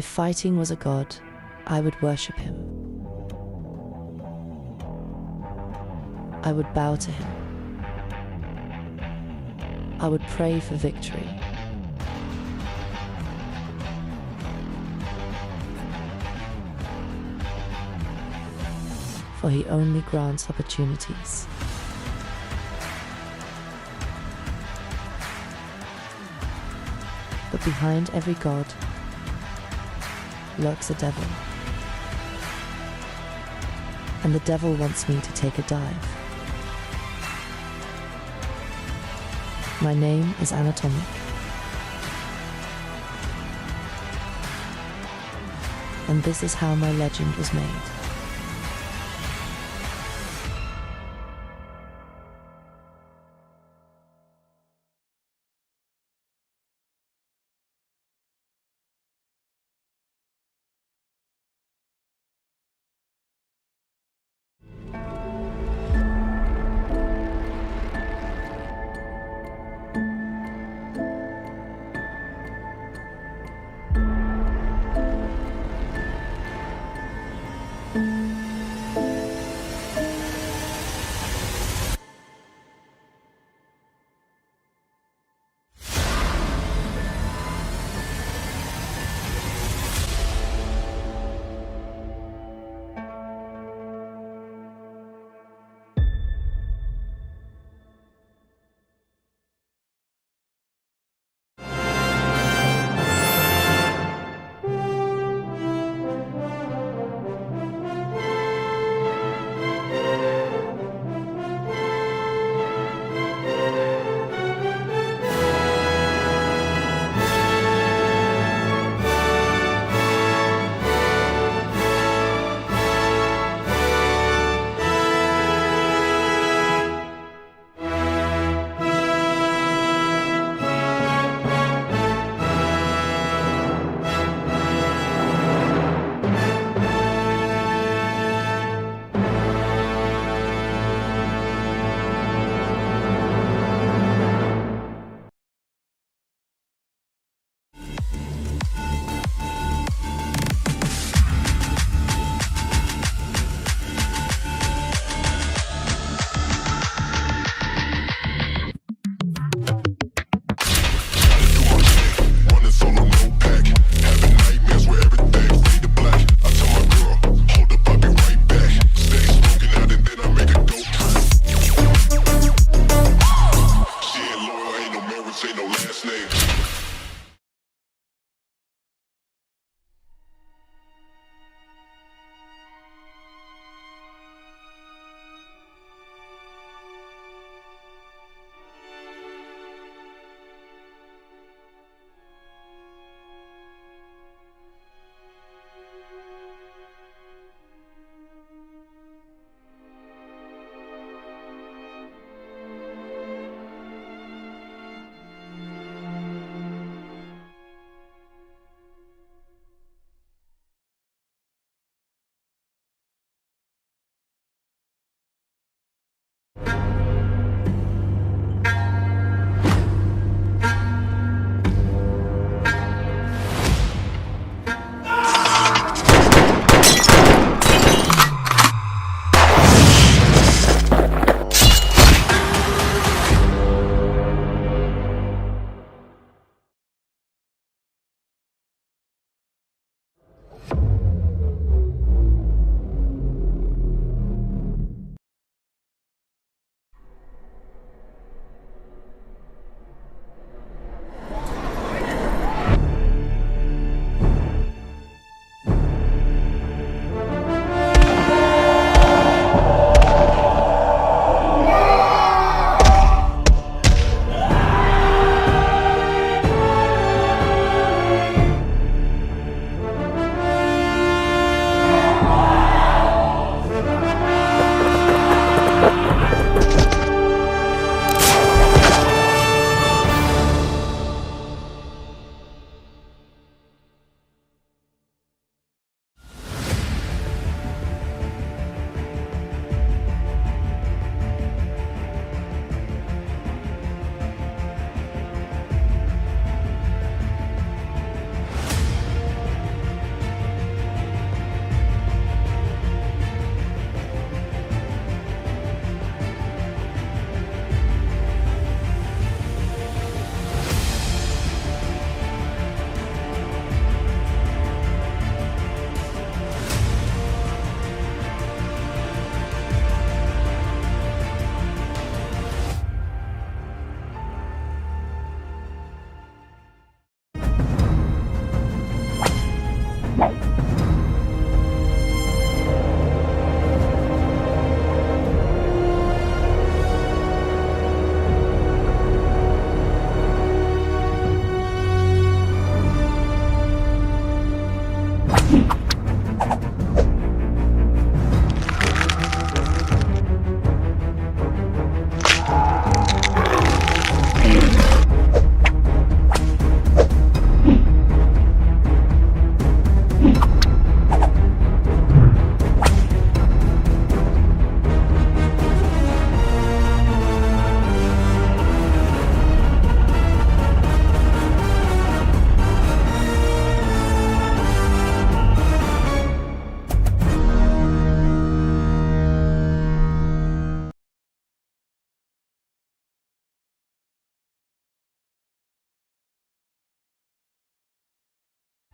If fighting was a god, I would worship him. I would bow to him. I would pray for victory. For he only grants opportunities. But behind every god lurks a devil. And the devil wants me to take a dive. My name is Annatomic. And this is how my legend was made.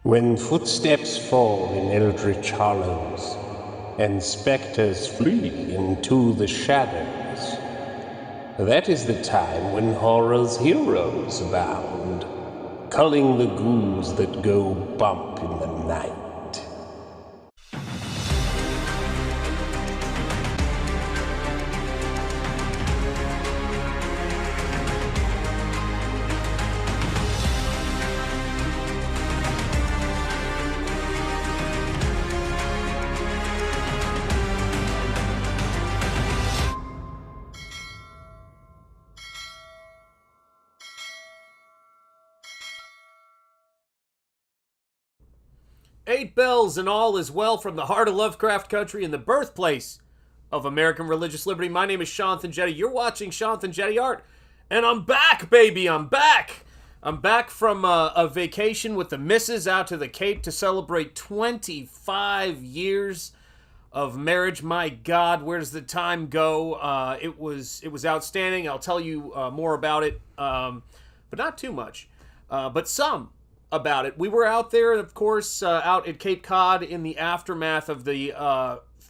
When footsteps fall in eldritch hollows, and spectres flee into the shadows, that is the time when horror's heroes abound, culling the ghouls that go bump in the night. Eight bells and all is well from the heart of Lovecraft country and the birthplace of American religious liberty. My name is SHANTH ENJETI. You're watching SHANTH ENJETI Art. And I'm back, baby. I'm back. I'm back from a vacation with the missus out to the Cape to celebrate 25 years of marriage. My God, where does the time go? It was outstanding. I'll tell you more about it, but not too much, but some about it. We were out there, of course, out at Cape Cod in the aftermath of the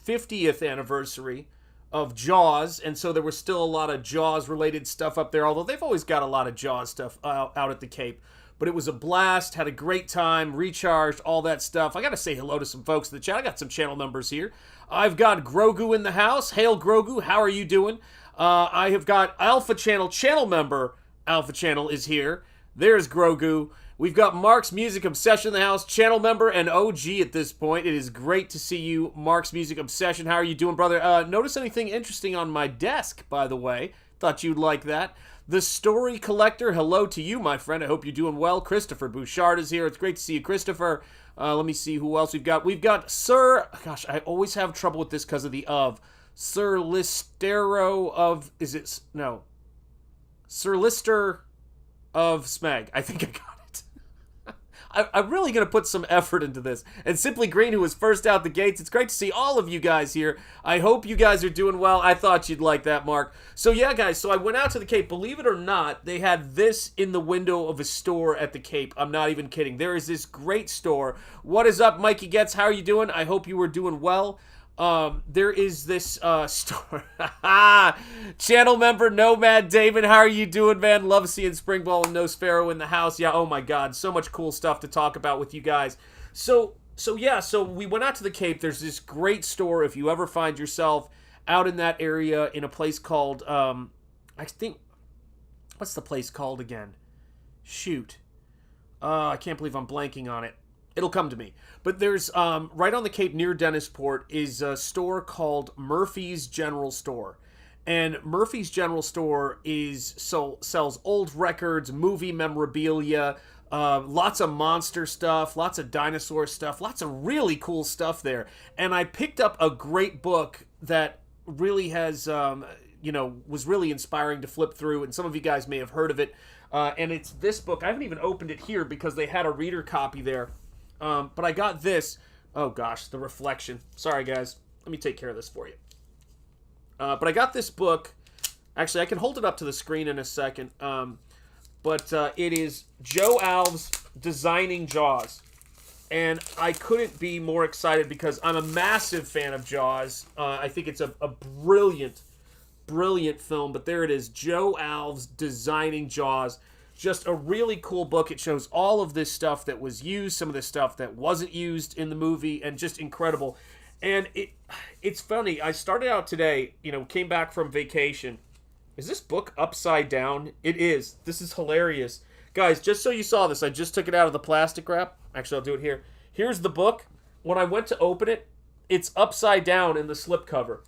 50th anniversary of Jaws, and so there was still a lot of Jaws-related stuff up there, although they've always got a lot of Jaws stuff out at the Cape. But it was a blast, had a great time, recharged, all that stuff. I gotta say hello to some folks in the chat. I got some channel members here. I've got Grogu in the house. Hail, Grogu. How are you doing? I have got Alpha Channel member. Alpha Channel is here. There's Grogu. We've got Mark's Music Obsession in the house, channel member and OG at this point. It is great to see you, Mark's Music Obsession. How are you doing, brother? Notice anything interesting on my desk, by the way? Thought you'd like that. The Story Collector, hello to you, my friend. I hope you're doing well. Christopher Bouchard is here. It's great to see you, Christopher. Let me see who else we've got. We've got Sir, gosh, I always have trouble with this because of the of. Sir Listero of, Sir Lister of Smeg. I think I got it. I'm really going to put some effort into this. And Simply Green, who was first out the gates. It's great to see all of you guys here. I hope you guys are doing well. I thought you'd like that, Mark. So yeah, guys, so I went out to the Cape. Believe it or not, they had this in the window of a store at the Cape. I'm not even kidding. There is this great store. What is up, Mikey Getz? How are you doing? I hope you were doing well. There is this store. Channel member Nomad David, how are you doing, man? Love seeing Springball and Nosfero in the house. Yeah, oh my God, so much cool stuff to talk about with you guys. So we went out to the Cape. There's this great store if you ever find yourself out in that area in a place called I think, what's the place called again? Shoot. I can't believe I'm blanking on it. It'll come to me. But there's, right on the Cape near Dennisport is a store called Murphy's General Store. And Murphy's General Store sells old records, movie memorabilia, lots of monster stuff, lots of dinosaur stuff, lots of really cool stuff there. And I picked up a great book that really has, was really inspiring to flip through. And some of you guys may have heard of it. And it's this book. I haven't even opened it here because they had a reader copy there. But I got this. Oh gosh, the reflection. Sorry guys. Let me take care of this for you. But I got this book. Actually, I can hold it up to the screen in a second. But it is Joe Alves Designing Jaws. And I couldn't be more excited because I'm a massive fan of Jaws. I think it's a brilliant, brilliant film. But there it is. Joe Alves Designing Jaws. Just a really cool book. It shows all of this stuff that was used, some of this stuff that wasn't used in the movie, and just incredible. And it's funny. I started out today, came back from vacation. Is this book upside down? It is. This is hilarious. Guys, just so you saw this, I just took it out of the plastic wrap. Actually, I'll do it here. Here's the book. When I went to open it, it's upside down in the slipcover.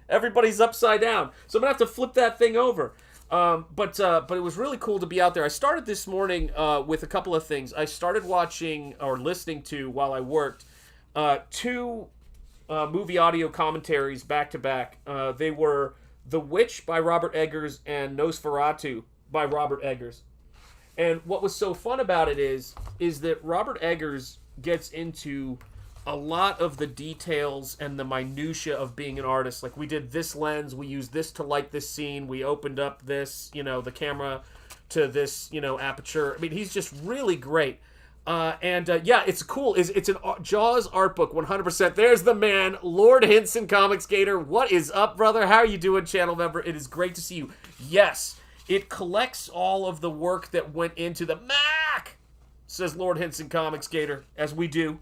Everybody's upside down. So I'm going to have to flip that thing over. But it was really cool to be out there. I started this morning with a couple of things. I started watching or listening to, while I worked, two movie audio commentaries back to back. They were The Witch by Robert Eggers and Nosferatu by Robert Eggers. And what was so fun about it is that Robert Eggers gets into a lot of the details and the minutia of being an artist. Like, we did this lens, we used this to light this scene, we opened up this, the camera to this, aperture. I mean, he's just really great. Yeah, it's cool. It's an Jaws art book, 100%. There's the man, Lord Hinson, Comics Gator. What is up, brother? How are you doing, channel member? It is great to see you. Yes, it collects all of the work that went into the Mac, says Lord Hinson, Comics Gator, as we do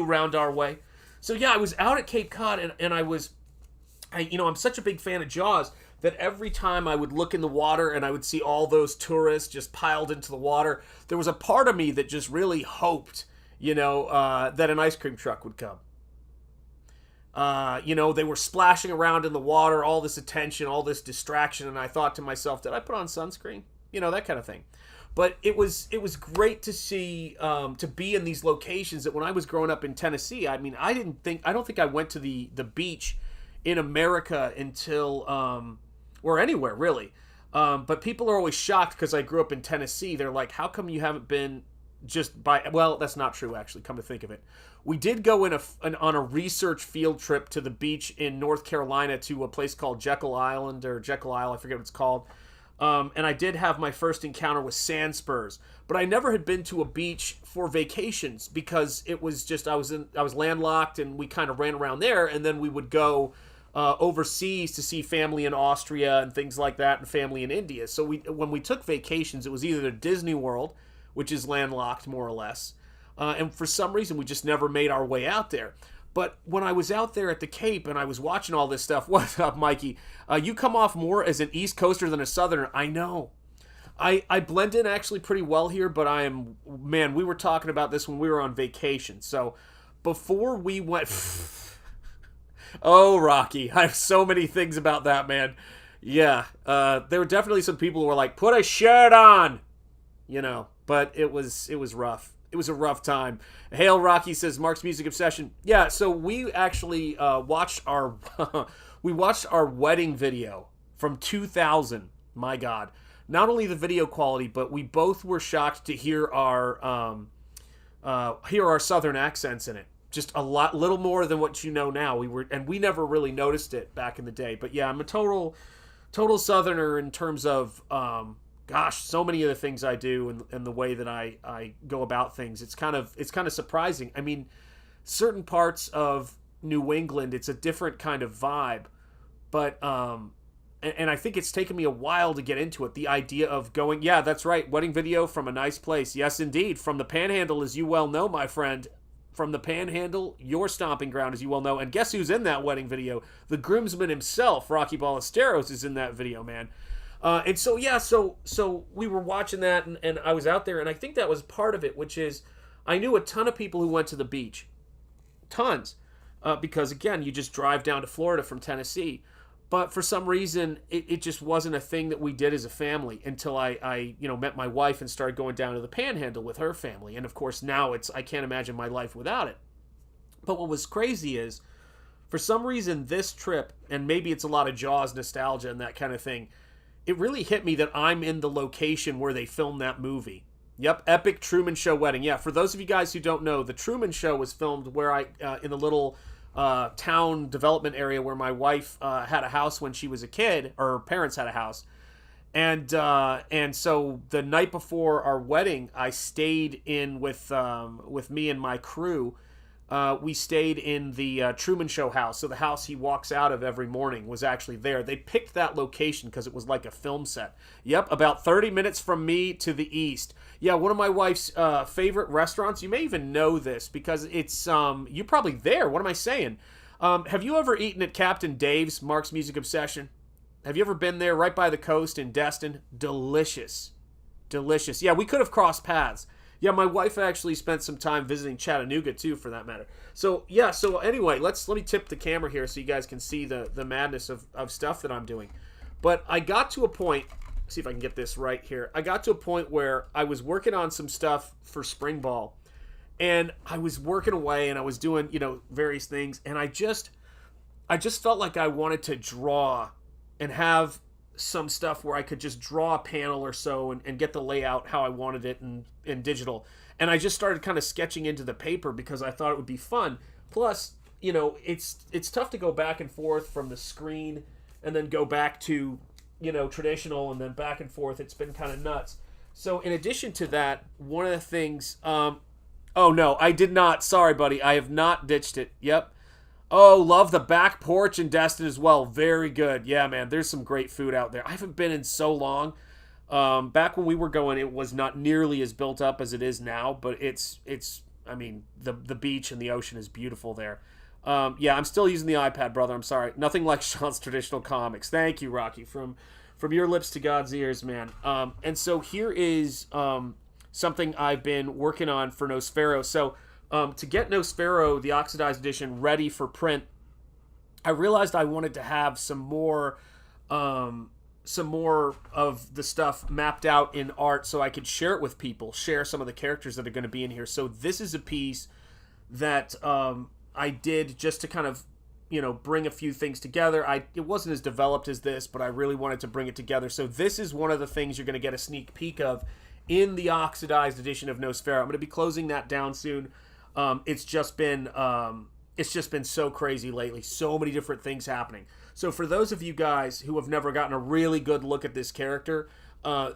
round our way. So yeah, I was out at Cape Cod, and I'm such a big fan of Jaws that every time I would look in the water and I would see all those tourists just piled into the water, there was a part of me that just really hoped, that an ice cream truck would come. They were splashing around in the water, all this attention, all this distraction, and I thought to myself, did I put on sunscreen? That kind of thing. But it was great to see, to be in these locations that when I was growing up in Tennessee, I don't think I went to the beach in America until, or anywhere really. But people are always shocked because I grew up in Tennessee. They're like, how come you haven't been well, that's not true actually, come to think of it. We did go on a research field trip to the beach in North Carolina to a place called Jekyll Island or Jekyll Isle, I forget what it's called. And I did have my first encounter with sand spurs, but I never had been to a beach for vacations because it was just, I was landlocked and we kind of ran around there, and then we would go overseas to see family in Austria and things like that, and family in India. So when we took vacations, it was either to Disney World, which is landlocked more or less, and for some reason we just never made our way out there. But when I was out there at the Cape and I was watching all this stuff, what's up, Mikey? You come off more as an East Coaster than a Southerner. I know. I blend in actually pretty well here, but we were talking about this when we were on vacation. So before we went... Oh, Rocky. I have so many things about that, man. Yeah, there were definitely some people who were like, put a shirt on! But it was rough. It was a rough time. Hail Rocky says, Mark's Music Obsession. Yeah, so we actually watched our wedding video from 2000. My God. Not only the video quality, but we both were shocked to hear our Southern accents in it. Just little more than what you know now. We never really noticed it back in the day. But yeah, I'm a total Southerner in terms of, so many of the things I do and the way that I go about things. It's kind of surprising. I mean, certain parts of New England, it's a different kind of vibe. But, and I think it's taken me a while to get into it. The idea of going, yeah, that's right, wedding video from a nice place. Yes, indeed. From the Panhandle, as you well know, my friend. From the Panhandle, your stomping ground, as you well know. And guess who's in that wedding video? The groomsman himself, Rocky Ballesteros, is in that video, man. And so, yeah, so we were watching that, and I was out there, and I think that was part of it, which is I knew a ton of people who went to the beach. Tons. Because, again, you just drive down to Florida from Tennessee. But for some reason, it just wasn't a thing that we did as a family until I met my wife and started going down to the Panhandle with her family. And of course, now I can't imagine my life without it. But what was crazy is, for some reason, this trip, and maybe it's a lot of Jaws nostalgia and that kind of thing, it really hit me that I'm in the location where they filmed that movie. Yep, epic Truman Show wedding. Yeah, for those of you guys who don't know, the Truman Show was filmed where in the little town development area where my wife had a house when she was a kid, or her parents had a house, and so the night before our wedding, I stayed in with me and my crew. We stayed in the Truman Show house. So the house he walks out of every morning was actually there. They picked that location because it was like a film set. Yep, about 30 minutes from me to the east. Yeah, one of my wife's favorite restaurants. You may even know this because it's, you're probably there. What am I saying? Have you ever eaten at Captain Dave's, Mark's Music Obsession? Have you ever been there right by the coast in Destin? Delicious. Delicious. Yeah, we could have crossed paths. Yeah, my wife actually spent some time visiting Chattanooga too, for that matter. So yeah, so anyway, let me tip the camera here so you guys can see the madness of stuff that I'm doing. But I got to a point, see if I can get this right here. I got to a point where I was working on some stuff for SPRINGBALL, and I was working away and I was doing, various things, and I just felt like I wanted to draw and have some stuff where I could just draw a panel or so and get the layout how I wanted it in digital. And I just started kind of sketching into the paper because I thought it would be fun. Plus, it's tough to go back and forth from the screen and then go back to, traditional and then back and forth. It's been kind of nuts. So in addition to that, one of the things, oh no, I did not. Sorry, buddy. I have not ditched it. Yep. Oh, love the back porch in Destin as well. Very good. Yeah, man, there's some great food out there. I haven't been in so long. Back when we were going, it was not nearly as built up as it is now, but it's I mean, the beach and the ocean is beautiful there. Yeah, I'm still using the iPad, brother. I'm sorry. Nothing like Sean's traditional comics. Thank you, Rocky. From your lips to God's ears, man. And so here is something I've been working on for Nosfero. So to get Nosfero, the Oxidized Edition, ready for print, I realized I wanted to have some more of the stuff mapped out in art so I could share it with people, share some of the characters that are going to be in here. So this is a piece that I did just to kind of, bring a few things together. It wasn't as developed as this, but I really wanted to bring it together. So this is one of the things you're going to get a sneak peek of in the Oxidized Edition of Nosfero. I'm going to be closing that down soon. It's just been so crazy lately. So many different things happening. So for those of you guys who have never gotten a really good look at this character,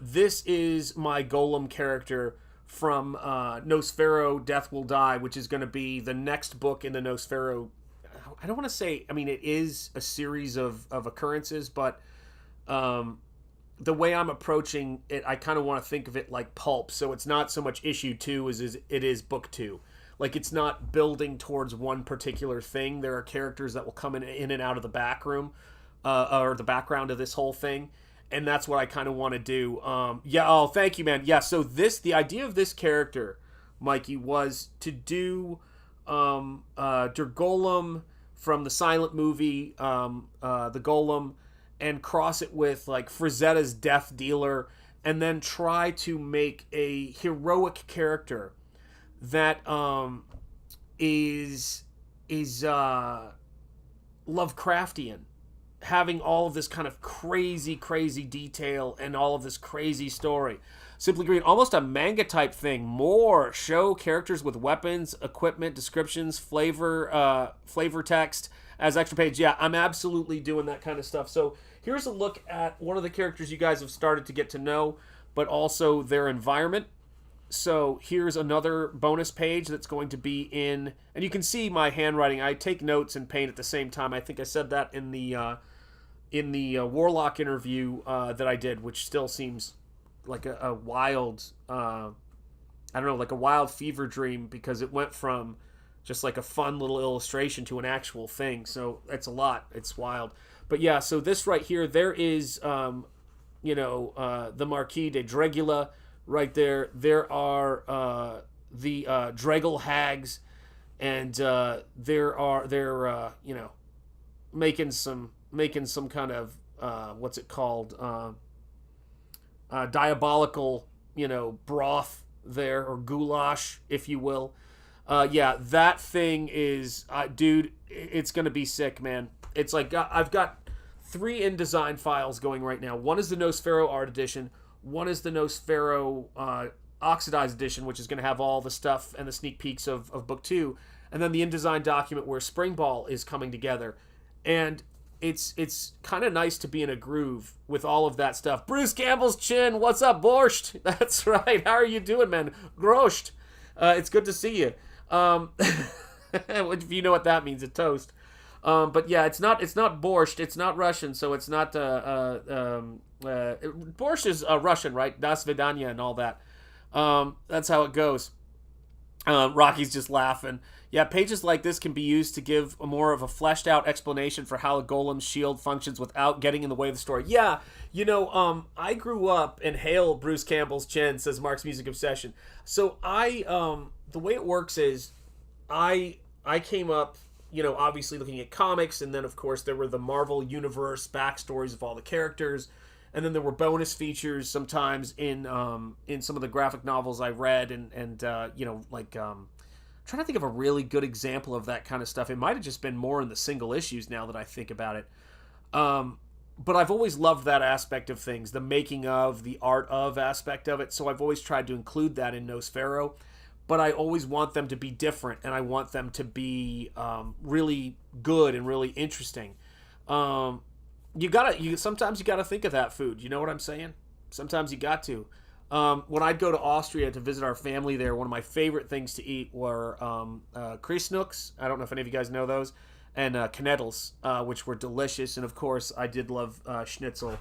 this is my Golem character from Nosfero Death Will Die, which is going to be the next book in the Nosfero. I don't want to say, I mean, it is a series of occurrences, but the way I'm approaching it, I kind of want to think of it like pulp. So it's not so much issue 2 as it is book 2. Like, it's not building towards one particular thing. There are characters that will come in and out of the back room, or the background of this whole thing. And that's what I kind of want to do. Thank you, man. Yeah, so the idea of this character, Mikey, was to do Der Golem from the silent movie, The Golem, and cross it with, like, Frazetta's Death Dealer, and then try to make a heroic character that is Lovecraftian, having all of this kind of crazy detail and all of this crazy story. Simply Green, almost a manga type thing. More show characters with weapons, equipment, descriptions, flavor text as extra page. Yeah, I'm absolutely doing that kind of stuff. So here's a look at one of the characters you guys have started to get to know, but also their environment. So here's another bonus page that's going to be in, and you can see my handwriting. I take notes and paint at the same time. I think I said that in the Warlock interview that I did, which still seems like a wild, like a wild fever dream, because it went from just like a fun little illustration to an actual thing. So it's a lot. It's wild. But yeah, so this right here, there is, the Marquis de Dregula. Right there, there are the Dregel hags, and they're making some kind of what's it called, diabolical broth there, or goulash, if you will. That thing is, dude, it's gonna be sick, man. It's like I've got 3 InDesign files going right now. One is the Nosfero Art Edition. One is the Nosfero Oxidized Edition, which is going to have all the stuff and the sneak peeks of Book 2. And then the InDesign document where SPRINGBALL is coming together. And it's kind of nice to be in a groove with all of that stuff. Bruce Campbell's chin, what's up, Borscht? That's right. How are you doing, man? Groscht. It's good to see you. If you know what that means, a toast. But yeah, it's not borscht. It's not Russian, so it's not. Borscht is Russian, right? Das Vidanya and all that. That's how it goes. Rocky's just laughing. Yeah, pages like this can be used to give more of a fleshed out explanation for how a golem's shield functions without getting in the way of the story. Yeah, I grew up and hail Bruce Campbell's chin, says Mark's Music Obsession. So the way it works is I came up, obviously looking at comics, and then of course there were the Marvel Universe backstories of all the characters, and then there were bonus features sometimes in some of the graphic novels I read, and trying to think of a really good example of that kind of stuff. It might have just been more in the single issues now that I think about it. But I've always loved that aspect of things, the making of, the art of aspect of it, so I've always tried to include that in Nosfero. But I always want them to be different, and I want them to be really good and really interesting. Sometimes you gotta think of that food. You know what I'm saying? Sometimes you got to. When I'd go to Austria to visit our family there, one of my favorite things to eat were Kreisnucks. I don't know if any of you guys know those. And Knettels, which were delicious. And, of course, I did love schnitzel.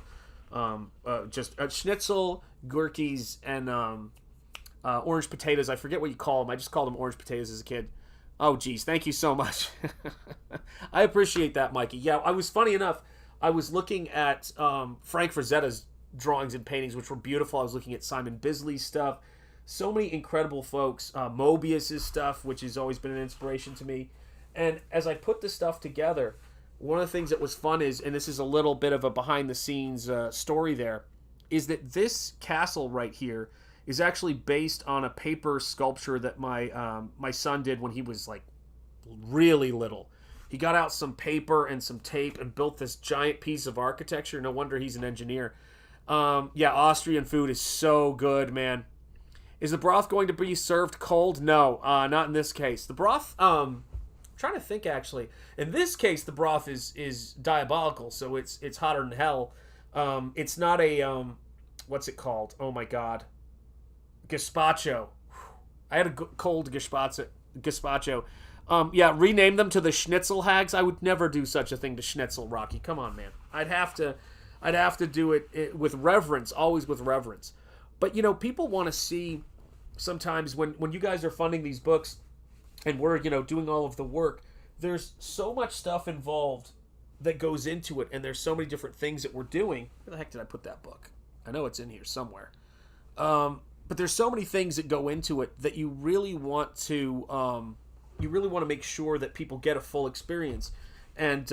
Schnitzel, gurkies, and orange potatoes. I forget what you call them. I just called them orange potatoes as a kid. Oh, geez. Thank you so much. I appreciate that, Mikey. Yeah, funny enough, I was looking at Frank Frazetta's drawings and paintings, which were beautiful. I was looking at Simon Bisley's stuff. So many incredible folks. Mobius's stuff, which has always been an inspiration to me. And as I put this stuff together, one of the things that was fun is, and this is a little bit of a behind-the-scenes story there, is that this castle right here is actually based on a paper sculpture that my son did when he was like really little. He got out some paper and some tape and built this giant piece of architecture. No wonder he's an engineer. Yeah, Austrian food is so good, man. Is the broth going to be served cold? No, not in this case. The broth, trying to think actually. In this case, the broth is diabolical, so it's hotter than hell. It's not a what's it called? Oh my god, gazpacho. I had a cold gazpacho. Yeah, rename them to the Schnitzel Hags. I would never do such a thing to Schnitzel, Rocky. Come on, man. I'd have to do it with reverence, always with reverence. But you know, people want to see sometimes when you guys are funding these books. And we're, doing all of the work, there's so much stuff involved that goes into it, and there's so many different things that we're doing. Where the heck did I put that book? I know it's in here somewhere. But there's so many things that go into it that you really want to make sure that people get a full experience. And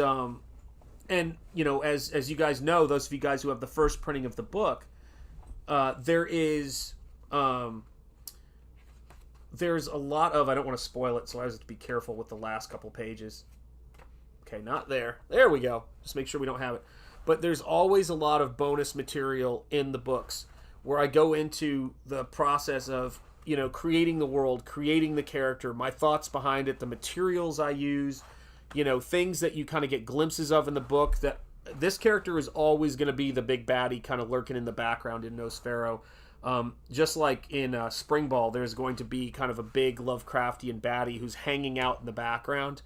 as you guys know, those of you guys who have the first printing of the book, there's a lot of, I don't want to spoil it, so I have to be careful with the last couple pages. Okay, not there. There we go. Just make sure we don't have it. But there's always a lot of bonus material in the books where I go into the process of, creating the world, creating the character, my thoughts behind it, the materials I use, things that you kind of get glimpses of in the book. That this character is always going to be the big baddie kind of lurking in the background in Nosfero. Just like in SPRINGBALL, there's going to be kind of a big Lovecraftian baddie who's hanging out in the background.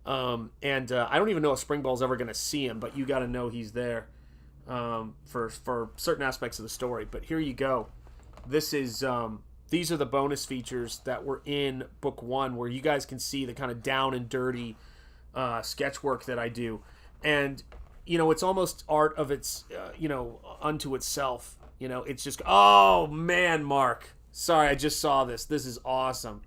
I don't even know if SPRINGBALL's ever going to see him, but you got to know he's there for certain aspects of the story. But here you go. This is these are the bonus features that were in book 1, where you guys can see the kind of down and dirty sketch work that I do. And, it's almost art of its, unto itself. It's just, oh man, Mark. Sorry, I just saw this. This is awesome.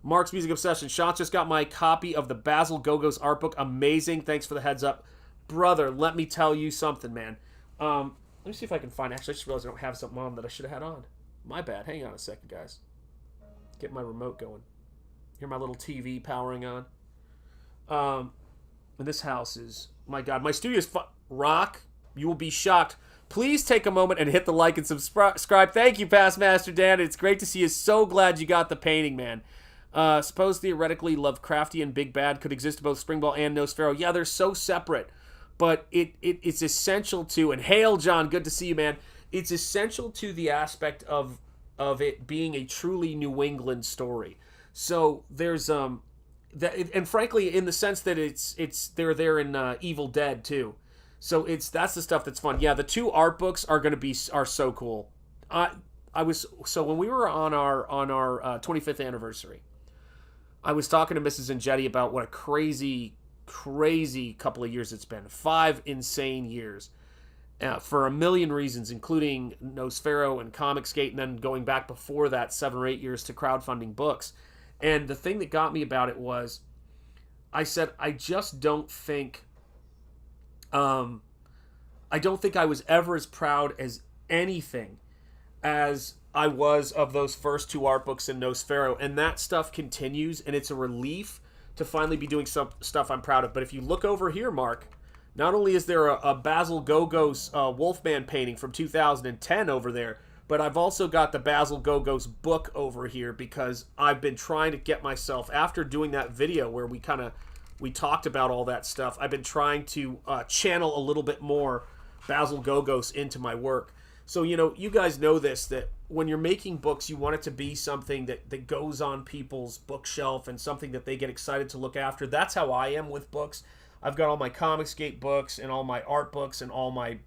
Mark's Music Obsession. Sean just got my copy of the Basil Gogos art book. Amazing. Thanks for the heads up. Brother, let me tell you something, man. Let me see if I can find, actually, I just realized I don't have something on that I should have had on. My bad. Hang on a second, guys. Get my remote going. Hear my little TV powering on. And this house is, my God, my studio is Rock, you will be shocked. Please take a moment and hit the like and subscribe. Thank you, Past Master Dan. It's great to see you. So glad you got the painting, man. Suppose theoretically Lovecraftian Big Bad could exist in both SPRINGBALL and Nosfero. Yeah, they're so separate. But it's essential to, and hail, John, good to see you, man. It's essential to the aspect of it being a truly New England story. So there's that, and frankly, in the sense that they're there in Evil Dead too. So that's the stuff that's fun. Yeah, the 2 art books are so cool. So when we were on our 25th anniversary, I was talking to Mrs. Enjetti about what a crazy couple of years it's been. 5 insane years. For a million reasons, including Nosfero and Comicsgate, and then going back before that 7 or 8 years to crowdfunding books. And the thing that got me about it was, I said, I just don't think I was ever as proud as anything as I was of those first 2 art books in Nosfero, and that stuff continues, and it's a relief to finally be doing some stuff I'm proud of. But if you look over here, Mark, not only is there a Basil Gogos Wolfman painting from 2010 over there, but I've also got the Basil Gogos book over here, because I've been trying to get myself, after doing that video where we talked about all that stuff, I've been trying to channel a little bit more Basil Gogos into my work. So, you guys know this, that when you're making books, you want it to be something that goes on people's bookshelf and something that they get excited to look after. That's how I am with books. I've got all my Comicsgate books and all my art books and all my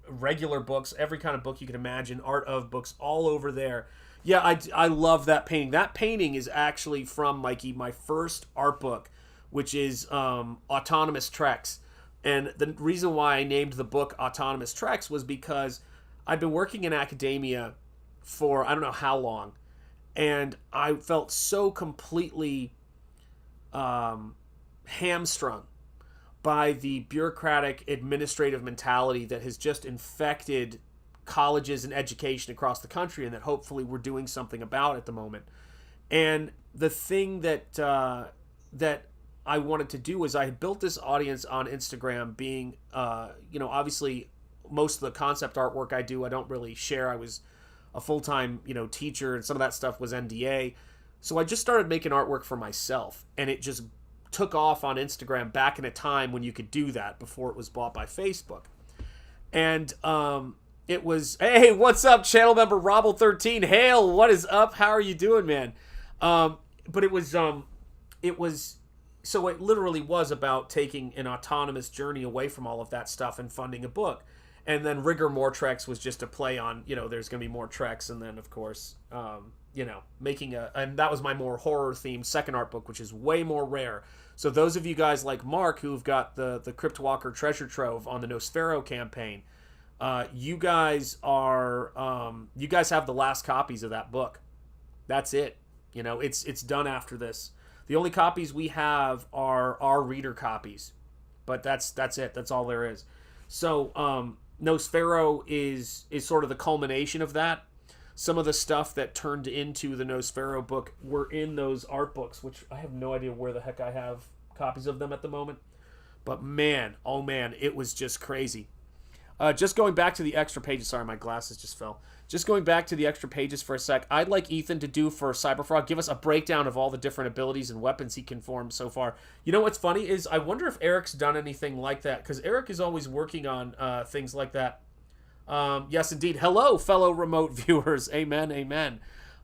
regular books, every kind of book you can imagine, art of books, all over there. Yeah, I love that painting. That painting is actually from, Mikey, my first art book, which is Autonomous Treks. And the reason why I named the book Autonomous Treks was because I'd been working in academia for I don't know how long, and I felt so completely hamstrung by the bureaucratic administrative mentality that has just infected colleges and education across the country, and that hopefully we're doing something about at the moment. And the thing that that I wanted to do was I had built this audience on Instagram, being obviously most of the concept artwork I do I don't really share. I was a full-time teacher, and some of that stuff was NDA. So I just started making artwork for myself, and it just took off on Instagram back in a time when you could do that before it was bought by Facebook. And it was, hey, what's up, channel member Robble13? Hail, what is up? How are you doing, man? But it was so it literally was about taking an autonomous journey away from all of that stuff and funding a book. And then Rigor More Treks was just a play on, there's going to be more Treks. And then, of course, making and that was my more horror-themed second art book, which is way more rare. So those of you guys like Mark who've got the Crypt Walker treasure trove on the Nosfero campaign, you guys have the last copies of that book. That's it. It's done after this. The only copies we have are our reader copies, but that's it. That's all there is. So Nosfero is sort of the culmination of that. Some of the stuff that turned into the Nosfero book were in those art books, which I have no idea where the heck I have copies of them at the moment. But man, oh man, it was just crazy. Just going back to the extra pages. Sorry, my glasses just fell. Just going back to the extra pages for a sec. I'd like Ethan to do for CYBERFROG, give us a breakdown of all the different abilities and weapons he can form so far. You know what's funny is I wonder if Eric's done anything like that, because Eric is always working on things like that. Yes, indeed. Hello, fellow remote viewers. Amen, amen.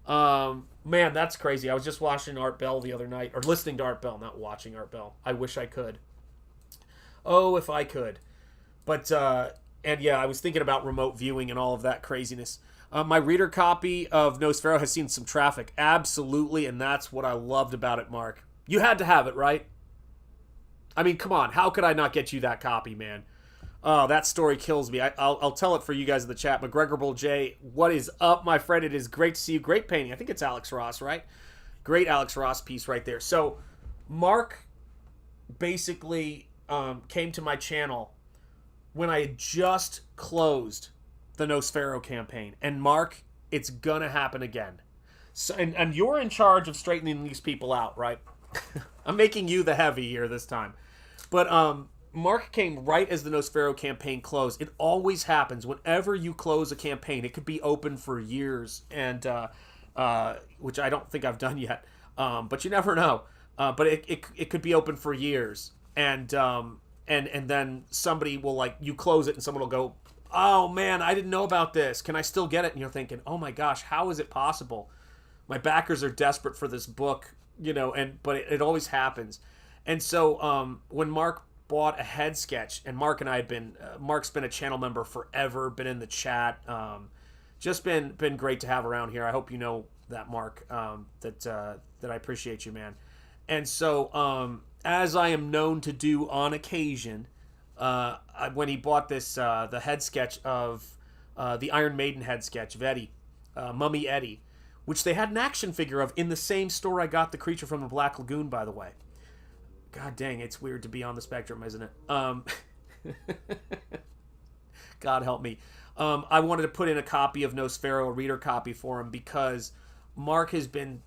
Man, that's crazy. I was just watching Art Bell the other night, or listening to Art Bell, not watching Art Bell. I wish I could. Oh, if I could. But, and yeah, I was thinking about remote viewing and all of that craziness. My reader copy of Nosfero has seen some traffic. Absolutely, and that's what I loved about it, Mark. You had to have it, right? I mean, come on. How could I not get you that copy, man? Oh, that story kills me. I'll tell it for you guys in the chat. McGregor Bull J, what is up, my friend? It is great to see you. Great painting. I think it's Alex Ross, right? Great Alex Ross piece right there. So, Mark basically came to my channel when I had just closed the Nosfero campaign. And Mark, it's gonna happen again. So, and you're in charge of straightening these people out, right? I'm making you the heavy here this time. But Mark came right as the Nosfero campaign closed. It always happens. Whenever you close a campaign, it could be open for years, and which I don't think I've done yet. But you never know. But it could be open for years. And then somebody will, you close it and someone will go, oh man, I didn't know about this. Can I still get it? And you're thinking, oh my gosh, how is it possible? My backers are desperate for this book, but it always happens. And so when Mark bought a head sketch, and Mark and I had been, Mark's been a channel member forever, been in the chat, just been great to have around here. I hope you know that, Mark, that I appreciate you, man. And so as I am known to do on occasion, when he bought this, the head sketch of the Iron Maiden head sketch of Eddie, Mummy Eddie, which they had an action figure of in the same store I got the Creature from the Black Lagoon, by the way. God dang, it's weird to be on the spectrum, isn't it? God help me. I wanted to put in a copy of Nosfero, a reader copy for him, because Mark has been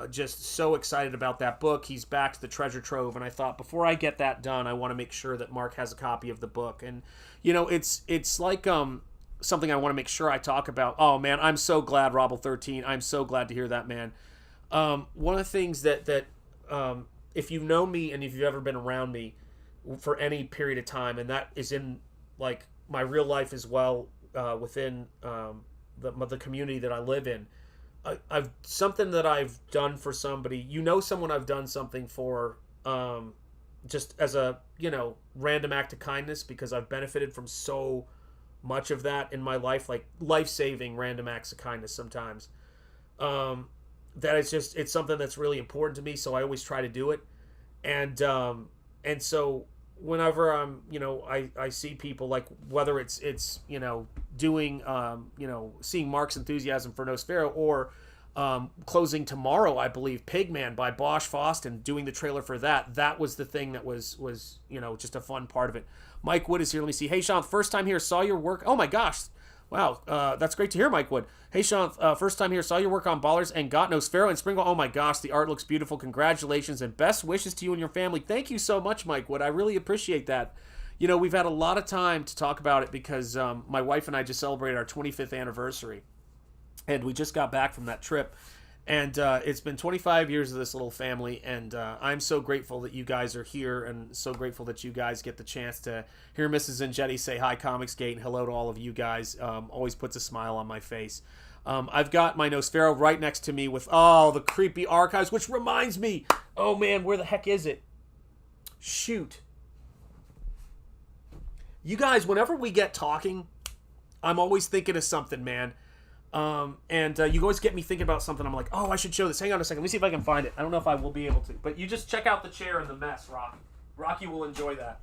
just so excited about that book. He's backed the treasure trove, and I thought before I get that done, I want to make sure that Mark has a copy of the book. And it's like something I want to make sure I talk about. Oh man, I'm so glad, Robble13. I'm so glad to hear that, man. One of the things that if you know me and if you've ever been around me for any period of time, and that is in my real life as well, within the community that I live in. I've something that I've done for somebody. Someone I've done something for, just as a random act of kindness, because I've benefited from so much of that in my life, like life-saving random acts of kindness sometimes. That it's something that's really important to me, so I always try to do it. And so whenever I'm, I see people, like whether it's doing, seeing Mark's enthusiasm for Nosfero, or closing tomorrow, I believe, PIGMAN by Bosch and doing the trailer for that. That was the thing that was just a fun part of it. Mike Wood is here. Let me see. Hey, Sean, first time here. Saw your work. Oh, my gosh. Wow. That's great to hear, Mike Wood. Hey, Sean, first time here. Saw your work on Ballers and got Nosfero and SPRINGBALL. Oh, my gosh. The art looks beautiful. Congratulations and best wishes to you and your family. Thank you so much, Mike Wood. I really appreciate that. We've had a lot of time to talk about it because my wife and I just celebrated our 25th anniversary. And we just got back from that trip. And it's been 25 years of this little family, and I'm so grateful that you guys are here, and so grateful that you guys get the chance to hear Mrs. Enjetti say hi, Comicsgate, and hello to all of you guys. Always puts a smile on my face. I've got my Nosfero right next to me with all the creepy archives, which reminds me, oh man, where the heck is it? Shoot. You guys, whenever we get talking, I'm always thinking of something, man. You always get me thinking about something. I'm like, oh, I should show this. Hang on a second. Let me see if I can find it. I don't know if I will be able to. But you just check out the chair and the mess, Rocky. Rocky will enjoy that.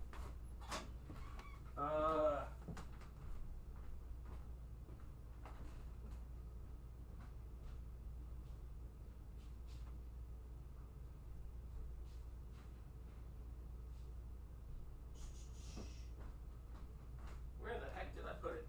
Where the heck did I put it?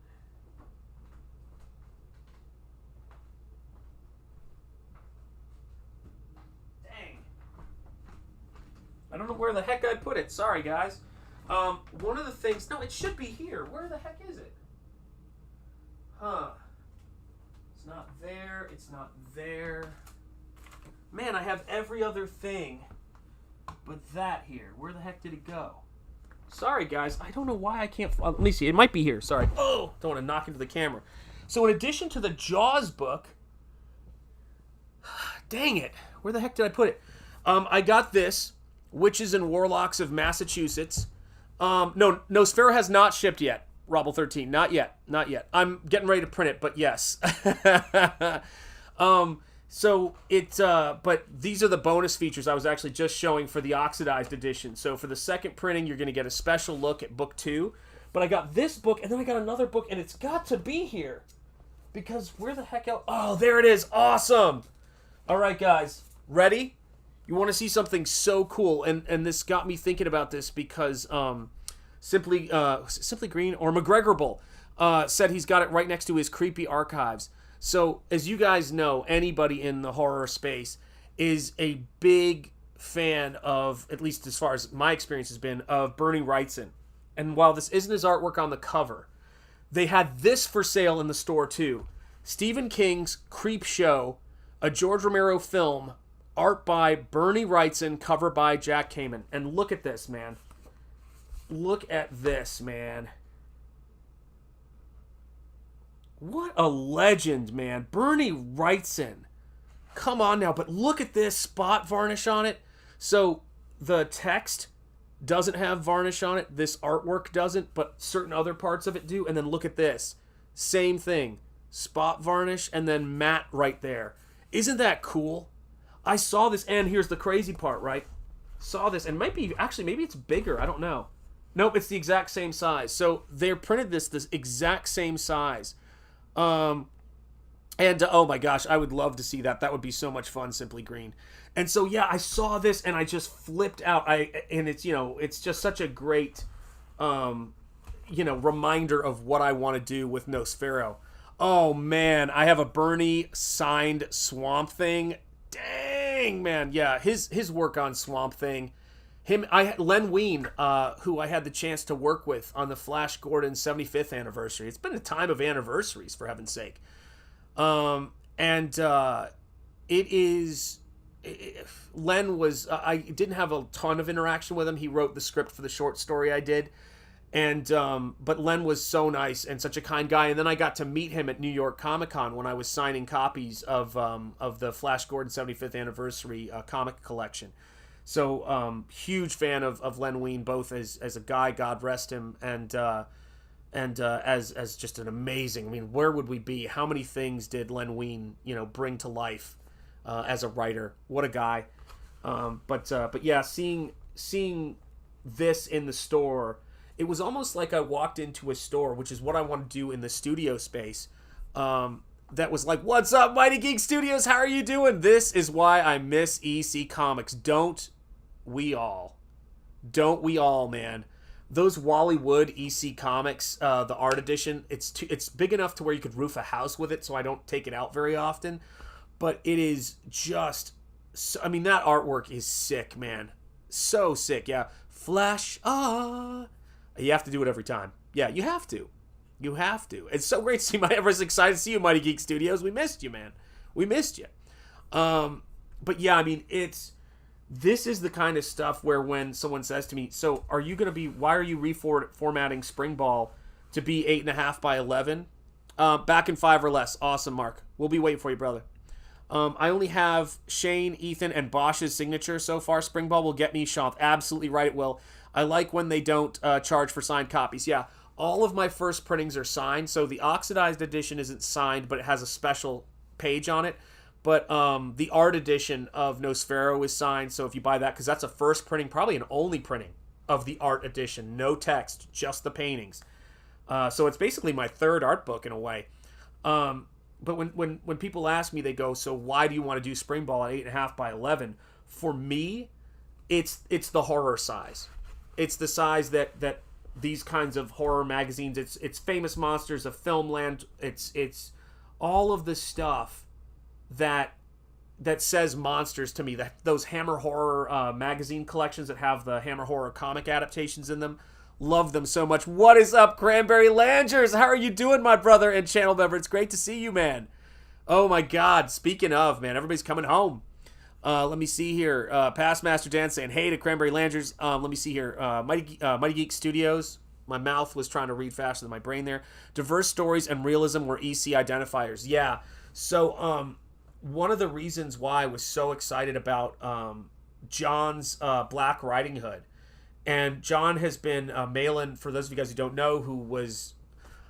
I don't know where the heck I put it. Sorry, guys. One of the things... No, it should be here. Where the heck is it? Huh. It's not there. It's not there. Man, I have every other thing but that here. Where the heck did it go? Sorry, guys. I don't know why I can't... let me see. It might be here. Sorry. Oh! Don't want to knock into the camera. So in addition to the Jaws book... Dang it. Where the heck did I put it? I got this... Witches and Warlocks of Massachusetts. No, Nosfero has not shipped yet. Robble13, not yet. I'm getting ready to print it, but yes. So it's but these are the bonus features I was actually just showing for the oxidized edition. So for the second printing, you're going to get a special look at book 2. But I got this book, and then I got another book, and it's got to be here. Because where the heck else? Oh, there it is. Awesome. All right, guys. Ready? You want to see something so cool, and this got me thinking about this because Simply Green or McGregor said he's got it right next to his creepy archives. So as you guys know, anybody in the horror space is a big fan of, at least as far as my experience has been, of Bernie Wrightson. And while this isn't his artwork on the cover, they had this for sale in the store too. Stephen King's Creep Show, a George Romero film. Art by Bernie Wrightson, cover by Jack Kamen. And look at this, man. Look at this, man. What a legend, man. Bernie Wrightson. Come on now, but look at this spot varnish on it. So the text doesn't have varnish on it. This artwork doesn't, but certain other parts of it do. And then look at this. Same thing. Spot varnish and then matte right there. Isn't that cool? I saw this, and here's the crazy part, right? Saw this, and maybe it's bigger. I don't know. Nope, it's the exact same size. So they printed this exact same size. Oh my gosh, I would love to see that. That would be so much fun, Simply Green. And so yeah, I saw this, and I just flipped out. And it's it's just such a great reminder of what I want to do with Nosfero. Oh man, I have a Bernie signed Swamp Thing. Dang, man. Yeah, his work on Swamp Thing. Len Wein, who I had the chance to work with on the Flash Gordon 75th anniversary. It's been a time of anniversaries, for heaven's sake. Len was... I didn't have a ton of interaction with him. He wrote the script for the short story I did. And but Len was so nice and such a kind guy. And then I got to meet him at New York Comic Con when I was signing copies of the Flash Gordon 75th anniversary comic collection. So huge fan of Len Wein, both as a guy, God rest him, and as just an amazing. I mean, where would we be? How many things did Len Wein bring to life as a writer? What a guy. But yeah, seeing this in the store, it was almost like I walked into a store, which is what I want to do in the studio space. That was like, what's up, Mighty Geek Studios? How are you doing? This is why I miss EC Comics. Don't we all, man? Those Wally Wood EC Comics, the art edition, it's big enough to where you could roof a house with it, so I don't take it out very often. But it is just, I mean, that artwork is sick, man. So sick, yeah. Flash, you have to do it every time. Yeah, you have to. You have to. It's so great to see everyone's excited to see you, Mighty Geek Studios. We missed you, man. We missed you. But yeah, I mean, this is the kind of stuff where when someone says to me, so why are you reformatting Springball to be 8.5 by 11? Back in 5 or less. Awesome, Mark. We'll be waiting for you, brother. I only have Shane, Ethan, and Bosch's signature so far. Springball will get me, Shanth. Absolutely right, it will. I like when they don't charge for signed copies. Yeah, all of my first printings are signed. So the oxidized edition isn't signed, but it has a special page on it. But the art edition of Nosfero is signed. So if you buy that, because that's a first printing, probably an only printing of the art edition. No text, just the paintings. So it's basically my third art book in a way. But when people ask me, they go, so why do you want to do Springball at 8.5 by 11? For me, it's the horror size. It's the size that these kinds of horror magazines, it's Famous Monsters of Filmland, it's all of the stuff that says monsters to me, that those Hammer Horror magazine collections that have the Hammer Horror comic adaptations in them. Love them so much. What is up, Cranberry Langers? How are you doing, my brother and channel member? It's great to see you, man. Oh my God. Speaking of, man, everybody's coming home. Let me see here. Past Master Dan saying hey to Cranberry Langers. Let me see here. Mighty Geek Studios. My mouth was trying to read faster than my brain there. Diverse stories and realism were EC identifiers. Yeah. So one of the reasons why I was so excited about John's Black Riding Hood. And John has been Malin, for those of you guys who don't know, who was,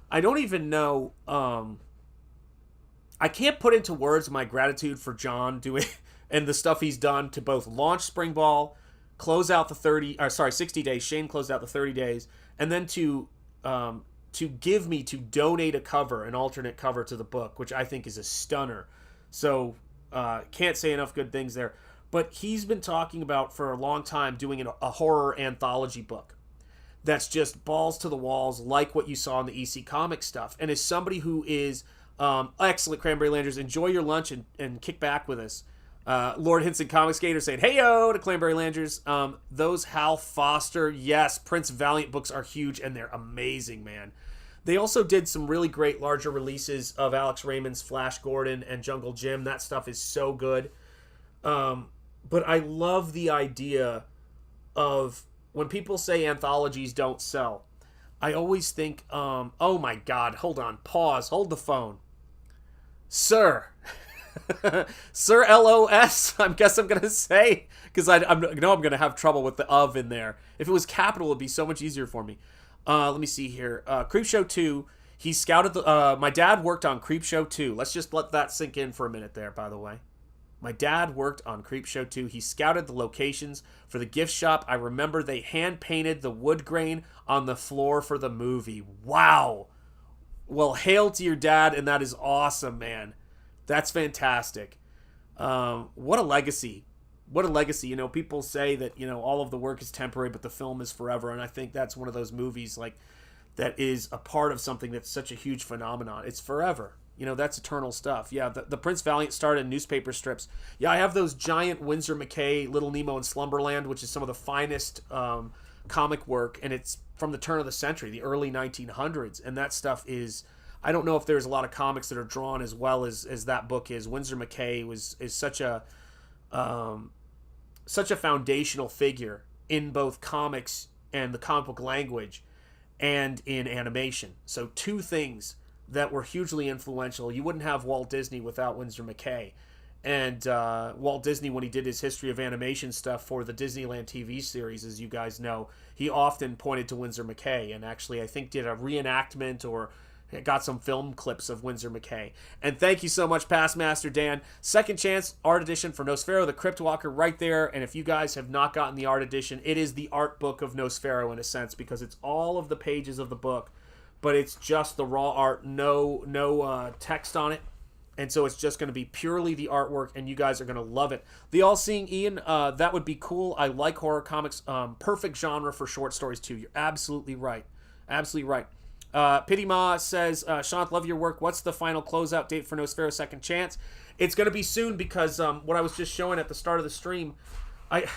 I don't even know, I can't put into words my gratitude for John doing, and the stuff he's done to both launch Springball, close out the 60 days, Shane closed out the 30 days, and then to donate a cover, an alternate cover to the book, which I think is a stunner. So, can't say enough good things there. But he's been talking about for a long time doing a horror anthology book that's just balls to the walls, like what you saw in the EC Comics stuff. And as somebody who is excellent, Cranberry Landers, enjoy your lunch and kick back with us. Lord Hinson Comics Gator saying hey-o to Cranberry Landers. Those Hal Foster, yes, Prince Valiant books are huge and they're amazing, man. They also did some really great larger releases of Alex Raymond's Flash Gordon and Jungle Jim. That stuff is so good. But I love the idea of when people say anthologies don't sell, I always think, oh my God, hold on, pause, hold the phone. Sir, Sir LOS, I guess I'm going to say, because I know I'm going to have trouble with the of in there. If it was capital, it'd be so much easier for me. Let me see here. Creepshow 2, he scouted my dad worked on Creepshow 2. Let's just let that sink in for a minute there, by the way. My dad worked on Creepshow 2. He scouted the locations for the gift shop. I remember they hand-painted the wood grain on the floor for the movie. Wow. Well, hail to your dad, and that is awesome, man. That's fantastic. What a legacy. What a legacy. You know, people say that, all of the work is temporary, but the film is forever, and I think that's one of those movies, that is a part of something that's such a huge phenomenon. It's forever. That's eternal stuff. Yeah, the Prince Valiant started in newspaper strips. Yeah, I have those giant Winsor McCay, Little Nemo and Slumberland, which is some of the finest comic work, and it's from the turn of the century, the early 1900s, and that stuff is, I don't know if there's a lot of comics that are drawn as well as that book is. Winsor McCay is such a foundational figure in both comics and the comic book language. and in animation. So two things that were hugely influential. You wouldn't have Walt Disney without Winsor McCay. And Walt Disney, when he did his history of animation stuff for the Disneyland TV series, as you guys know, he often pointed to Winsor McCay, and actually I think did a reenactment or got some film clips of Winsor McCay. And thank you so much, Past Master Dan. Second Chance art edition for Nosfero, the Crypt Walker, right there. And if you guys have not gotten the art edition, it is the art book of Nosfero in a sense, because it's all of the pages of the book, but it's just the raw art, no text on it. And so it's just going to be purely the artwork, and you guys are going to love it. The All-Seeing Ian, that would be cool. I like horror comics. Perfect genre for short stories, too. You're absolutely right. Absolutely right. Pity Ma says, Shanth, love your work. What's the final closeout date for Nosfero Second Chance? It's going to be soon, because what I was just showing at the start of the stream, I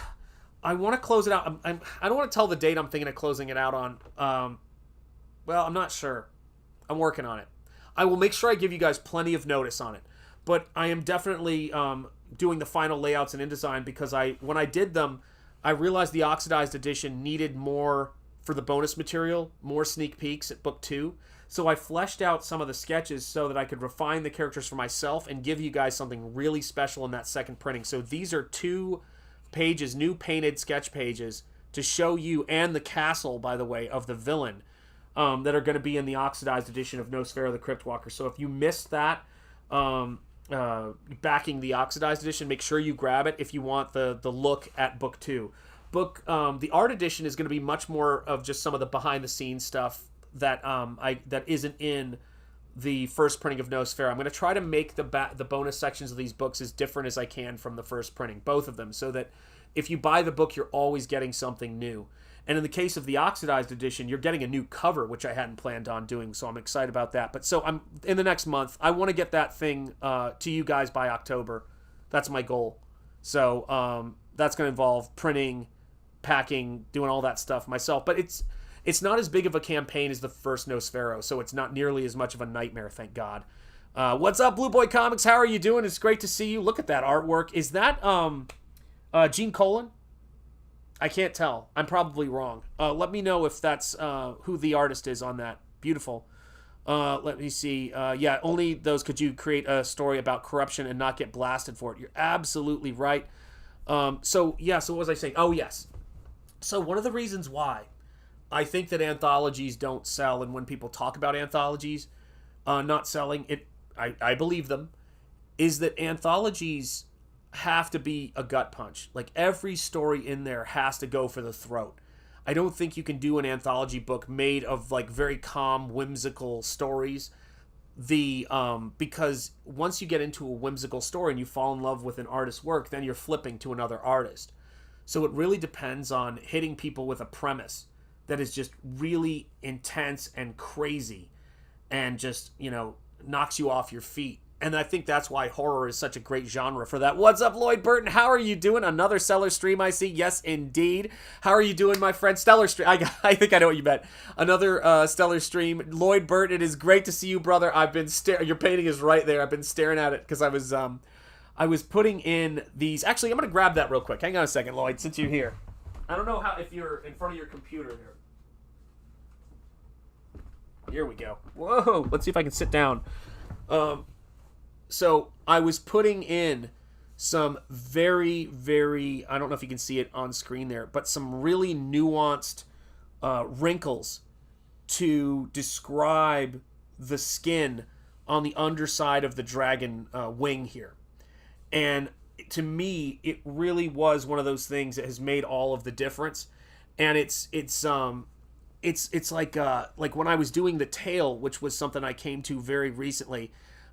want to close it out. I don't want to tell the date I'm thinking of closing it out on. Well, I'm not sure. I'm working on it. I will make sure I give you guys plenty of notice on it. But I am definitely doing the final layouts in InDesign, because when I did them, I realized the oxidized edition needed more for the bonus material, more sneak peeks at book 2. So I fleshed out some of the sketches so that I could refine the characters for myself and give you guys something really special in that second printing. So these are 2 pages, new painted sketch pages, to show you, and the castle, by the way, of the villain, that are going to be in the oxidized edition of Nosfero the Crypt Walker. So if you missed that, backing the oxidized edition, make sure you grab it if you want the look at book 2. The art edition is going to be much more of just some of the behind the scenes stuff that that isn't in the first printing of Nosfero. I'm going to try to make the bonus sections of these books as different as I can from the first printing, both of them, so that if you buy the book, you're always getting something new. And in the case of the oxidized edition, you're getting a new cover, which I hadn't planned on doing, so I'm excited about that. But so I'm in the next month, I want to get that thing to you guys by October. That's my goal. So that's going to involve printing, packing, doing all that stuff myself. But it's not as big of a campaign as the first Nosfero, so it's not nearly as much of a nightmare, thank God. What's up, Blue Boy Comics? How are you doing? It's great to see you. Look at that artwork. Is that Gene Colan? I can't tell. I'm probably wrong. Let me know if that's who the artist is on that. Beautiful. Let me see. Yeah, only those could you create a story about corruption and not get blasted for it. You're absolutely right. So what was I saying? Oh, yes. So one of the reasons why I think that anthologies don't sell, and when people talk about anthologies not selling, I believe them, is that anthologies have to be a gut punch. Like, every story in there has to go for the throat. I don't think you can do an anthology book made of like very calm, whimsical stories. Because once you get into a whimsical story and you fall in love with an artist's work, then you're flipping to another artist. So it really depends on hitting people with a premise that is just really intense and crazy and just, knocks you off your feet. And I think that's why horror is such a great genre for that. What's up, Lloyd Burton? How are you doing? Another stellar stream, I see. Yes, indeed. How are you doing, my friend? Stellar stream. I think I know what you meant. Another stellar stream. Lloyd Burton, it is great to see you, brother. I've been your painting is right there. I've been staring at it because I was putting in these. Actually, I'm going to grab that real quick. Hang on a second, Lloyd, since you're here. I don't know if you're in front of your computer here. Here we go. Whoa. Let's see if I can sit down. So I was putting in some very, very, I don't know if you can see it on screen there, but some really nuanced wrinkles to describe the skin on the underside of the dragon wing here. And to me, it really was one of those things that has made all of the difference. And it's like when I was doing the tail, which was something I came to very recently.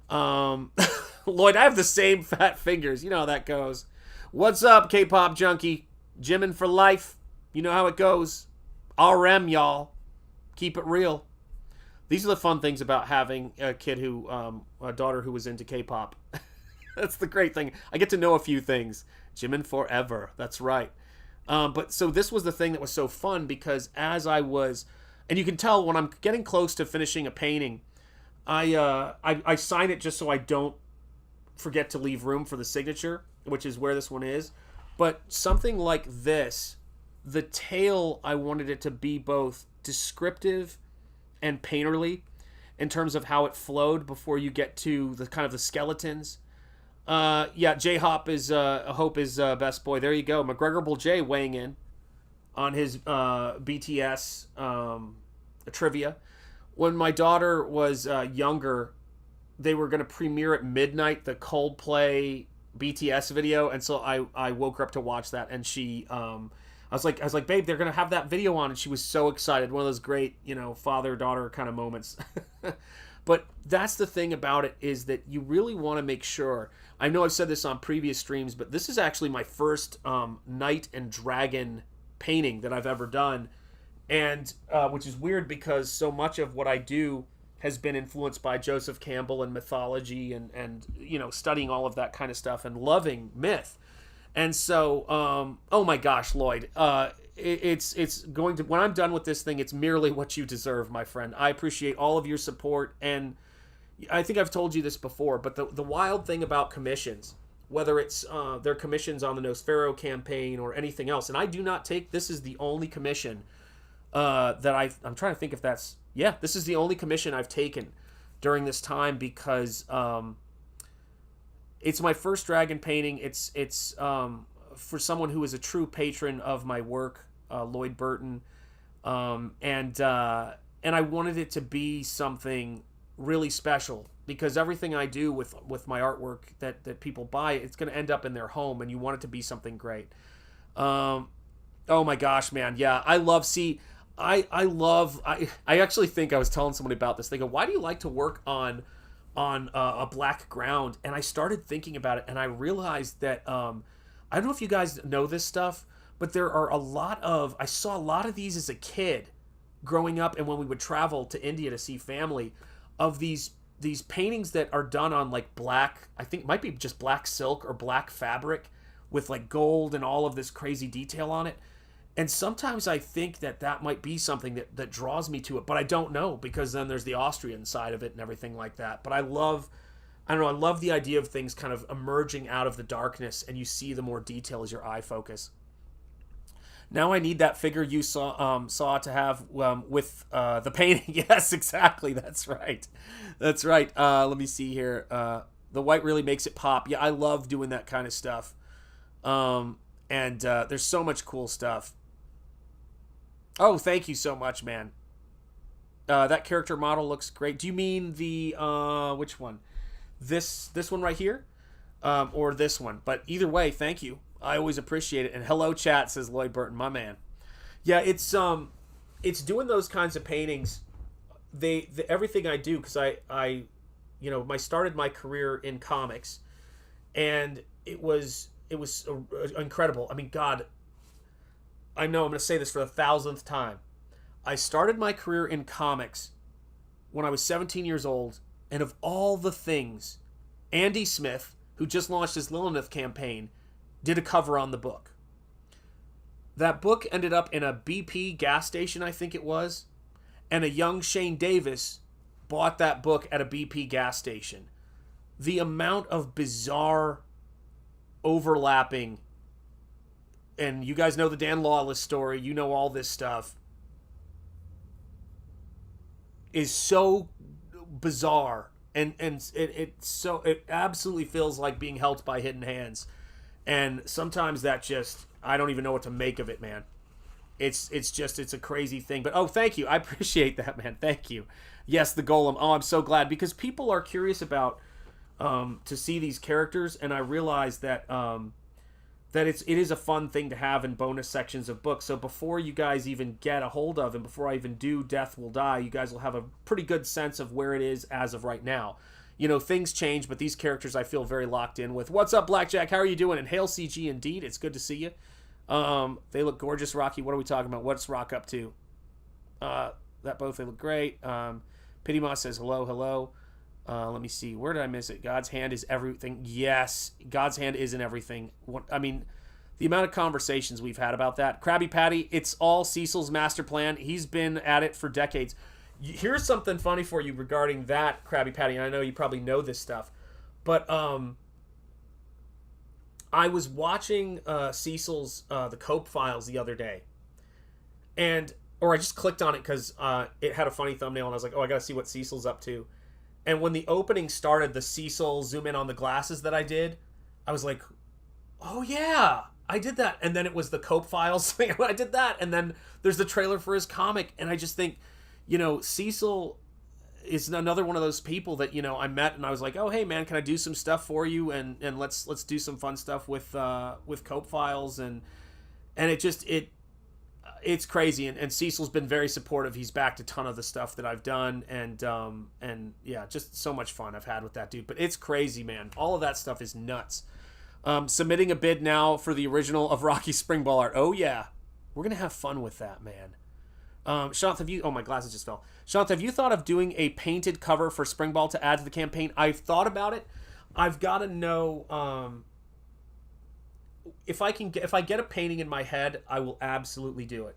Lloyd, I have the same fat fingers. You know how that goes. What's up, K-pop junkie? Jimin for life. You know how it goes. RM, y'all. Keep it real. These are the fun things about having a kid a daughter who was into K-pop. That's the great thing. I get to know a few things. Jimin forever. That's right. But so this was the thing that was so fun, because as I was, and you can tell when I'm getting close to finishing a painting, I sign it just so I don't forget to leave room for the signature, which is where this one is. But something like this the tale, I wanted it to be both descriptive and painterly in terms of how it flowed before you get to the kind of the skeletons. Yeah, J-Hop is Hope is best boy. There you go. McGregor Bull J weighing in on his BTS trivia. When my daughter was younger, they were going to premiere at midnight the Coldplay BTS video, and so I woke her up to watch that, and she I was like, babe, they're going to have that video on, and she was so excited. One of those great, father-daughter kind of moments. But that's the thing about it, is that you really want to make sure. I know I've said this on previous streams, but this is actually my first knight and dragon painting that I've ever done, and which is weird because so much of what I do has been influenced by Joseph Campbell and mythology and studying all of that kind of stuff and loving myth. And so, oh my gosh, Lloyd, it's going to, when I'm done with this thing, it's merely what you deserve, my friend. I appreciate all of your support, and I think I've told you this before, but the wild thing about commissions, whether it's their commissions on the Nosfero campaign or anything else, and I do not take, this is the only commission that I'm trying to think if that's, yeah, this is the only commission I've taken during this time, because it's my first dragon painting. It's for someone who is a true patron of my work, Lloyd Burton, and I wanted it to be something really special, because everything I do with my artwork that people buy, it's going to end up in their home, and you want it to be something great. Oh my gosh, man, yeah, I actually think I was telling somebody about this. They go, why do you like to work on a black ground? And I started thinking about it, and I realized that I don't know if you guys know this stuff, but there are I saw a lot of these as a kid growing up, and when we would travel to India to see family, of these paintings that are done on like black, I think it might be just black silk or black fabric with like gold and all of this crazy detail on it. And sometimes I think that might be something that draws me to it, but I don't know, because then there's the Austrian side of it and everything like that. But I love the idea of things kind of emerging out of the darkness, and you see the more detail as your eye focus. Now I need that figure you saw to have with the painting. Yes, exactly. That's right. That's right. Let me see here. The white really makes it pop. Yeah, I love doing that kind of stuff. And there's so much cool stuff. Oh, thank you so much, man. That character model looks great. Do you mean the which one? This one right here, or this one? But either way, thank you. I always appreciate it. And hello, chat, says Lloyd Burton, my man. Yeah, it's doing those kinds of paintings. Everything I do, because I started my career in comics, and it was incredible. I mean, God, I know I'm going to say this for the 1,000th time. I started my career in comics when I was 17 years old, and of all the things, Andy Smith, who just launched his LILINETH campaign, did a cover on the book. That book ended up in a BP gas station, I think it was, and a young Shane Davis bought that book at a BP gas station. The amount of bizarre overlapping, and you guys know the Dan Lawless story, you know all this stuff, is so bizarre, and it absolutely feels like being helped by hidden hands. And sometimes that just, I don't even know what to make of it, man. It's a crazy thing. But oh, thank you, I appreciate that, man. Thank you. Yes, the Golem. Oh, I'm so glad, because people are curious about to see these characters, and I realize that it is a fun thing to have in bonus sections of books. So before you guys even get a hold of, and before I even do Death Will Die, you guys will have a pretty good sense of where it is as of right now. Things change, but these characters I feel very locked in with. What's up, Blackjack? How are you doing? And hail CG indeed. It's good to see you. They look gorgeous, Rocky. What are we talking about? What's Rock up to? They look great. Pity Moss says hello. Let me see. Where did I miss it? God's hand is everything. Yes, God's hand is in everything. The amount of conversations we've had about that. Krabby Patty, it's all Cecil's master plan. He's been at it for decades. Here's something funny for you regarding that, Krabby Patty, and I know you probably know this stuff, but I was watching Cecil's The Cope Files the other day, and or I just clicked on it because it had a funny thumbnail, and I was like, oh, I gotta see what Cecil's up to. And when the opening started, the Cecil zoom in on the glasses that I did, I was like, oh yeah, I did that. And then it was the Cope Files thing. I did that. And then there's the trailer for his comic. And I just think, Cecil is another one of those people that, I met and I was like, oh, hey man, can I do some stuff for you? And let's do some fun stuff with Cope Files. And it's crazy. And Cecil's been very supportive. He's backed a ton of the stuff that I've done. And yeah, just so much fun I've had with that dude. But it's crazy, man. All of that stuff is nuts. Submitting a bid now for the original of Rocky Springball art. Oh yeah, we're gonna have fun with that, man. Shanth, have you? Oh, my glasses just fell. Shanth, have you thought of doing a painted cover for Springball to add to the campaign? I've thought about it. I've got to know if I get a painting in my head, I will absolutely do it.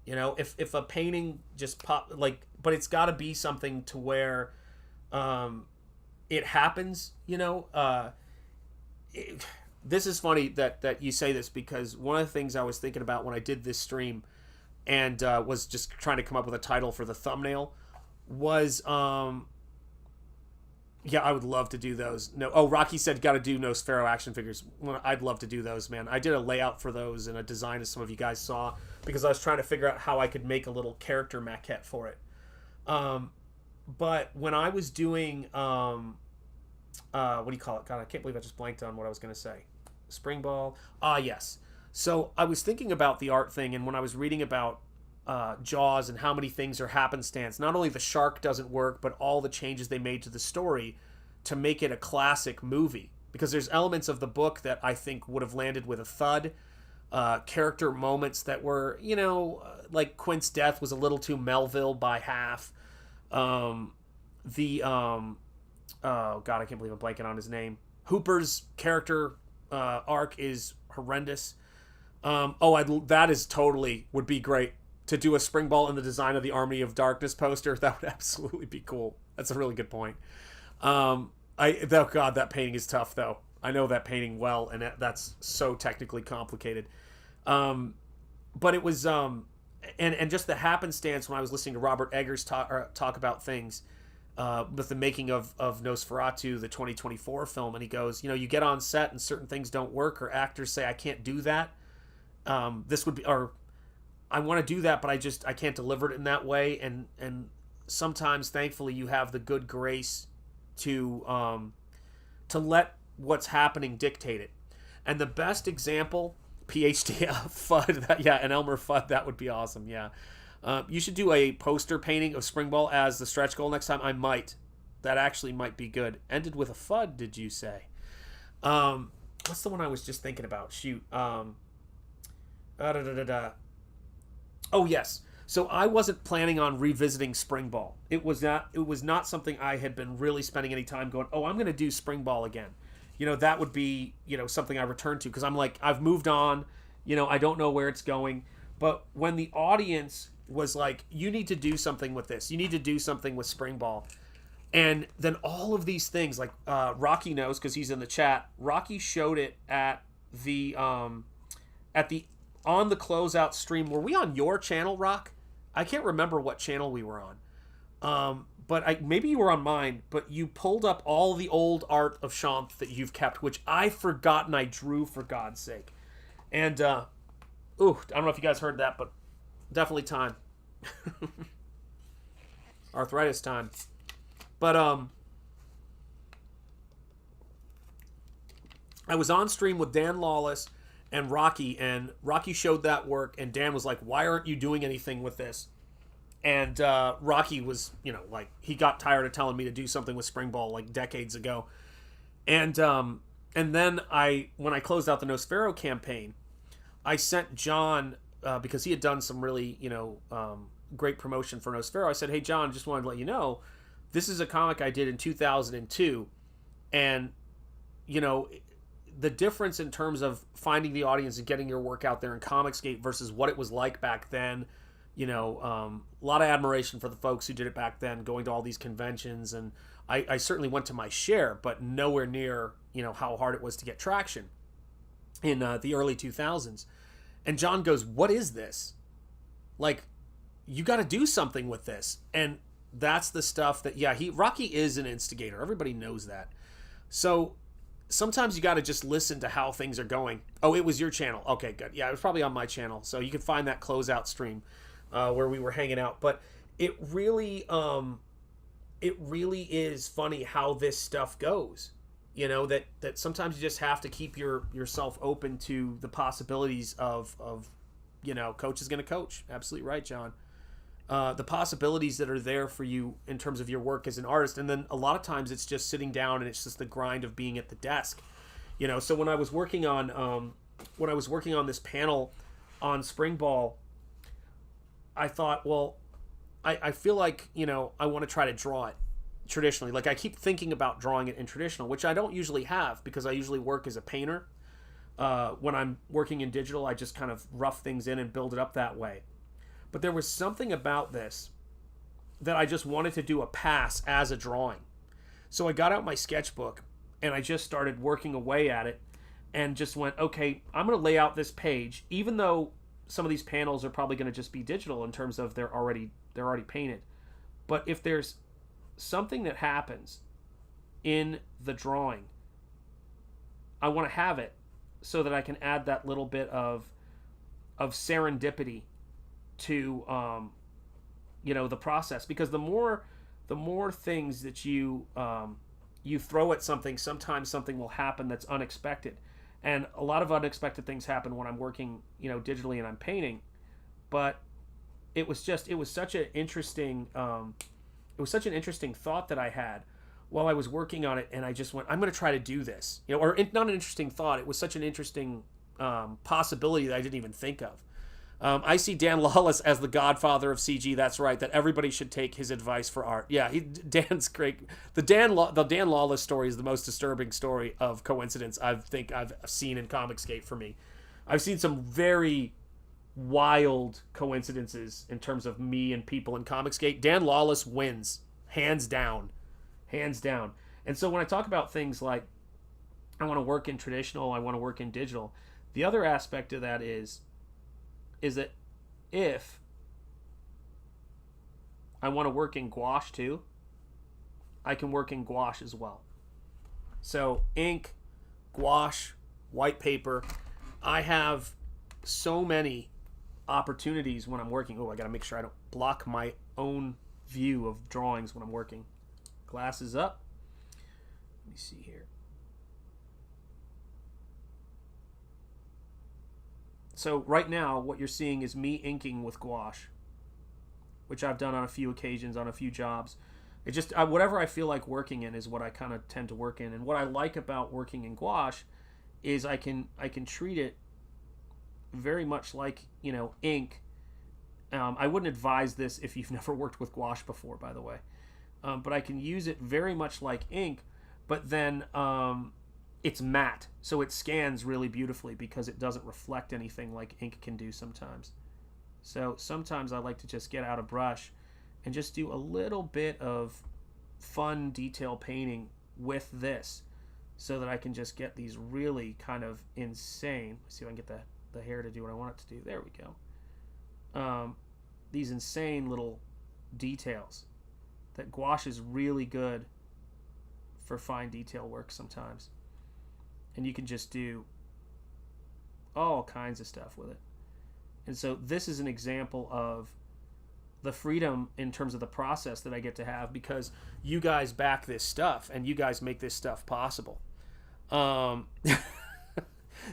If a painting just but it's got to be something to where it happens. This is funny that you say this, because one of the things I was thinking about when I did this stream and was just trying to come up with a title for the thumbnail was yeah, I would love to do those. Rocky said got to do Nosfero action figures. Well, I'd love to do those, man. I did a layout for those and a design, as some of you guys saw, because I was trying to figure out how I could make a little character maquette for it. But when I was doing what do you call it? God, I can't believe I just blanked on what I was going to say. Springball. Yes. So I was thinking about the art thing, and when I was reading about Jaws and how many things are happenstance, not only the shark doesn't work, but all the changes they made to the story to make it a classic movie. Because there's elements of the book that I think would have landed with a thud. Character moments that were, like Quint's death was a little too Melville by half. Oh God, I can't believe I'm blanking on his name. Hooper's character arc is horrendous. That is totally would be great to do a Springball in the design of the Army of Darkness poster. That would absolutely be cool. That's a really good point. God, that painting is tough though. I know that painting well, and that's so technically complicated. But it was and just the happenstance when I was listening to Robert Eggers talk about things. With the making of Nosferatu, the 2024 film, and he goes, you get on set and certain things don't work, or actors say, I can't do that. This would be, or I want to do that, but I can't deliver it in that way. And sometimes, thankfully, you have the good grace to let what's happening dictate it. And the best example, PhD Fudd, and Elmer Fudd, that would be awesome. Yeah. You should do a poster painting of Springball as the stretch goal next time. I might. That actually might be good. Ended with a FUD, did you say? What's the one I was just thinking about? Shoot. Oh, yes. So I wasn't planning on revisiting Springball. It was not something I had been really spending any time going, oh, I'm going to do Springball again. That would be, something I return to, because I'm like, I've moved on. I don't know where it's going. But when the audience was like, you need to do something with this. You need to do something with Springball. And then all of these things, like Rocky knows because he's in the chat. Rocky showed it at the on the closeout stream. Were we on your channel, Rock? I can't remember what channel we were on. But maybe you were on mine. But you pulled up all the old art of Shanth that you've kept, which I've forgotten I drew, for God's sake. And I don't know if you guys heard that, but definitely time. Arthritis time. But I was on stream with Dan Lawless and Rocky showed that work, and Dan was like, why aren't you doing anything with this? And Rocky was, like, he got tired of telling me to do something with Springball like decades ago. And then when I closed out the Nosfero campaign, I sent John, because he had done some really, great promotion for Nosfero. I said, hey, John, just wanted to let you know, this is a comic I did in 2002. And, the difference in terms of finding the audience and getting your work out there in Comicsgate versus what it was like back then, a lot of admiration for the folks who did it back then, going to all these conventions. And I certainly went to my share, but nowhere near, how hard it was to get traction in the early 2000s. And John goes, what is this? like, you got to do something with this. And that's the stuff that, yeah, Rocky is an instigator. Everybody knows that. So sometimes you got to just listen to how things are going. Oh, it was your channel. Okay, good. Yeah, it was probably on my channel. So you can find that closeout stream where we were hanging out. But it really is funny how this stuff goes. You know, that sometimes you just have to keep yourself open to the possibilities of you know, coach is going to coach. Absolutely right, John. The possibilities that are there for you in terms of your work as an artist. And then a lot of times it's just sitting down and it's just the grind of being at the desk. You know, so when I was working on this panel on SPRINGBALL, I thought, well, I feel like, you know, I want to try to draw it traditionally. Like, I keep thinking about drawing it in traditional, which I don't usually have because I usually work as a painter. When I'm working in digital, I just kind of rough things in and build it up that way. But there was something about this that I just wanted to do a pass as a drawing. So I got out my sketchbook and I just started working away at it and just went, okay, I'm going to lay out this page, even though some of these panels are probably going to just be digital in terms of they're already painted. But if there's something that happens in the drawing, I want to have it so that I can add that little bit of serendipity to you know, the process. Because the more things that you throw at something, sometimes something will happen that's unexpected. And a lot of unexpected things happen when I'm working, you know, digitally and I'm painting. But it was such an interesting thought that I had while I was working on it, and I just went, I'm going to try to do this. You know, or not an interesting thought. It was such an interesting possibility that I didn't even think of. I see Dan Lawless as the godfather of CG. That's right. That everybody should take his advice for art. Yeah, Dan's great. The Dan Lawless story is the most disturbing story of coincidence I think I've seen in Comicsgate for me. I've seen some very wild coincidences in terms of me and people in Comicsgate. Dan Lawless wins, hands down. And so when I talk about things like I want to work in traditional, I want to work in digital, the other aspect of that is that if I want to work in gouache too, I can work in gouache as well. So ink, gouache, white paper, I have so many opportunities when I'm working. Oh, I gotta make sure I don't block my own view of drawings when I'm working. Glasses up. Let me see here. So right now, what you're seeing is me inking with gouache, which I've done on a few occasions, on a few jobs. It just, whatever I feel like working in is what I kind of tend to work in. And what I like about working in gouache is I can treat it very much like, you know, ink. I wouldn't advise this if you've never worked with gouache before, by the way. But I can use it very much like ink, but then it's matte, so it scans really beautifully because it doesn't reflect anything like ink can do sometimes. So sometimes I like to just get out a brush and just do a little bit of fun detail painting with this so that I can just get these really kind of insane, let's see if I can get the hair to do what I want it to do. There we go. These insane little details. That gouache is really good for fine detail work sometimes. And you can just do all kinds of stuff with it. And so this is an example of the freedom in terms of the process that I get to have because you guys back this stuff and you guys make this stuff possible.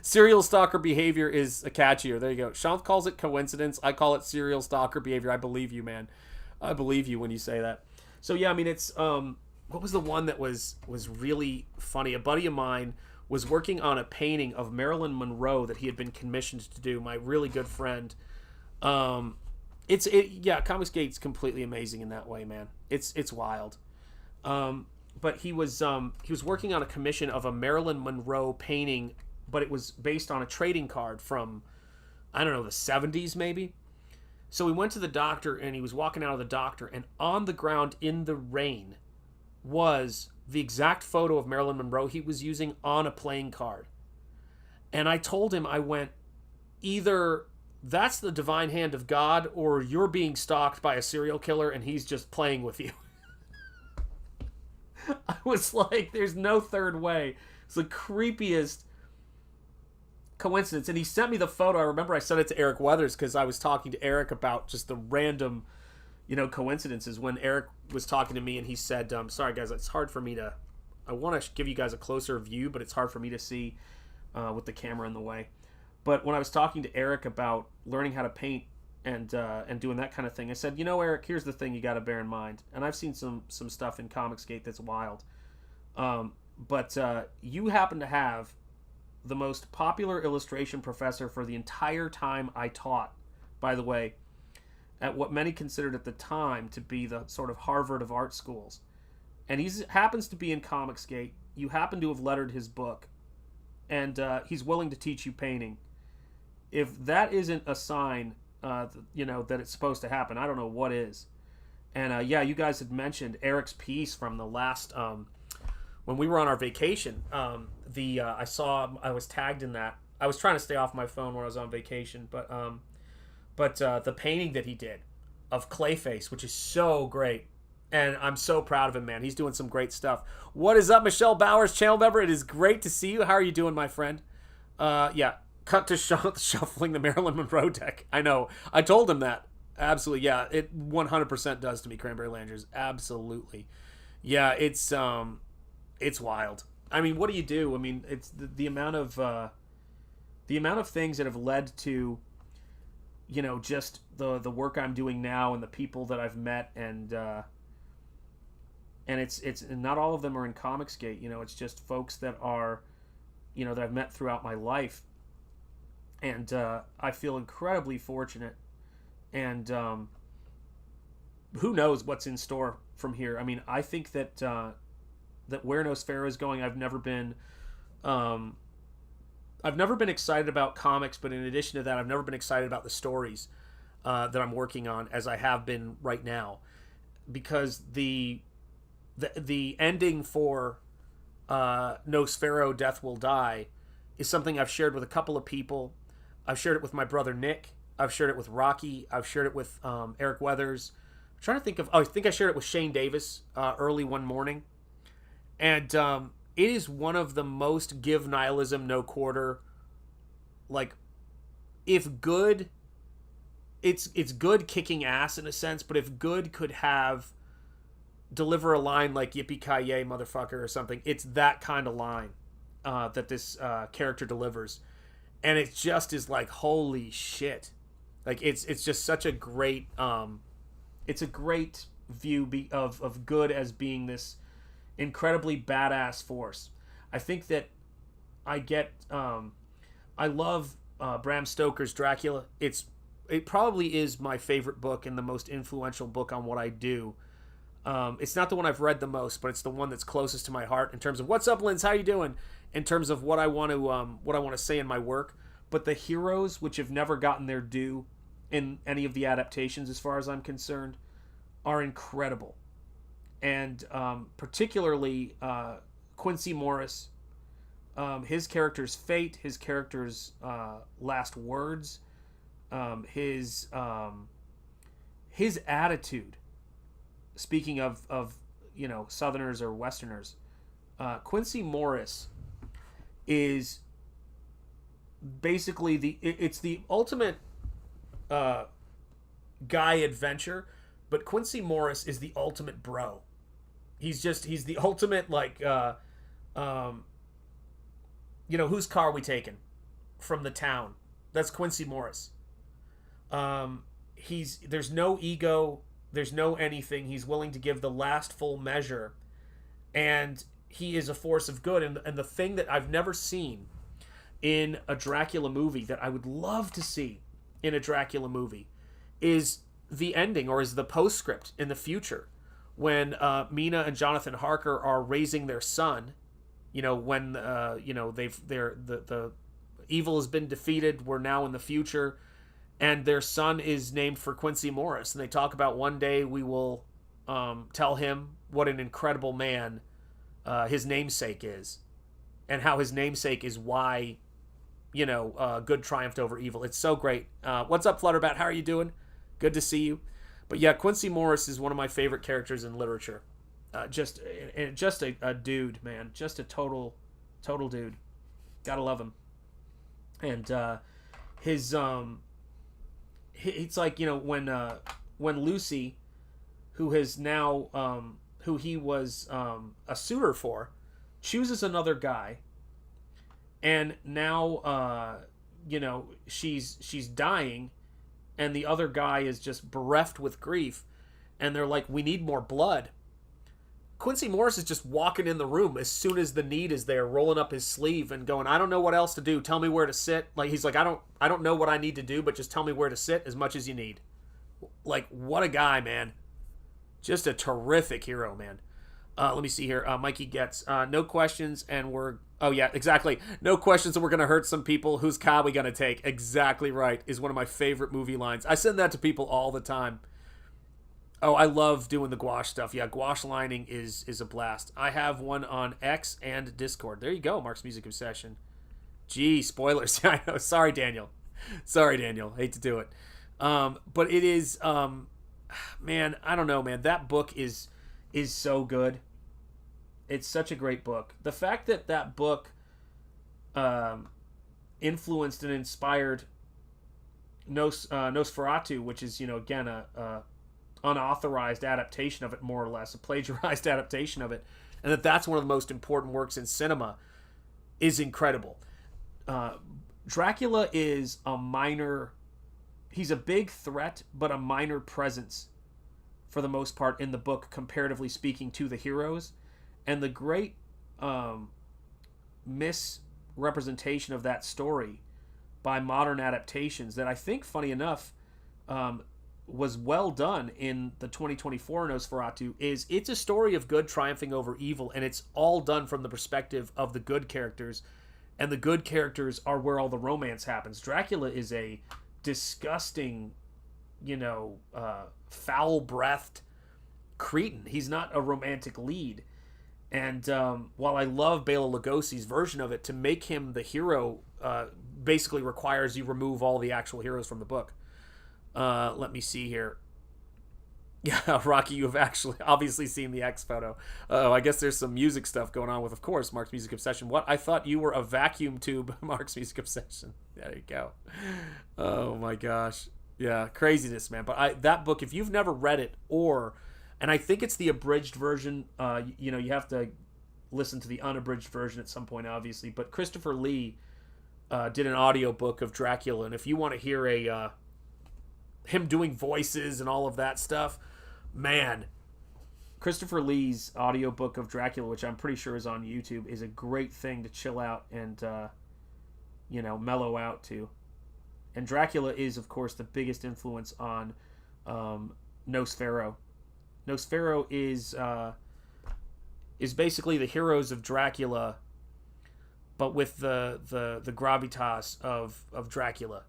Serial stalker behavior is a catchier. There you go. Shanth calls it coincidence. I call it serial stalker behavior. I believe you, man. I believe you when you say that. So yeah, I mean, it's what was the one that was really funny? A buddy of mine was working on a painting of Marilyn Monroe that he had been commissioned to do. My really good friend. Yeah, Comicsgate's completely amazing in that way, man. It's wild. But he was working on a commission of a Marilyn Monroe painting, but it was based on a trading card from, I don't know, the 70s maybe. So we went to the doctor, and he was walking out of the doctor, and on the ground in the rain was the exact photo of Marilyn Monroe he was using on a playing card. And I told him, I went, either that's the divine hand of God, or you're being stalked by a serial killer and he's just playing with you. I was like, there's no third way. It's the creepiest coincidence. And he sent me the photo. I remember I sent it to Eric Weathers because I was talking to Eric about just the random, coincidences. When Eric was talking to me and he said, sorry guys, it's hard for me to, I want to give you guys a closer view, but it's hard for me to see with the camera in the way. But when I was talking to Eric about learning how to paint and doing that kind of thing, I said, Eric, here's the thing you got to bear in mind. And I've seen some stuff in Comicsgate that's wild. But you happen to have the most popular illustration professor for the entire time I taught, by the way, at what many considered at the time to be the sort of Harvard of art schools. And he happens to be in Comicsgate. You happen to have lettered his book. And he's willing to teach you painting. If that isn't a sign, that it's supposed to happen, I don't know what is. And you guys had mentioned Eric's piece from the last, when we were on our vacation. I was tagged in that. I was trying to stay off my phone when I was on vacation, but the painting that he did of Clayface, which is so great. And I'm so proud of him, man. He's doing some great stuff. What is up, Michelle Bowers, channel member? It is great to see you. How are you doing, my friend? Cut to shuffling the Marilyn Monroe deck. I know. I told him that. Absolutely. Yeah, it 100% does to me, Cranberry Langers. Absolutely. Yeah, it's wild. I mean, what do you do? I mean, it's the amount of things that have led to, just the work I'm doing now and the people that I've met, and it's not all of them are in Comicsgate. It's just folks that are, that I've met throughout my life. And I feel incredibly fortunate. And who knows what's in store from here. I mean, I think that where Nosfero is going, I've never been excited about comics, but in addition to that, I've never been excited about the stories that I'm working on as I have been right now. Because the ending for Nosfero, Death Will Die, is something I've shared with a couple of people. I've shared it with my brother Nick. I've shared it with Rocky. I've shared it with Eric Weathers. I'm trying to think of... I think I shared it with Shane Davis early one morning. And it is one of the most give nihilism, no quarter. Like, if good... It's good kicking ass in a sense, but if good could have... deliver a line like yippee-ki-yay, motherfucker, or something, it's that kind of line that this character delivers. And it just is like, holy shit. Like, it's just such a great it's a great view of good as being this incredibly badass force. I think that I love Bram Stoker's Dracula. It probably is my favorite book and the most influential book on what I do. It's not the one I've read the most, but it's the one that's closest to my heart in terms of what's up, Linz, how you doing? In terms of what I want to say in my work. But the heroes, which have never gotten their due in any of the adaptations, as far as I'm concerned, are incredible. And particularly Quincy Morris, his character's fate, his character's last words, his attitude. Speaking of Southerners or Westerners, Quincy Morris is basically it's the ultimate guy adventure, but Quincy Morris is the ultimate bro. He's the ultimate, like, whose car are we taking from the town? That's Quincy Morris. There's no ego. There's no anything. He's willing to give the last full measure. And he is a force of good. And the thing that I've never seen in a Dracula movie that I would love to see in a Dracula movie is the ending, or is the postscript in the future, when Mina and Jonathan Harker are raising their son. When the evil has been defeated. We're now in the future. And their son is named for Quincy Morris. And they talk about one day we will tell him what an incredible man his namesake is. And how his namesake is why good triumphed over evil. It's so great. What's up, Flutterbat? How are you doing? Good to see you. But yeah, Quincy Morris is one of my favorite characters in literature. Just a dude, man. Just a total dude. Gotta love him. And his it's like, when Lucy, who has now who he was a suitor for, chooses another guy, and now she's dying, and the other guy is just bereft with grief, and they're like, we need more blood. Quincy Morris is just walking in the room as soon as the need is there, rolling up his sleeve and going, I don't know what else to do. Tell me where to sit. Like, he's like, I don't know what I need to do, but just tell me where to sit as much as you need. Like, what a guy, man. Just a terrific hero, man. Let me see here. Mikey gets no questions, and we're... Oh, yeah, exactly. No questions, and we're going to hurt some people. Whose car we going to take? Exactly right, is one of my favorite movie lines. I send that to people all the time. Oh, I love doing the gouache stuff. Yeah, gouache lining is a blast. I have one on X and Discord. There you go, Mark's Music Obsession. Gee, spoilers. I know. Sorry, Daniel. Hate to do it. But it is, man, I don't know, man. That book is so good. It's such a great book. The fact that book influenced and inspired Nosferatu, which is, again, a unauthorized adaptation of it, more or less, a plagiarized adaptation of it, and that's one of the most important works in cinema, is incredible. Dracula is a minor... He's a big threat, but a minor presence, for the most part, in the book, comparatively speaking, to the heroes. And the great misrepresentation of that story by modern adaptations that I think, funny enough, was well done in the 2024 Nosferatu, is it's a story of good triumphing over evil, and it's all done from the perspective of the good characters, and the good characters are where all the romance happens. Dracula is a disgusting, foul-breathed cretin. He's not a romantic lead. And while I love Bela Lugosi's version of it, to make him the hero basically requires you remove all the actual heroes from the book. Let me see here. Yeah, Rocky, you have obviously seen the X photo. I guess there's some music stuff going on with, of course, Mark's Music Obsession. What? I thought you were a vacuum tube, Mark's Music Obsession. There you go. Oh my gosh. Yeah, craziness, man. But that book, if you've never read it, and I think it's the abridged version, you have to listen to the unabridged version at some point, obviously. But Christopher Lee did an audiobook of Dracula, and if you want to hear him doing voices and all of that stuff, man, Christopher Lee's audiobook of Dracula, which I'm pretty sure is on YouTube, is a great thing to chill out and mellow out to. And Dracula is, of course, the biggest influence on Nosfero. Nosfero is basically the heroes of Dracula, but with the gravitas of Dracula.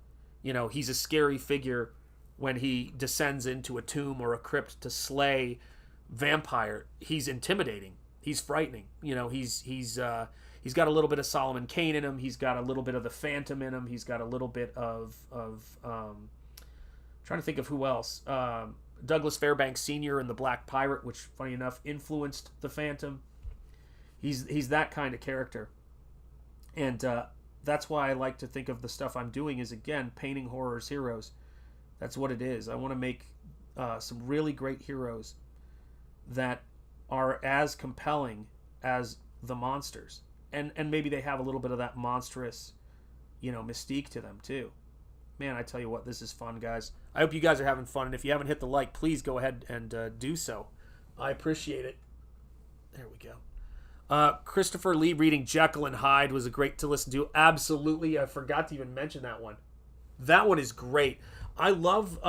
He's a scary figure when he descends into a tomb or a crypt to slay vampire. He's intimidating. He's frightening. He's got a little bit of Solomon Kane in him. He's got a little bit of the Phantom in him. He's got a little bit of trying to think of who else. Douglas Fairbanks Sr. in The Black Pirate, which, funny enough, influenced the Phantom. He's that kind of character. And that's why I like to think of the stuff I'm doing is, again, painting horror's heroes. That's what it is. I want to make some really great heroes that are as compelling as the monsters. And maybe they have a little bit of that monstrous, mystique to them, too. Man, I tell you what, this is fun, guys. I hope you guys are having fun. And if you haven't hit the like, please go ahead and do so. I appreciate it. There we go. Christopher Lee reading Jekyll and Hyde was a great to listen to. Absolutely. I forgot to even mention that one. That one is great. I love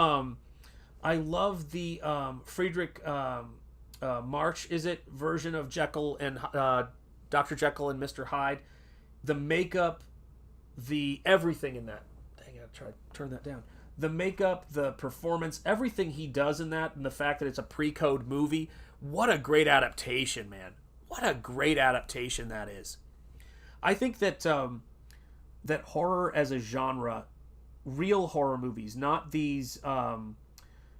the Friedrich March, is it, version of Jekyll and Dr. Jekyll and Mr. Hyde. The makeup, the everything in that. Dang, I gotta try to turn that down. The makeup, the performance, everything he does in that, and the fact that it's a pre-code movie. What a great adaptation, man. What a great adaptation that is. I think that that horror as a genre, real horror movies, not these,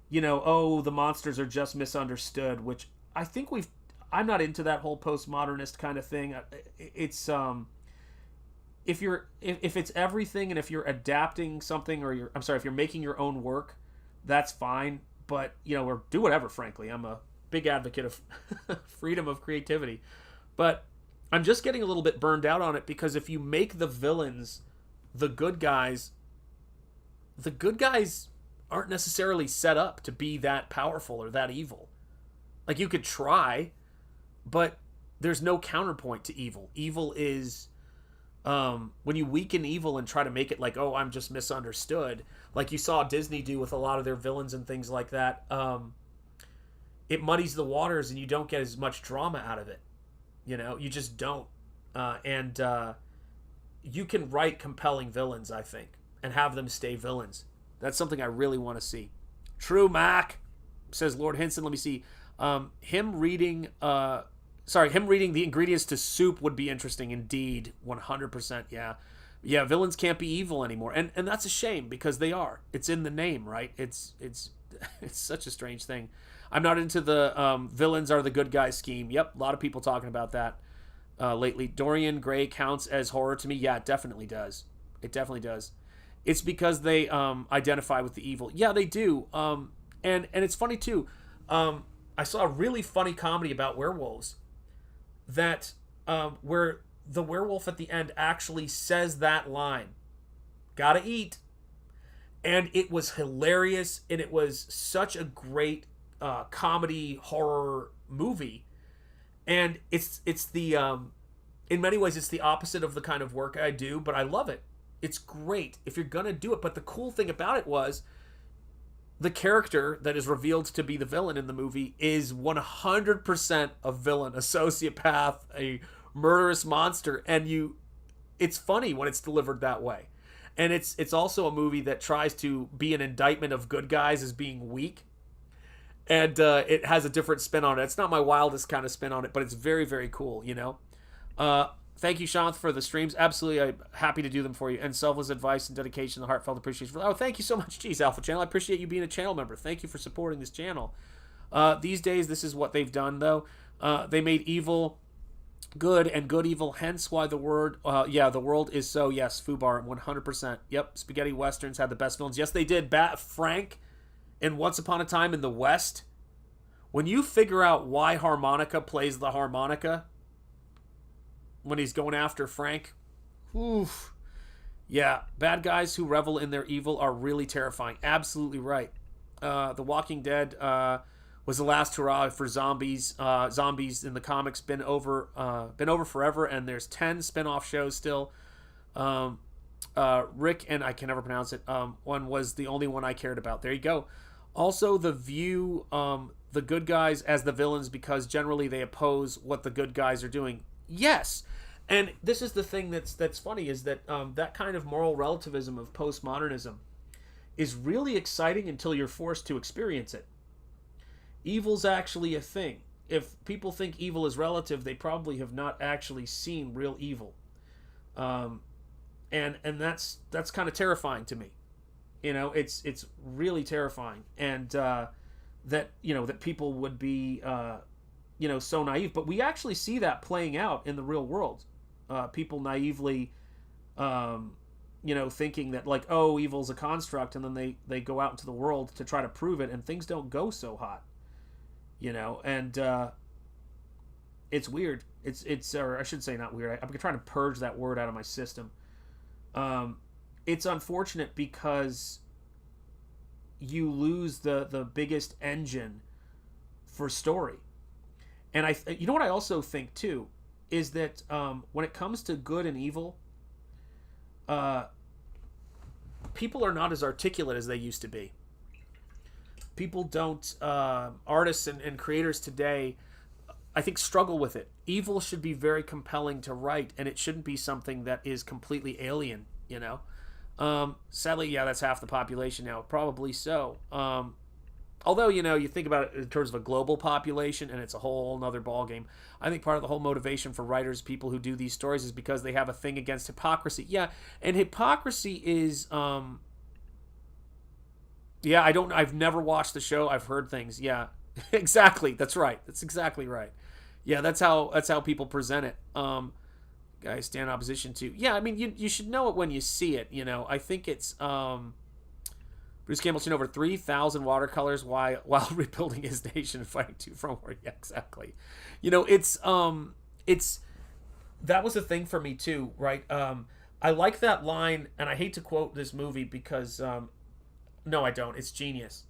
you know, oh, the monsters are just misunderstood, which I think I'm not into that whole postmodernist kind of thing. It's, if it's everything, and if you're adapting something, or if you're making your own work, that's fine. But, you know, or do whatever, frankly. I'm a big advocate of freedom of creativity. But I'm just getting a little bit burned out on it, because if you make the villains the good guys aren't necessarily set up to be that powerful or that evil. Like, you could try, but there's no counterpoint to evil. Evil is, when you weaken evil and try to make it like, oh, I'm just misunderstood, like you saw Disney do with a lot of their villains and things like that, it muddies the waters and you don't get as much drama out of it. You know, you just don't. And you can write compelling villains, I think, and have them stay villains. That's something I really want to see. True, Mac, says Lord Hinson. Let me see. Him reading the ingredients to soup would be interesting indeed. 100%. Yeah, villains can't be evil anymore, and that's a shame, because they are. It's in the name, right? It's such a strange thing. I'm not into the villains are the good guys scheme. Yep, a lot of people talking about that lately. Dorian Gray counts as horror to me. Yeah, it definitely does. It definitely does. It's because they identify with the evil. Yeah, they do. And it's funny too. I saw a really funny comedy about werewolves that where the werewolf at the end actually says that line, "Gotta eat," and it was hilarious, and it was such a great comedy horror movie. And it's the in many ways it's the opposite of the kind of work I do, but I love it. It's great if you're gonna do it. But the cool thing about it was the character that is revealed to be the villain in the movie is 100% a villain, a sociopath, a murderous monster, and it's funny when it's delivered that way. And it's also a movie that tries to be an indictment of good guys as being weak, and it has a different spin on it. It's not my wildest kind of spin on it, but it's very, very cool, you know. Thank you, Shanth, for the streams. Absolutely, I'm happy to do them for you. And selfless advice and dedication, the heartfelt appreciation. Oh, thank you so much, geez, Alpha Channel. I appreciate you being a channel member. Thank you for supporting this channel. These days, this is what they've done, though. They made evil good and good evil, hence why the word, the world is so, yes, Fubar, 100%. Yep, spaghetti westerns had the best villains. Yes, they did. Frank in Once Upon a Time in the West. When you figure out why harmonica plays the harmonica when he's going after Frank, oof. Yeah, bad guys who revel in their evil are really terrifying. Absolutely right. The Walking Dead was the last hurrah for zombies. Zombies in the comics been over forever, and there's 10 spin-off shows still. Rick, and I can never pronounce it, one was the only one I cared about. There you go. Also, the view the good guys as the villains because generally they oppose what the good guys are doing. Yes. And this is the thing that's funny, is that that kind of moral relativism of postmodernism is really exciting until you're forced to experience it. Evil's actually a thing. If people think evil is relative, they probably have not actually seen real evil. And that's kind of terrifying to me. You know, it's really terrifying. And that, you know, that people would be so naive. But we actually see that playing out in the real world. People naively thinking that, like, oh, evil's a construct, and then they go out into the world to try to prove it, and things don't go so hot. You know, and it's weird. It's or I should say not weird. I'm trying to purge that word out of my system. It's unfortunate because you lose the biggest engine for story. And you know what I also think too is that when it comes to good and evil, people are not as articulate as they used to be. People don't, artists and creators today, I think, struggle with it. Evil should be very compelling to write, and it shouldn't be something that is completely alien, you know? Sadly, yeah, that's half the population now. Probably so. Although, you think about it in terms of a global population, and it's a whole nother ballgame. I think part of the whole motivation for writers, people who do these stories, is because they have a thing against hypocrisy. Yeah, and hypocrisy is, I've never watched the show. I've heard things. Yeah, exactly. That's right. That's exactly right. Yeah, that's how people present it. Guys stand in opposition to. Yeah, I mean, you should know it when you see it. I think it's Bruce Campbell seen over 3,000 watercolors while rebuilding his nation and fighting two front war. Yeah, exactly. It's that was a thing for me too, right? I like that line, and I hate to quote this movie because no, I don't. It's genius.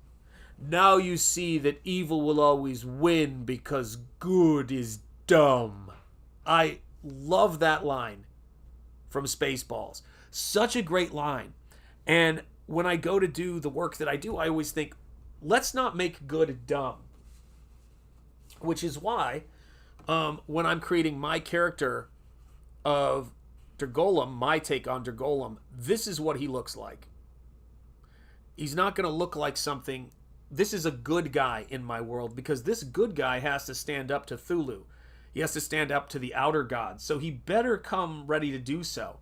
Now you see that evil will always win because good is dumb. I love that line from Spaceballs. Such a great line. And when I go to do the work that I do, I always think, let's not make good dumb. Which is why, when I'm creating my character of Dergolem, my take on Dergolem, this is what he looks like. He's not going to look like something. This is a good guy in my world, because this good guy has to stand up to Thulu. He has to stand up to the outer gods. So he better come ready to do so.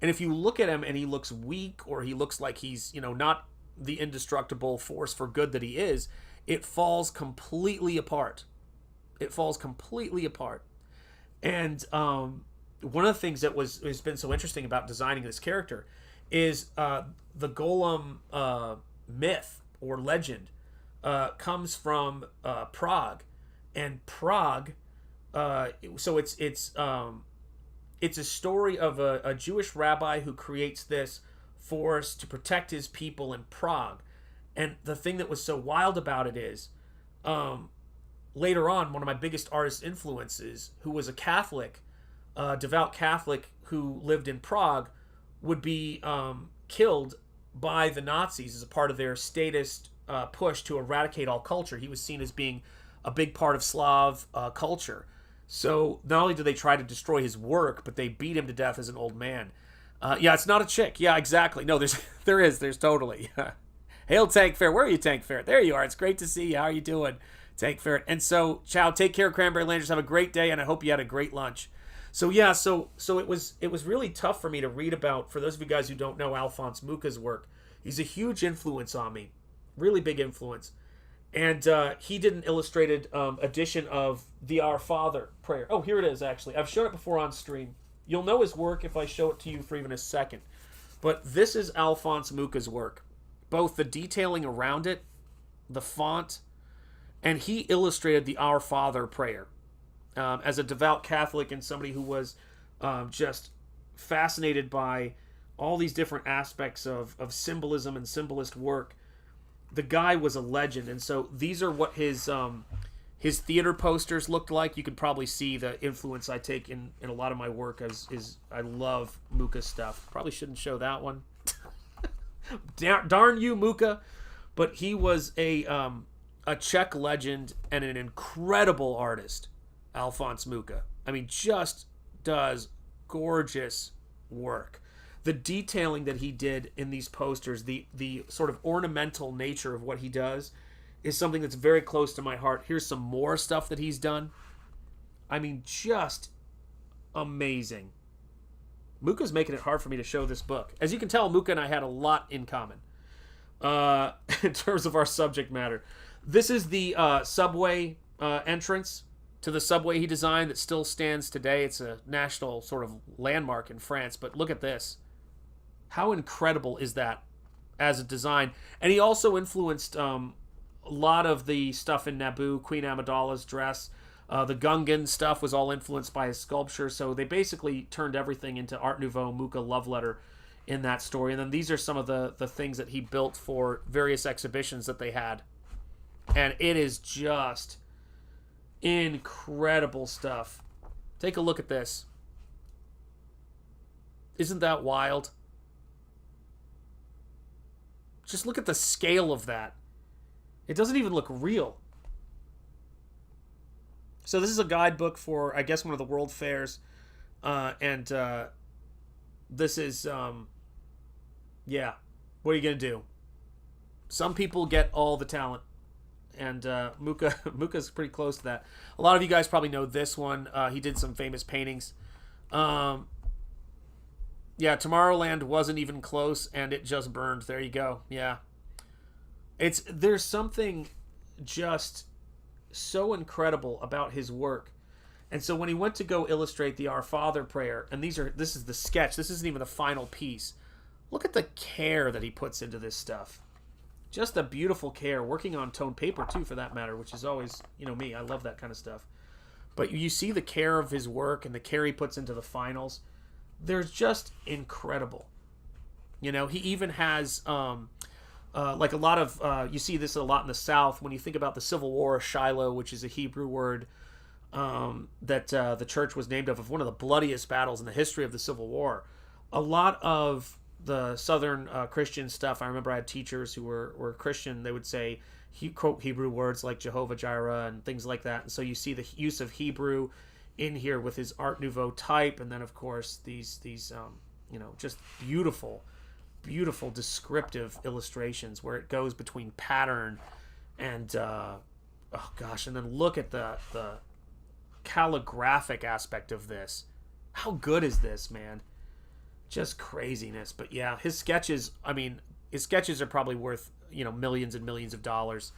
And if you look at him and he looks weak, or he looks like he's, not the indestructible force for good that he is, it falls completely apart. It falls completely apart. And one of the things that has been so interesting about designing this character is the Golem myth or legend comes from Prague. And Prague, so it's a story of a Jewish rabbi who creates this force to protect his people in Prague. And the thing that was so wild about it is, later on, one of my biggest artist influences, who was a Catholic, devout Catholic who lived in Prague, would be killed by the Nazis as a part of their statist push to eradicate all culture. He was seen as being a big part of Slav culture. So not only did they try to destroy his work, but they beat him to death as an old man. Yeah, it's not a chick. Yeah, exactly. No, there's totally. Hail Tank Ferret. Where are you, Tank Ferret? There you are. It's great to see you. How are you doing, Tank Ferret? And so, ciao. Take care, Cranberry Landers. Have a great day, and I hope you had a great lunch. So yeah, so it was really tough for me to read about. For those of you guys who don't know Alphonse Mucha's work, he's a huge influence on me, really big influence. And he did an illustrated edition of the Our Father prayer. Oh, here it is, actually. I've shown it before on stream. You'll know his work if I show it to you for even a second. But this is Alphonse Mucha's work. Both the detailing around it, the font, and he illustrated the Our Father prayer. As a devout Catholic and somebody who was just fascinated by all these different aspects of symbolism and symbolist work, the guy was a legend. And so these are what his theater posters looked like. You could probably see the influence I take in a lot of my work. I love Mucha stuff. Probably shouldn't show that one. Darn you, Mucha. But he was a Czech legend and an incredible artist, Alphonse Mucha. I mean, just does gorgeous work. The detailing that he did in these posters, the sort of ornamental nature of what he does, is something that's very close to my heart. Here's some more stuff that he's done. I mean, just amazing. Mucha's making it hard for me to show this book. As you can tell, Mucha and I had a lot in common in terms of our subject matter. This is the subway entrance to the subway he designed that still stands today. It's a national sort of landmark in France. But look at this. How incredible is that as a design? And he also influenced a lot of the stuff in Naboo, Queen Amidala's dress. The Gungan stuff was all influenced by his sculpture. So they basically turned everything into Art Nouveau Mucha love letter in that story. And then these are some of the things that he built for various exhibitions that they had. And it is just incredible stuff. Take a look at this. Isn't that wild? Just look at the scale of that. It doesn't even look real. So this is a guidebook for, I guess, one of the world fairs. And this is, yeah. What are you going to do? Some people get all the talent. and Muka's pretty close to that. A lot of you guys probably know this one. He did some famous paintings. Yeah, Tomorrowland wasn't even close, and it just burned. There you go. Yeah, there's something just so incredible about his work. And so when he went to go illustrate the Our Father prayer, and this is the sketch. This isn't even the final piece. Look at the care that he puts into this stuff. Just a beautiful care, working on toned paper too, for that matter, which is always, me. I love that kind of stuff. But you see the care of his work and the care he puts into the finals. They're just incredible. He even has, like a lot of, you see this a lot in the South when you think about the Civil War, Shiloh, which is a Hebrew word that the church was named of one of the bloodiest battles in the history of the Civil War. A lot of the Southern Christian stuff, I remember I had teachers who were Christian. They would say, quote Hebrew words like Jehovah Jireh and things like that. And so you see the use of Hebrew in here with his Art Nouveau type, and then of course these just beautiful descriptive illustrations where it goes between pattern and and then look at the calligraphic aspect of this. How good is this, man? Just craziness. But yeah, his sketches are probably worth millions and millions of dollars.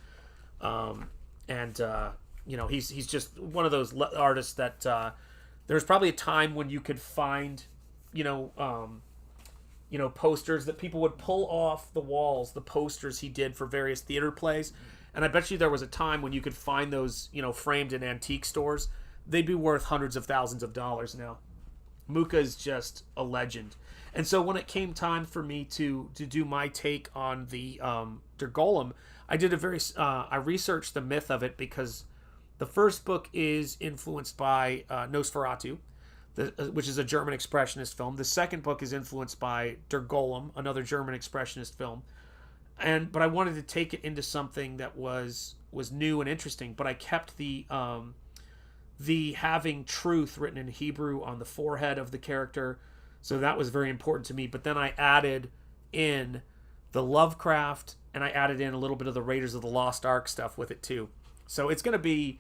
He's just one of those artists that there's probably a time when you could find posters that people would pull off the walls, the posters he did for various theater plays. And I bet you there was a time when you could find those framed in antique stores. They'd be worth hundreds of thousands of dollars now. Muka is just a legend. And so when it came time for me to do my take on the Der Golem, I did I researched the myth of it, because the first book is influenced by Nosferatu, which is a German expressionist film. The second book is influenced by Der Golem, another German expressionist film. But I wanted to take it into something that was new and interesting, but I kept the having truth written in Hebrew on the forehead of the character. So that was very important to me. But then I added in the Lovecraft, and I added in a little bit of the Raiders of the Lost Ark stuff with it too. So it's going to be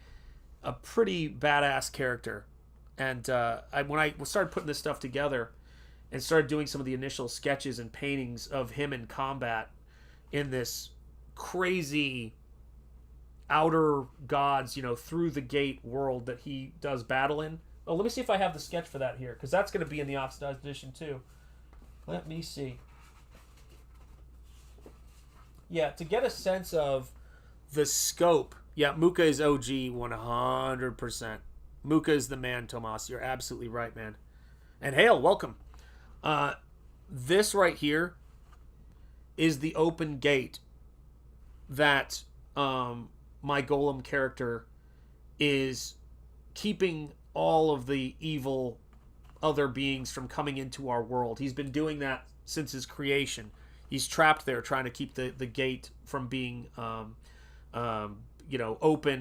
a pretty badass character. And when I started putting this stuff together and started doing some of the initial sketches and paintings of him in combat in this crazy outer gods, through the gate world that he does battle in. Oh, let me see if I have the sketch for that here, because that's going to be in the Oxidized edition too. Let me see. Yeah, to get a sense of the scope. Yeah, Muka is OG 100%. Muka is the man, Tomas. You're absolutely right, man. And Hale, welcome. This right here is the open gate that my golem character is keeping all of the evil other beings from coming into our world. He's been doing that since his creation. He's trapped there trying to keep the gate from being open.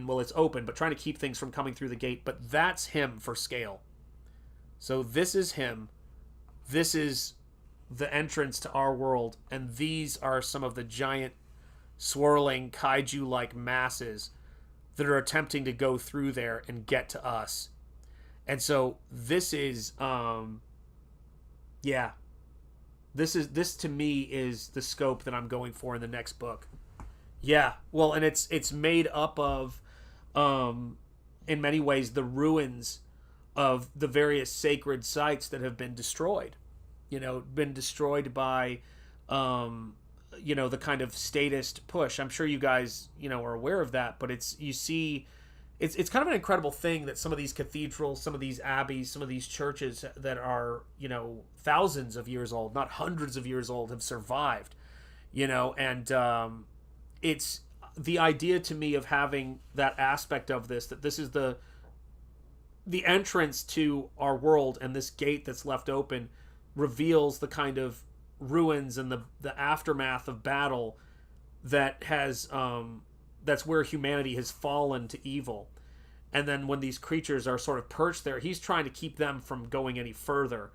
Well, it's open, but trying to keep things from coming through the gate. But that's him for scale. So this is him. This is the entrance to our world, and these are some of the giant swirling kaiju-like masses that are attempting to go through there and get to us. And so this is this to me is the scope that I'm going for in the next book. Yeah, well, and it's made up of in many ways the ruins of the various sacred sites that have been destroyed. Been destroyed by the kind of statist push. I'm sure you guys, are aware of that, but it's kind of an incredible thing that some of these cathedrals, some of these abbeys, some of these churches that are, thousands of years old, not hundreds of years old, have survived, and it's the idea to me of having that aspect of this, that this is the entrance to our world, and this gate that's left open reveals the kind of ruins and the aftermath of battle that has that's where humanity has fallen to evil. And then when these creatures are sort of perched there, he's trying to keep them from going any further.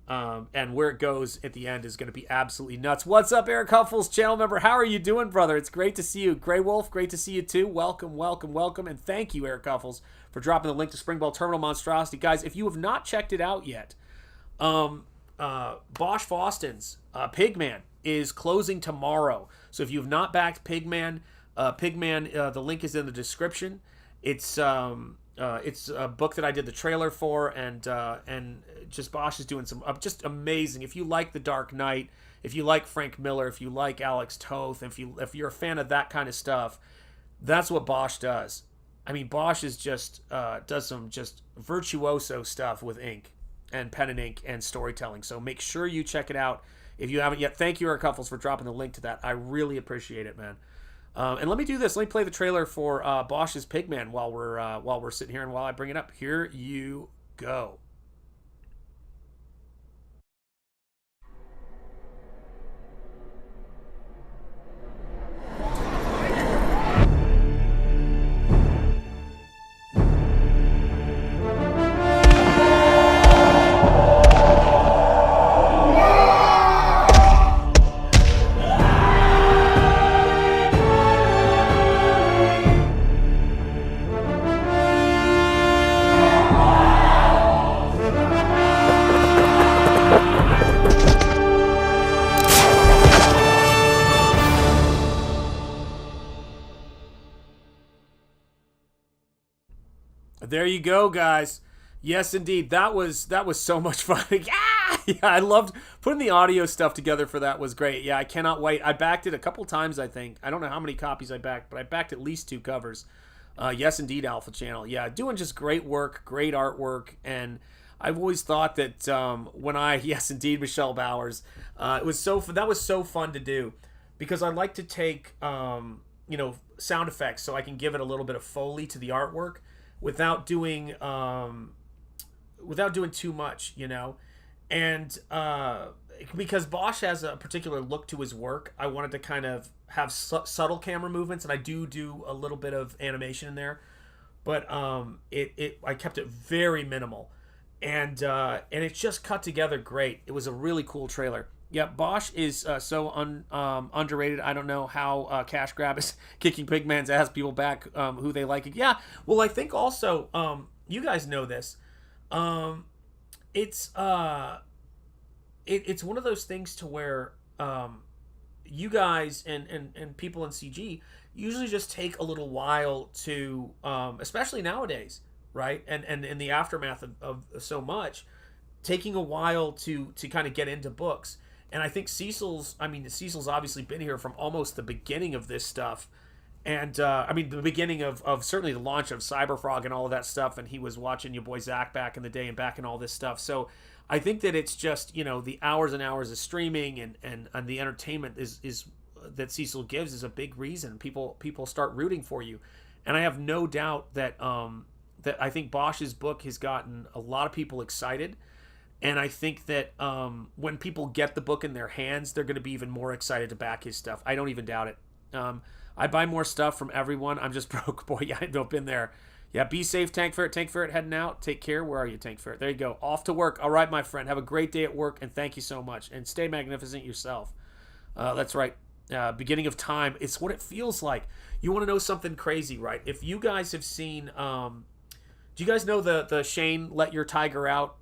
And where it goes at the end is going to be absolutely nuts. What's up, Eric Huffles, channel member? How are you doing, brother? It's great to see you. Grey Wolf, great to see you too. Welcome, welcome, welcome. And thank you, Eric Huffles, for dropping the link to Springball Terminal Monstrosity. Guys, if you have not checked it out yet, Bosch Foston's Pigman is closing tomorrow. So if you have not backed Pigman, the link is in the description. It's a book that I did the trailer for, and just Bosch is doing some just amazing. If you like The Dark Knight, if you like Frank Miller, if you like Alex Toth, if you're a fan of that kind of stuff, that's what Bosch does. I mean, Bosch is just does some just virtuoso stuff with ink and pen and ink and storytelling. So make sure you check it out if you haven't yet. Thank you, Eric Huffles, for dropping the link to that. I really appreciate it, man. And let me do this. Let me play the trailer for Bosch's Pigman while we're sitting here, and while I bring it up. Here you go. There you go, guys. Yes, indeed. That was so much fun. Yeah, I loved putting the audio stuff together for that. Was great. Yeah, I cannot wait. I backed it a couple times, I think. I don't know how many copies I backed, but I backed at least 2 covers. Yes, indeed, Alpha Channel. Yeah, doing just great work, great artwork, and I've always thought that yes, indeed, Michelle Bowers. That was so fun to do, because I like to take sound effects so I can give it a little bit of Foley to the artwork, without doing too much, and because Bosch has a particular look to his work, I wanted to kind of have subtle camera movements, and I do a little bit of animation in there, but I kept it very minimal, and it just cut together great. It was a really cool trailer. Yeah, Bosch is so underrated. I don't know how Cash Grab is kicking Pigman's ass. People back who they like it. Yeah, well, I think also you guys know this. It's one of those things to where you guys and people in CG usually just take a little while to, especially nowadays, right? And in the aftermath of so much, taking a while to kind of get into books. And I think Cecil's obviously been here from almost the beginning of this stuff. And, the beginning of certainly the launch of CYBERFROG and all of that stuff. And he was watching your boy Zach back in the day and back in all this stuff. So I think that it's just, the hours and hours of streaming and the entertainment is that Cecil gives is a big reason people start rooting for you. And I have no doubt that that I think Bosch's book has gotten a lot of people excited. And I think that when people get the book in their hands, they're going to be even more excited to back his stuff. I don't even doubt it. I buy more stuff from everyone. I'm just broke, boy. Yeah, I've been there. Yeah, be safe, Tank Ferret. Tank Ferret heading out. Take care. Where are you, Tank Ferret? There you go. Off to work. All right, my friend. Have a great day at work, and thank you so much. And stay magnificent yourself. That's right. Beginning of time. It's what it feels like. You want to know something crazy, right? If you guys have seen... do you guys know the Shane Let Your Tiger Out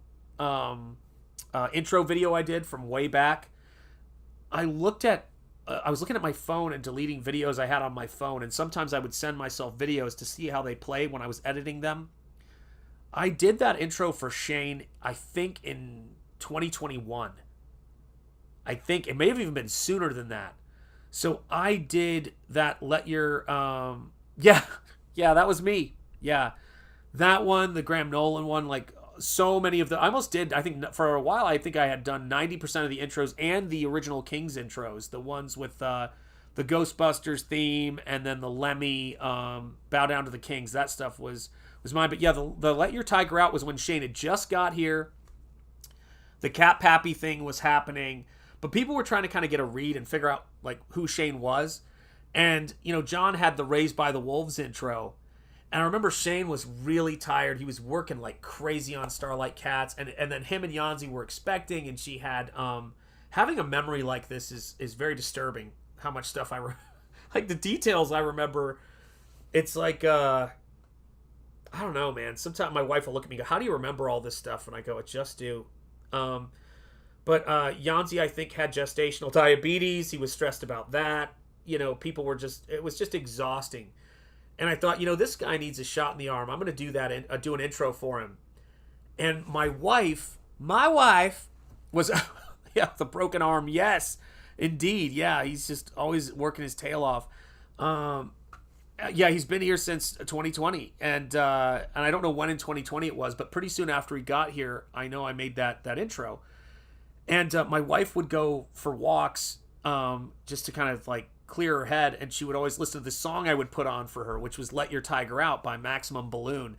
intro video I did from way back? I was looking at my phone and deleting videos I had on my phone, and sometimes I would send myself videos to see how they played when I was editing them. I did that intro for Shane, I think in 2021. I think it may have even been sooner than that. So I did that Let Your yeah, that was me. Yeah. That one, the Graham Nolan one, like so many of the, I almost did, I think for a while, I think I had done 90% of the intros and the original Kings intros, the ones with the Ghostbusters theme and then the Lemmy Bow Down to the Kings. That stuff was mine. But yeah, the Let Your Tiger Out was when Shane had just got here. The Cat Pappy thing was happening, but people were trying to kind of get a read and figure out like who Shane was. And, John had the Raised by the Wolves intro. And I remember Shane was really tired. He was working like crazy on Starlight Cats, and then him and Yanzi were expecting, and she had having a memory like this is very disturbing. How much stuff like the details I remember. It's like I don't know, man. Sometimes my wife will look at me and go, "How do you remember all this stuff?" And I go, "I just do." But Yanzi, I think, had gestational diabetes. He was stressed about that. You know, people were it was just exhausting. And I thought, this guy needs a shot in the arm. I'm going to do that and do an intro for him. And my wife was, yeah, the broken arm. Yes, indeed. Yeah, he's just always working his tail off. Yeah, he's been here since 2020. And I don't know when in 2020 it was, but pretty soon after he got here, I know I made that intro. And my wife would go for walks just to kind of like clear her head, and she would always listen to the song I would put on for her, which was Let Your Tiger Out by Maximum Balloon.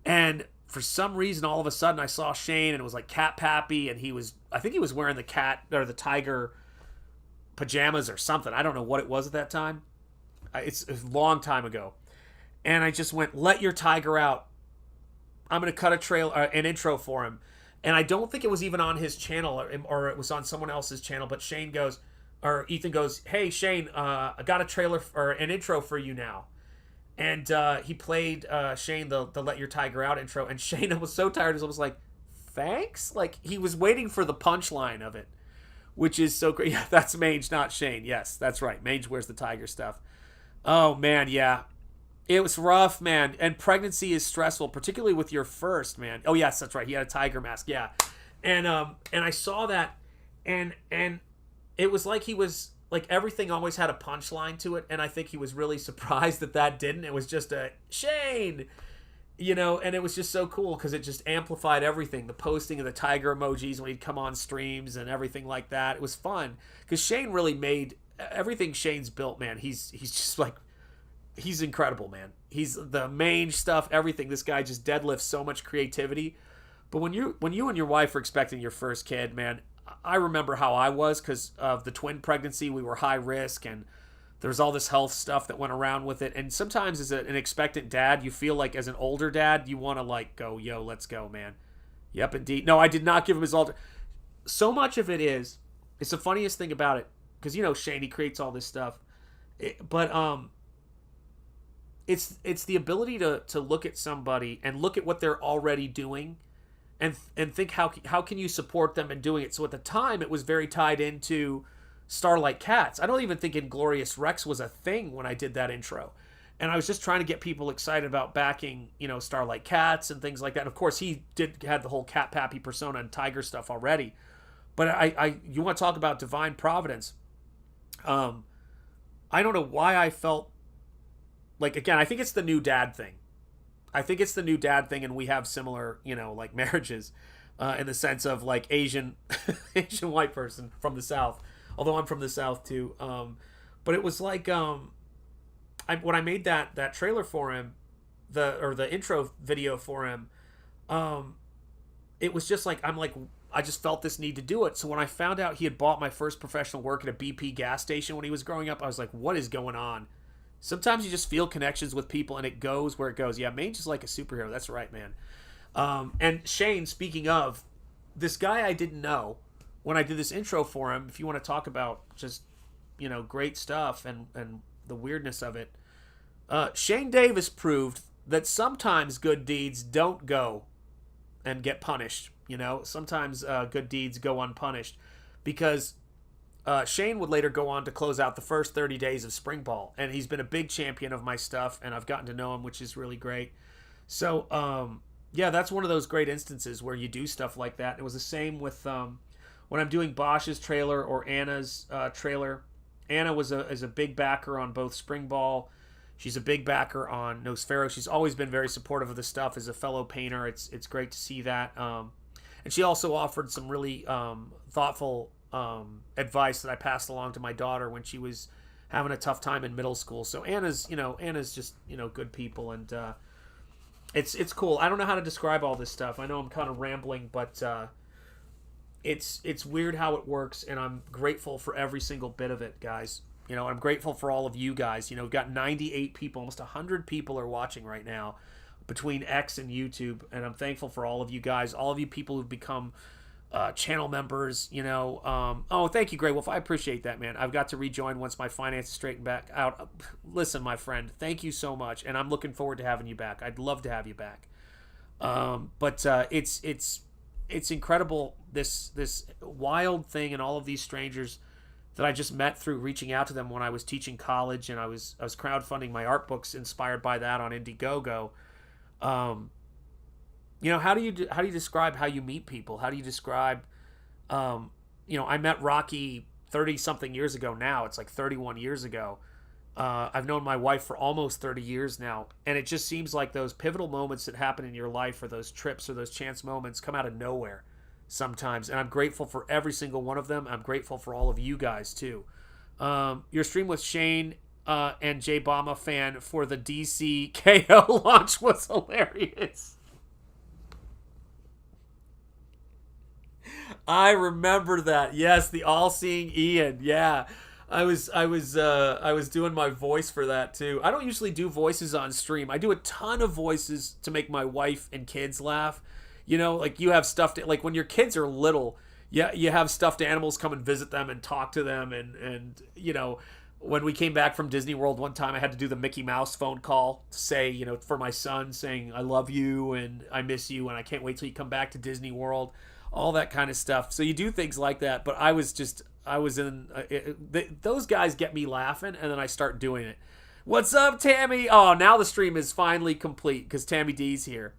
And for some reason, all of a sudden I saw Shane, and it was like Cat Pappy, and I think he was wearing the cat or the tiger pajamas or something. I don't know what it was at that time. It's a long time ago. And I just went, Let Your Tiger Out. I'm going to cut an intro for him. And I don't think it was even on his channel, or it was on someone else's channel, but Ethan goes, "Hey Shane, I got a trailer or an intro for you now," and he played Shane the Let Your Tiger Out intro, and Shane was so tired, he was almost like, "Thanks," like he was waiting for the punchline of it, which is so great. Yeah, that's Mange, not Shane. Yes, that's right. Mange wears the tiger stuff. Oh man, yeah, it was rough, man, and pregnancy is stressful, particularly with your first, man. Oh yes, that's right. He had a tiger mask, yeah, and I saw that, and it was like he was like everything always had a punchline to it, and I think he was really surprised that didn't. It was just a Shane, and it was just so cool because it just amplified everything. The posting of the tiger emojis when he'd come on streams and everything like that. It was fun because Shane really made everything Shane's built, man. He's just like, he's incredible, man. He's the Mange stuff, everything. This guy just deadlifts so much creativity. But when you and your wife are expecting your first kid, man, I remember how I was because of the twin pregnancy. We were high risk, and there was all this health stuff that went around with it. And sometimes as an expectant dad, you feel like as an older dad, you want to like go, yo, let's go, man. Yep, indeed. No, I did not give him his altar. So much of it it's the funniest thing about it because, Shane, he creates all this stuff. But it's the ability to look at somebody and look at what they're already doing and think how can you support them in doing it. So at the time, it was very tied into Starlight Cats. I don't even think Inglorious Rex was a thing when I did that intro. And I was just trying to get people excited about backing, Starlight Cats and things like that. And of course, he had the whole Cat Pappy persona and tiger stuff already. But you want to talk about divine providence. I don't know why I felt like, again, I think it's the new dad thing. And we have similar, like marriages in the sense of like Asian white person from the South, although I'm from the South too. But it was like when I made that trailer for him, the intro video for him, it was just like, I just felt this need to do it. So when I found out he had bought my first professional work at a BP gas station when he was growing up, I was like, what is going on? Sometimes you just feel connections with people and it goes where it goes. Yeah, Mange is like a superhero. That's right, man. And Shane, speaking of, this guy I didn't know when I did this intro for him, if you want to talk about just, great stuff and the weirdness of it, Shane Davis proved that sometimes good deeds don't go and get punished. Sometimes good deeds go unpunished because Shane would later go on to close out the first 30 days of SPRINGBALL, and he's been a big champion of my stuff, and I've gotten to know him, which is really great. So, yeah, that's one of those great instances where you do stuff like that. It was the same with when I'm doing Bosch's trailer or Anna's trailer. Anna is a big backer on both SPRINGBALL. She's a big backer on Nosfero. She's always been very supportive of the stuff as a fellow painter. It's great to see that. And she also offered some really thoughtful advice that I passed along to my daughter when she was having a tough time in middle school. So Anna's just, good people, and it's cool. I don't know how to describe all this stuff. I know I'm kind of rambling, but it's weird how it works, and I'm grateful for every single bit of it, guys. You know, I'm grateful for all of you guys. You know, we've got 98 people, almost 100 people are watching right now between X and YouTube, and I'm thankful for all of you guys, all of you people who've become channel members, you know. Oh, thank you, Grey Wolf. I appreciate that, man. I've got to rejoin once my finances straighten back out. Listen, my friend, thank you so much, and I'm looking forward to having you back. I'd love to have you back. But it's incredible, this wild thing, and all of these strangers that I just met through reaching out to them when I was teaching college, and I was crowdfunding my art books inspired by that on Indiegogo. You know, how do you describe how you meet people? How do you describe, you know, I met Rocky 30 something years ago now. It's like 31 years ago. I've known my wife for almost 30 years now. And it just seems like those pivotal moments that happen in your life, or those trips or those chance moments, come out of nowhere sometimes. And I'm grateful for every single one of them. I'm grateful for all of you guys too. Your stream with Shane and J Bama fan for the DC KO launch was hilarious. I remember that. Yes, the all-seeing Ian. Yeah, I was doing my voice for that too. I don't usually do voices on stream. I do a ton of voices to make my wife and kids laugh. You know, like you have stuffed, like when your kids are little, yeah, you have stuffed animals come and visit them and talk to them, and you know, when we came back from Disney World one time, I had to do the Mickey Mouse phone call to say, you know, for my son, saying I love you and I miss you and I can't wait till you come back to Disney World. All that kind of stuff. So you do things like that, but I was in those guys get me laughing, and then I start doing it. What's up, Tammy? Oh, now the stream is finally complete because Tammy D's here.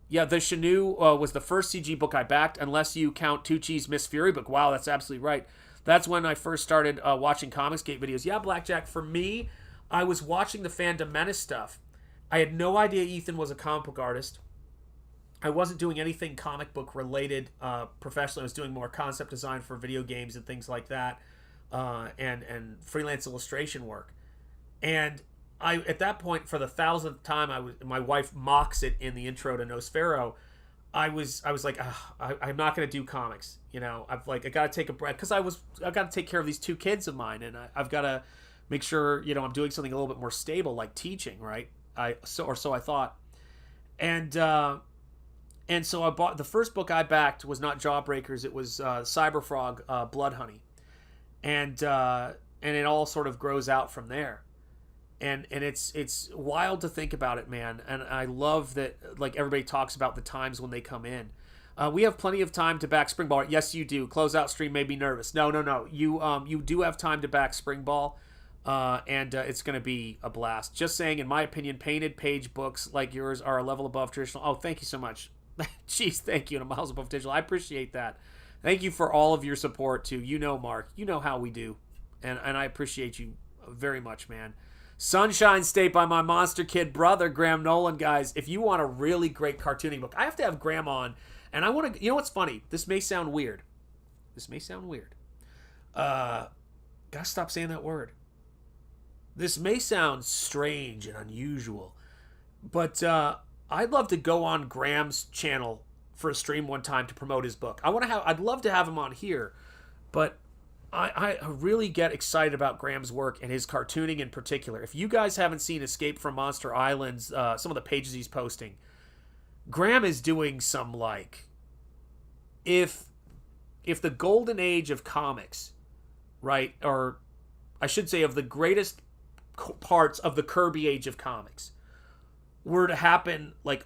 Yeah, the Shanu was the first CG book I backed, unless you count Tucci's Miss Fury book. Wow, that's absolutely right. That's when I first started watching Comicsgate videos. Yeah, Blackjack, for me, I was watching the Fandom Menace stuff. I had no idea Ethan was a comic book artist. I wasn't doing anything comic book related professionally. I was doing more concept design for video games and things like that, and freelance illustration work. And I, at that point, for the 1,000th time, my wife mocks it in the intro to Nosfero. I was like, I'm not going to do comics. You know, I got to take a breath because I've got to take care of these two kids of mine, and I've got to make sure, you know, I'm doing something a little bit more stable, like teaching, right? So I thought, and so I bought the first book I backed was not Jawbreakers. It was CYBERFROG, Blood Honey, and it all sort of grows out from there, and it's wild to think about it, man. And I love that, like, everybody talks about the times when they come in. We have plenty of time to back Spring Ball. Yes, you do. Closeout stream made me nervous. No. You do have time to back Spring Ball, and it's going to be a blast. Just saying, in my opinion, painted page books like yours are a level above traditional. Oh, thank you so much. Jeez, thank you. And a miles above digital. I appreciate that. Thank you for all of your support too. You know, Mark, you know how we do, and I appreciate you very much, man. Sunshine State by my monster kid brother Graham Nolan, guys. If you want a really great cartooning book, I have to have Graham on, and I want to. You know what's funny? This may sound weird. Gotta stop saying that word. This may sound strange and unusual, but I'd love to go on Graham's channel for a stream one time to promote his book. I'd love to have him on here, but I really get excited about Graham's work and his cartooning in particular. If you guys haven't seen Escape from Monster Islands, some of the pages he's posting, Graham is doing some, like, if the golden age of comics, right, or I should say of the greatest parts of the Kirby age of comics were to happen, like,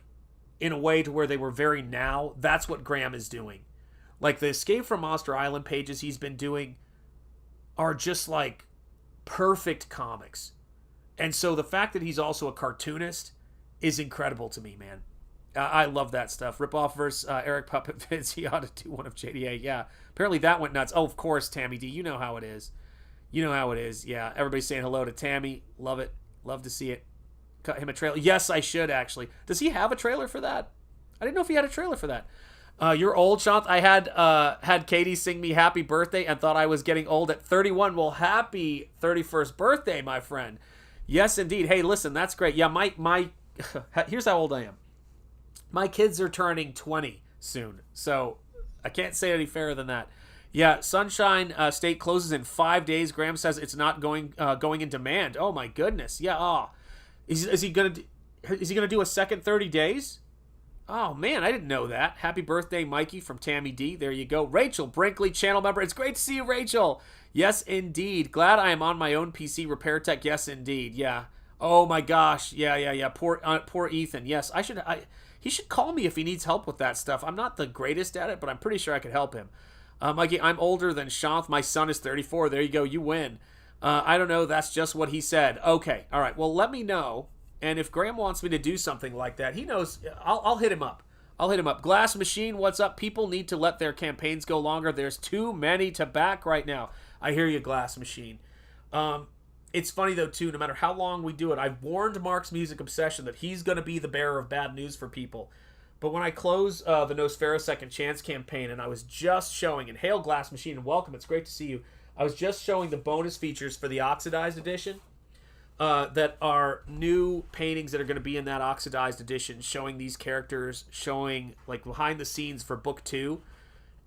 in a way to where they were very now, that's what Graham is doing. Like, the Escape from Monster Island pages he's been doing are just, like, perfect comics. And so the fact that he's also a cartoonist is incredible to me, man. I love that stuff. Ripoff versus Eric Puppet Vince. He ought to do one of JDA. Yeah. Apparently that went nuts. Oh, of course, Tammy D. You know how it is. Yeah. Everybody's saying hello to Tammy. Love it. Love to see it. Cut him a trailer. Yes, I should, actually. Does he have a trailer for that? I didn't know if he had a trailer for that. You're old, Shanth. I had Katie sing me happy birthday and thought I was getting old at 31. Well, happy 31st birthday, my friend. Yes, indeed. Hey, listen, that's great. Yeah, my here's how old I am. My kids are turning 20 soon, so I can't say any fairer than that. Yeah, Sunshine State closes in 5 days. Graham says it's not going in demand. Oh my goodness. Yeah. Oh, is he gonna do a second 30 days? Oh man, I didn't know that. Happy birthday, Mikey from Tammy D. There you go. Rachel Brinkley, channel member. It's great to see you, Rachel. Yes, indeed. Glad I am on my own PC repair tech. Yes, indeed. Yeah. Oh my gosh. Yeah. Poor Ethan. Yes, he should call me if he needs help with that stuff. I'm not the greatest at it, but I'm pretty sure I could help him. Mikey, I'm older than Shanth. My son is 34. There you go. You win. I don't know. That's just what he said. Okay. All right. Well, let me know. And if Graham wants me to do something like that, he knows. I'll hit him up. Glass Machine, what's up? People need to let their campaigns go longer. There's too many to back right now. I hear you, Glass Machine. It's funny, though, too, no matter how long we do it, I've warned Mark's Music Obsession that he's going to be the bearer of bad news for people. But when I close the Nosfero Second Chance campaign, and I was just showing, and hail Glass Machine, and welcome, it's great to see you. I was just showing the bonus features for the Oxidized Edition that are new paintings that are going to be in that Oxidized Edition, showing these characters, showing like behind the scenes for Book 2.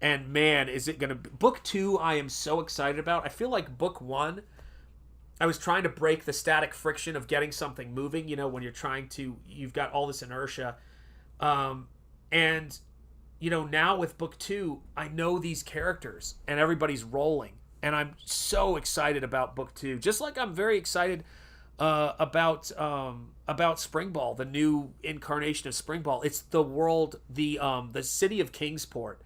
And man, is it going to be... Book 2 I am so excited about. I feel like Book 1, I was trying to break the static friction of getting something moving, you know, when you've got all this inertia. And, you know, now with Book 2, I know these characters and everybody's rolling. And I'm so excited about Book 2. Just like I'm very excited about Springball, the new incarnation of Springball. It's the world, the city of Kingsport.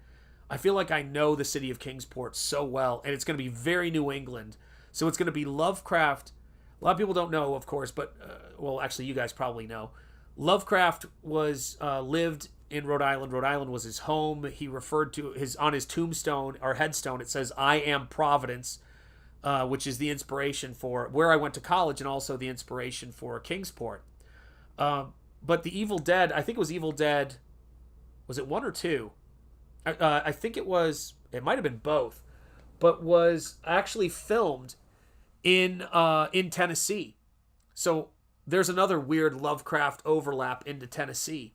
I feel like I know the city of Kingsport so well. And it's going to be very New England. So it's going to be Lovecraft. A lot of people don't know, of course, but, well, actually, you guys probably know. Lovecraft lived in Rhode Island. Rhode Island was his home. He referred to on his tombstone or headstone, it says, "I am Providence," which is the inspiration for where I went to college and also the inspiration for Kingsport. But the Evil Dead, I think it was Evil Dead, was it 1 or 2? I think it might have been both, but was actually filmed in Tennessee. So there's another weird Lovecraft overlap into Tennessee.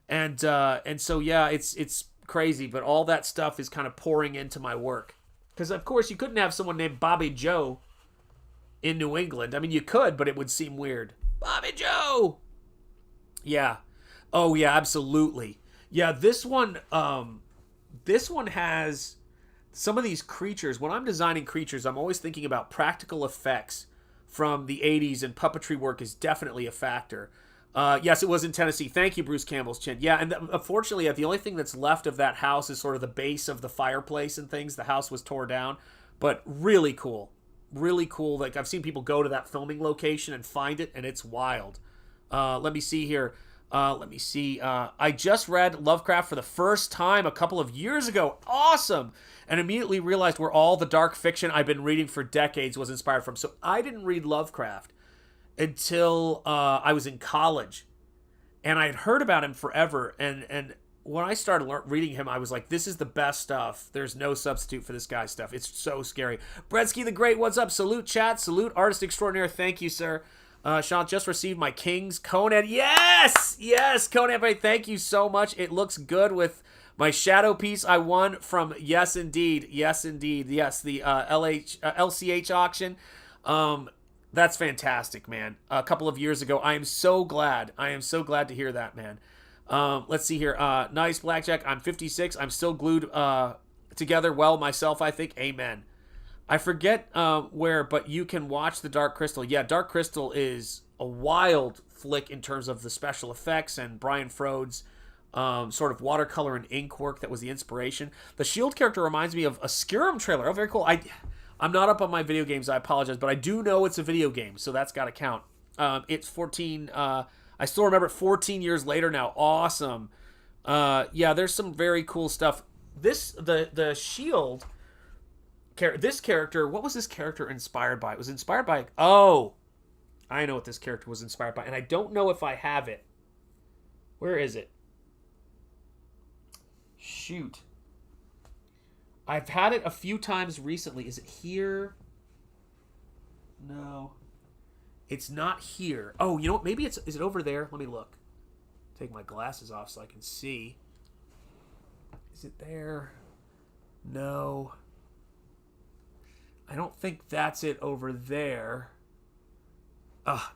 And so, yeah, it's crazy, but all that stuff is kind of pouring into my work. Because, of course, you couldn't have someone named Bobby Joe in New England. I mean, you could, but it would seem weird. Bobby Joe! Yeah. Oh, yeah, absolutely. Yeah, this one has some of these creatures. When I'm designing creatures, I'm always thinking about practical effects from the 80s, and puppetry work is definitely a factor. Yes, it was in Tennessee. Thank you, Bruce Campbell's Chin. Yeah, and unfortunately, the only thing that's left of that house is sort of the base of the fireplace and things. The house was torn down, but really cool. Really cool. Like, I've seen people go to that filming location and find it, and it's wild. Let me see here. I just read Lovecraft for the first time a couple of years ago. Awesome! And immediately realized where all the dark fiction I've been reading for decades was inspired from. So I didn't read Lovecraft until I was in college. And I had heard about him forever. And when I started reading him, I was like, this is the best stuff. There's no substitute for this guy's stuff. It's so scary. Bretsky the Great, what's up? Salute, chat. Salute, artist extraordinaire. Thank you, sir. Sean, just received my King's Conan. Yes! Yes, Conan, thank you so much. It looks good with my shadow piece I won from Yes Indeed. Yes, the LCH auction. That's fantastic, man. A couple of years ago. I am so glad to hear that, man. Let's see here. Nice, Blackjack. I'm 56. I'm still glued together well myself, I think. Amen. I forget where, but you can watch the Dark Crystal. Yeah, Dark Crystal is a wild flick in terms of the special effects and Brian Frode's sort of watercolor and ink work that was the inspiration. The S.H.I.E.L.D. character reminds me of a Skyrim trailer. Oh, very cool. I'm not up on my video games. I apologize, but I do know it's a video game, so that's got to count. It's 14. I still remember it 14 years later now. Awesome. Yeah, there's some very cool stuff. The S.H.I.E.L.D. This character, what was this character inspired by? It was inspired by... Oh! I know what this character was inspired by, and I don't know if I have it. Where is it? Shoot. I've had it a few times recently. Is it here? No. It's not here. Oh, you know what? Maybe is it over there? Let me look. Take my glasses off so I can see. Is it there? No. I don't think that's it over there.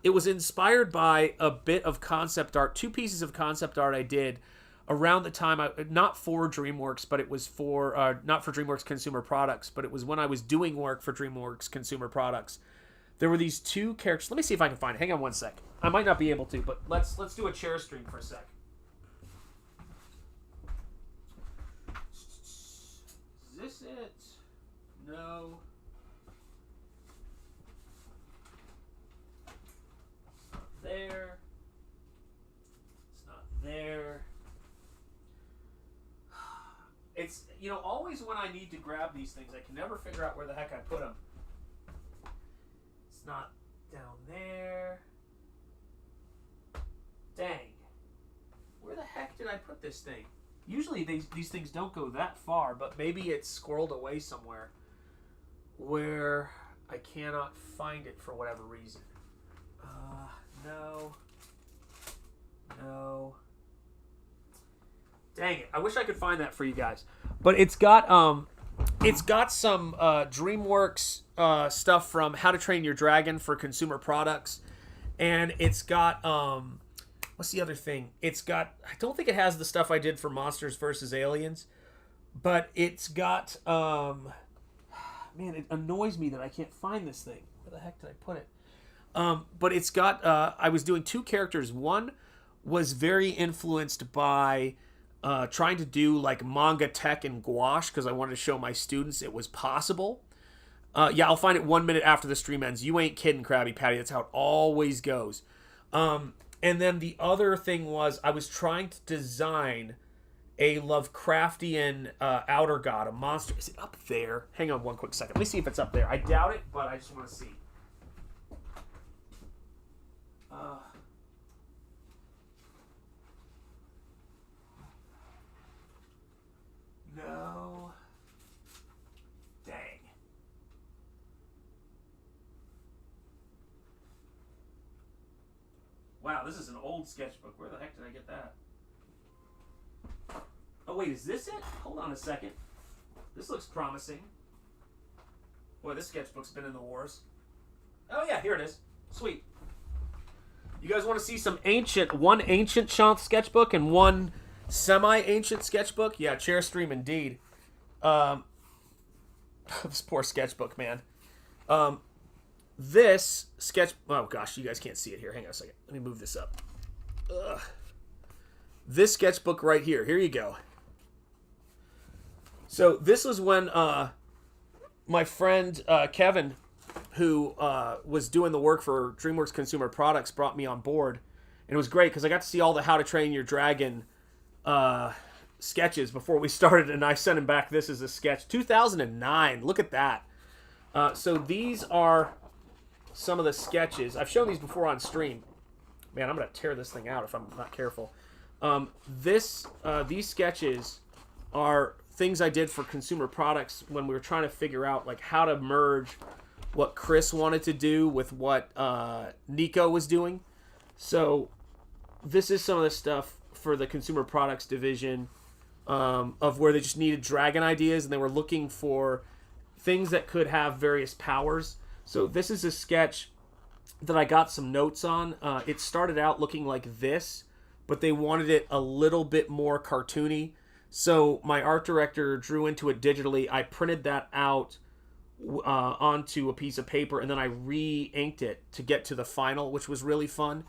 It was inspired by a bit of concept art, 2 pieces of concept art I did around the time, not for DreamWorks, but it was for, not for DreamWorks Consumer Products, but it was when I was doing work for DreamWorks Consumer Products. There were these 2 characters. Let me see if I can find it. Hang on one sec. I might not be able to, but let's do a chair stream for a sec. Is this it? No. It's not there. It's not there. It's, you know, always when I need to grab these things, I can never figure out where the heck I put them. It's not down there. Dang. Where the heck did I put this thing? Usually these things don't go that far, but maybe it's squirreled away somewhere where I cannot find it for whatever reason. No. No. Dang it. I wish I could find that for you guys. But it's got some DreamWorks stuff from How to Train Your Dragon for Consumer Products. And it's got what's the other thing? It's got, I don't think it has the stuff I did for Monsters vs. Aliens, but it's got man, it annoys me that I can't find this thing. Where the heck did I put it? But it's got I was doing 2 characters. One was very influenced by trying to do like manga tech and gouache because I wanted to show my students it was possible. Yeah, I'll find it 1 minute after the stream ends. You ain't kidding, Krabby Patty. That's how it always goes. And then the other thing was I was trying to design a Lovecraftian outer god, a monster. Is it up there? Hang on one quick second. Let me see if it's up there. I doubt it, but I just want to see. No. Dang. Wow, this is an old sketchbook. Where the heck did I get that? Oh, wait, is this it? Hold on a second. This looks promising. Boy, this sketchbook's been in the wars. Oh, yeah, here it is. Sweet. You guys want to see some one ancient Shanth sketchbook and one semi-ancient sketchbook? Yeah, chair stream indeed. This poor sketchbook, man. This sketch... Oh, gosh, you guys can't see it here. Hang on a second. Let me move this up. Ugh. This sketchbook right here. Here you go. So this was when my friend Kevin, who was doing the work for DreamWorks Consumer Products, brought me on board. And it was great because I got to see all the How to Train Your Dragon sketches before we started. And I sent him back this as a sketch. 2009. Look at that. So these are some of the sketches. I've shown these before on stream. Man, I'm going to tear this thing out if I'm not careful. These sketches are things I did for Consumer Products when we were trying to figure out like how to merge what Chris wanted to do with what Nico was doing. So this is some of the stuff for the Consumer Products division of where they just needed dragon ideas and they were looking for things that could have various powers. So this is a sketch that I got some notes on. It started out looking like this, but they wanted it a little bit more cartoony. So my art director drew into it digitally. I printed that out onto a piece of paper, and then I re-inked it to get to the final, which was really fun.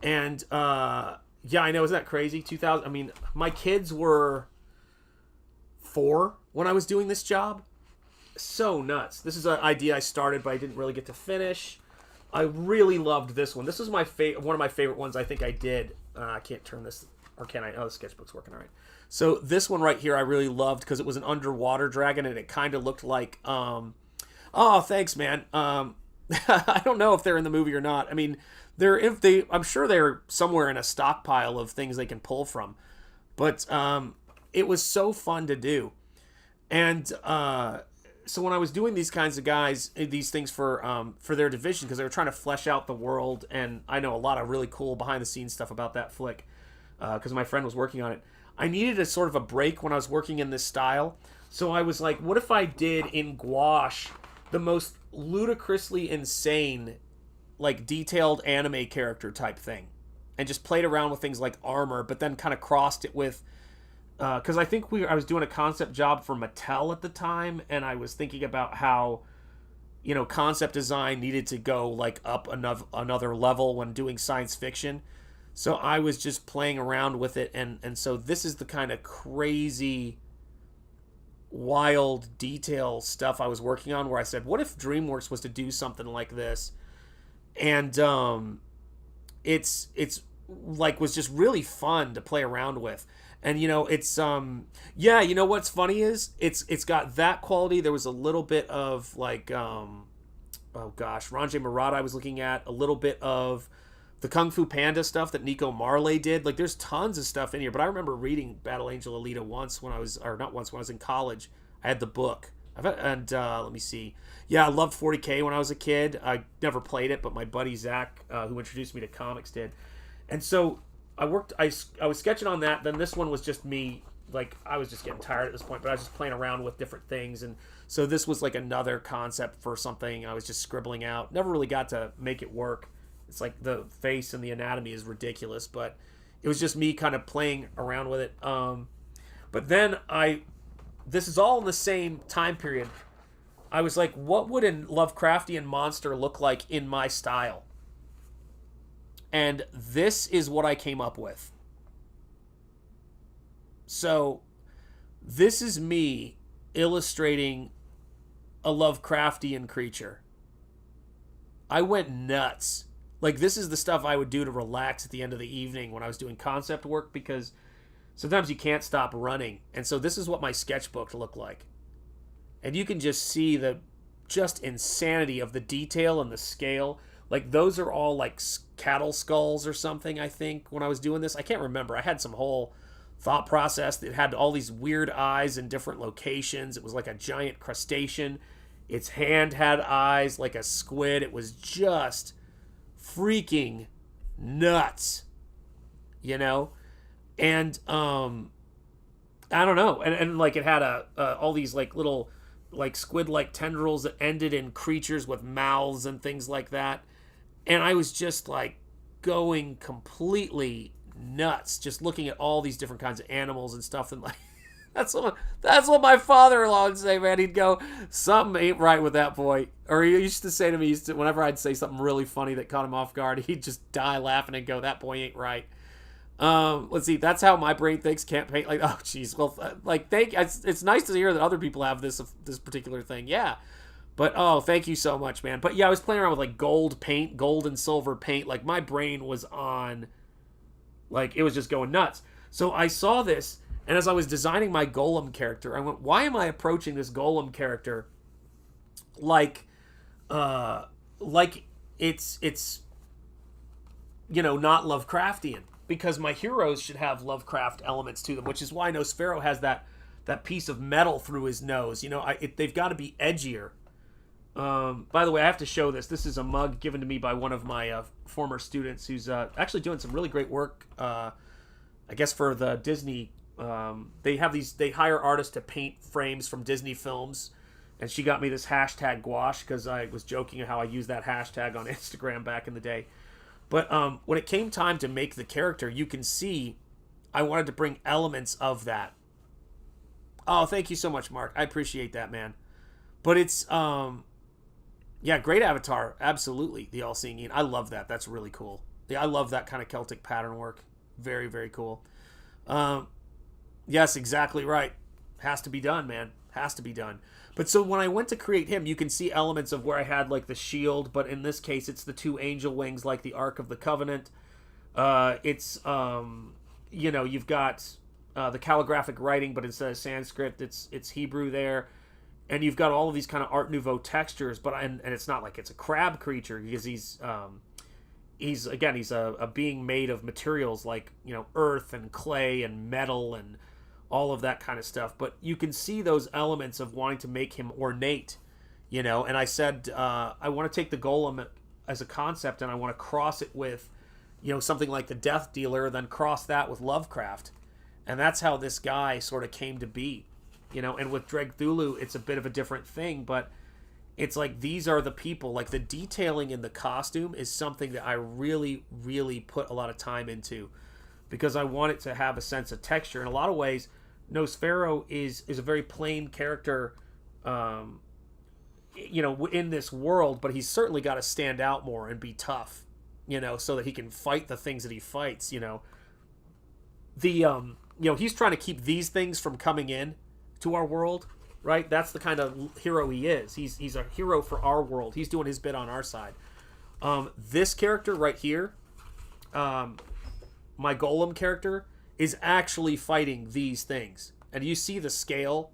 And yeah, I know, isn't that crazy? 2000. I mean, my kids were 4 when I was doing this job. So nuts. This is an idea I started, but I didn't really get to finish. I really loved this one. This is my one of my favorite ones I think I did. I can't turn this, or can I? Oh, the sketchbook's working all right. So this one right here I really loved because it was an underwater dragon and it kind of looked like, oh, thanks, man. I don't know if they're in the movie or not. I mean, I'm sure they're somewhere in a stockpile of things they can pull from. But it was so fun to do. And so when I was doing these kinds of these things for their division, because they were trying to flesh out the world, and I know a lot of really cool behind-the-scenes stuff about that flick, because my friend was working on it. I needed a sort of a break when I was working in this style. So I was like, what if I did in gouache the most ludicrously insane, like, detailed anime character type thing. And just played around with things like armor, but then kind of crossed it with... Because I think I was doing a concept job for Mattel at the time, and I was thinking about how, you know, concept design needed to go, like, up another level when doing science fiction. So I was just playing around with it, and so this is the kind of crazy, wild detail stuff I was working on, where I said, what if DreamWorks was to do something like this? And it's like, was just really fun to play around with. And, you know, it's yeah, you know what's funny is it's got that quality. There was a little bit of, like, oh gosh, Ranjay Murata I was looking at, a little bit of the Kung Fu Panda stuff that Nico Marley did. Like, there's tons of stuff in here. But I remember reading Battle Angel Alita once when I was, or not once, when I was in college. I had the book. And let me see. Yeah, I loved 40K when I was a kid. I never played it, but my buddy Zach, who introduced me to comics, did. And so I was sketching on that. Then this one was just me. Like, I was just getting tired at this point, but I was just playing around with different things. And so this was like another concept for something I was just scribbling out. Never really got to make it work. It's like the face and the anatomy is ridiculous, but it was just me kind of playing around with it. But then this is all in the same time period. I was like, what would a Lovecraftian monster look like in my style? And this is what I came up with. So this is me illustrating a Lovecraftian creature. I went nuts. Like, this is the stuff I would do to relax at the end of the evening when I was doing concept work, because sometimes you can't stop running. And so this is what my sketchbook looked like. And you can just see the just insanity of the detail and the scale. Like, those are all like cattle skulls or something, I think, when I was doing this. I can't remember. I had some whole thought process that had all these weird eyes in different locations. It was like a giant crustacean. Its hand had eyes like a squid. It was just freaking nuts, you know? And I don't know. And like, it had all these like little like squid-like tendrils that ended in creatures with mouths and things like that. And I was just like going completely nuts, just looking at all these different kinds of animals and stuff. And like, that's what my father-in-law would say, man. He'd go, something ain't right with that boy. Or he used to say to me, whenever I'd say something really funny that caught him off guard, he'd just die laughing and go, that boy ain't right. Let's see, that's how my brain thinks. Can't paint. Like, oh geez, well, like, it's nice to hear that other people have this particular thing. Yeah, but oh, thank you so much, man. But yeah, I was playing around with like gold paint, gold and silver paint. Like, my brain was on, like, it was just going nuts. So I saw this, and as I was designing my golem character, I went, why am I approaching this golem character like it's you know, not Lovecraftian? Because my heroes should have Lovecraft elements to them, which is why Nosfero has that piece of metal through his nose. You know, they've got to be edgier. By the way, I have to show this. This is a mug given to me by one of my former students who's actually doing some really great work, I guess, for the Disney. They hire artists to paint frames from Disney films. And she got me this hashtag gouache because I was joking how I used that hashtag on Instagram back in the day. But when it came time to make the character, you can see I wanted to bring elements of that. Oh, thank you so much, Mark. I appreciate that, man. But it's, yeah, great avatar. Absolutely. The all-seeing Ian. I love that. That's really cool. Yeah, I love that kind of Celtic pattern work. Very, very cool. Yes, exactly right. Has to be done, man. Has to be done. But so when I went to create him, you can see elements of where I had like the shield, but in this case, it's the two angel wings, like the Ark of the Covenant. It's, you know, you've got the calligraphic writing, but instead of Sanskrit, it's Hebrew there. And you've got all of these kind of Art Nouveau textures, but and it's not like it's a crab creature, because he's a being made of materials like, you know, earth and clay and metal and all of that kind of stuff. But you can see those elements of wanting to make him ornate, you know. And I said, I want to take the golem as a concept and I want to cross it with, you know, something like the Death Dealer, then cross that with Lovecraft. And that's how this guy sort of came to be, you know. And with Dreg Thulu, it's a bit of a different thing, but it's like these are the people. Like the detailing in the costume is something that I really, really put a lot of time into, because I want it to have a sense of texture. In a lot of ways, Nosfero is a very plain character, in this world, but he's certainly got to stand out more and be tough, so that he can fight the things that he fights. He's trying to keep these things from coming in to our world, right? That's the kind of hero he is. He's a hero for our world. He's doing his bit on our side. This character right here, my golem character, is actually fighting these things. And you see the scale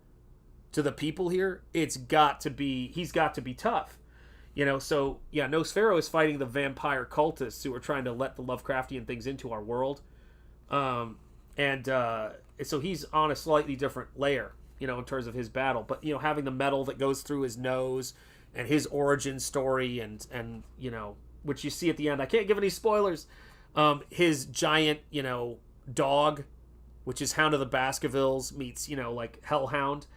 to the people here. He's got to be tough. So yeah, Nosfero is fighting the vampire cultists who are trying to let the Lovecraftian things into our world. So he's on a slightly different layer, in terms of his battle. But, having the metal that goes through his nose and his origin story and which you see at the end. I can't give any spoilers. His giant, dog, which is Hound of the Baskervilles meets, like Hellhound.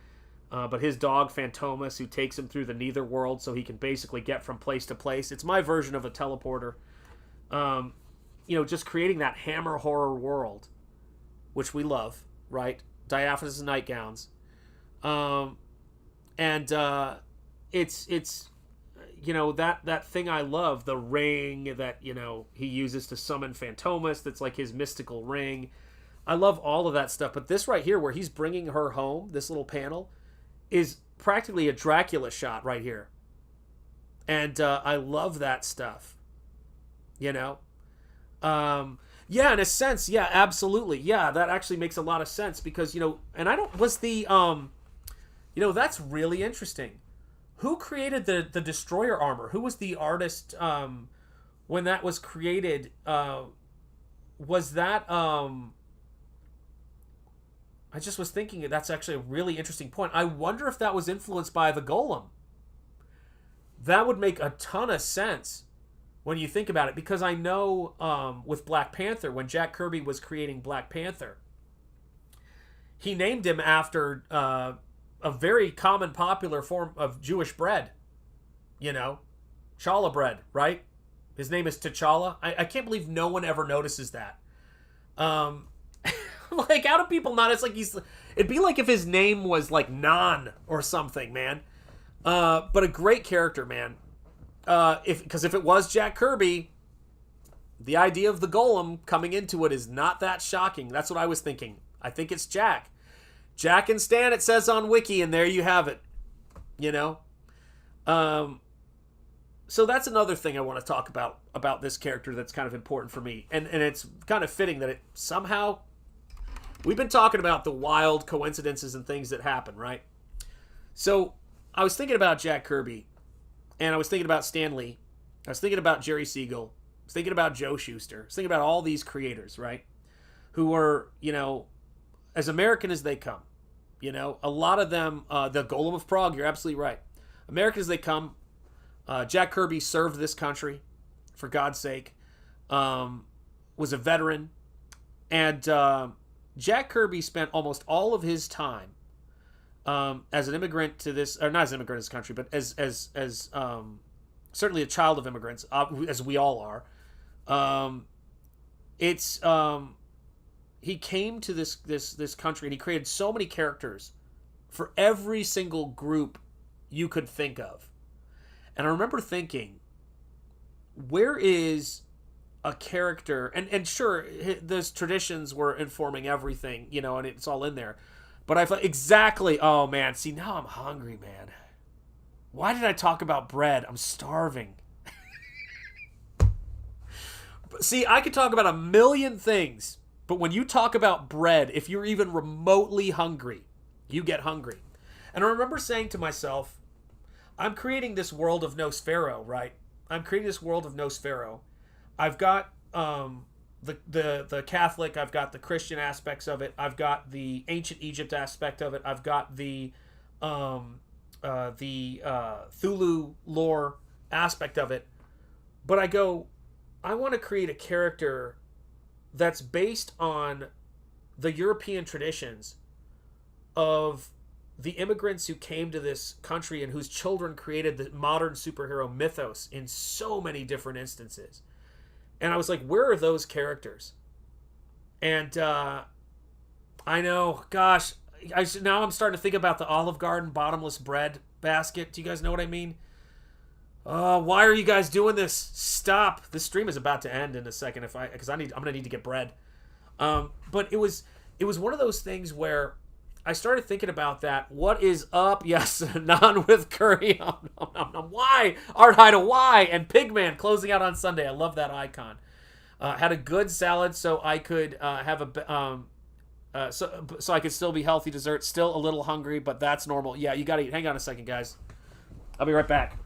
But his dog, Phantomas, who takes him through the Netherworld so he can basically get from place to place. It's my version of a teleporter. Just creating that hammer horror world, which we love, right? Diaphanous nightgowns. It's that thing I love, the ring that, he uses to summon Phantomas, that's like his mystical ring. I love all of that stuff. But this right here, where he's bringing her home, this little panel, is practically a Dracula shot right here. And I love that stuff. Yeah, in a sense, yeah, absolutely. Yeah, that actually makes a lot of sense because, and I don't, was the, that's really interesting. Who created the Destroyer armor? Who was the artist when that was created? Was that, I just was thinking that's actually a really interesting point. I wonder if that was influenced by the Golem. That would make a ton of sense when you think about it, because I know with Black Panther, when Jack Kirby was creating Black Panther, he named him after a very common, popular form of Jewish bread. Challah bread, right? His name is T'Challa. I can't believe no one ever notices that. Like, how do people not? It's like it'd be like if his name was like Nan or something, man. But a great character, man. Because if it was Jack Kirby, the idea of the Golem coming into it is not that shocking. That's what I was thinking. I think it's Jack. Jack and Stan, it says on Wiki, and there you have it. So that's another thing I want to talk about this character that's kind of important for me. And it's kind of fitting that it somehow... We've been talking about the wild coincidences and things that happen, right? So I was thinking about Jack Kirby, and I was thinking about Stan Lee. I was thinking about Jerry Siegel. I was thinking about Joe Shuster. I was thinking about all these creators, right? Who were, as American as they come. A lot of them, the Golem of Prague, you're absolutely right. American as they come. Jack Kirby served this country, for God's sake. Was a veteran. And Jack Kirby spent almost all of his time as an immigrant to this, or not as an immigrant to this country, but as certainly a child of immigrants, as we all are. He came to this country and he created so many characters for every single group you could think of. And I remember thinking, where is a character, and sure, those traditions were informing everything, and it's all in there. But I thought, exactly, oh man, see, now I'm hungry, man. Why did I talk about bread? I'm starving. See, I could talk about a million things, but when you talk about bread, if you're even remotely hungry, you get hungry. And I remember saying to myself, I'm creating this world of Nosfero, right? I'm creating this world of Nosfero. I've got the Catholic, I've got the Christian aspects of it, I've got the ancient Egypt aspect of it, I've got the Thulu lore aspect of it. But I go, I want to create a character that's based on the European traditions of the immigrants who came to this country and whose children created the modern superhero mythos in so many different instances. And I was like, where are those characters? And I know, gosh, now I'm starting to think about the Olive Garden bottomless bread basket. Do you guys know what I mean? Why are you guys doing this? Stop. This stream is about to end in a second because I'm gonna need to get bread. But it was one of those things where I started thinking about that. What is up? Yes, naan with curry. Why? Art Hida, why? And Pigman closing out on Sunday. I love that icon. Had a good salad so I could have a so I could still be healthy. Dessert. Still a little hungry, but that's normal. Yeah, you gotta eat. Hang on a second, guys. I'll be right back.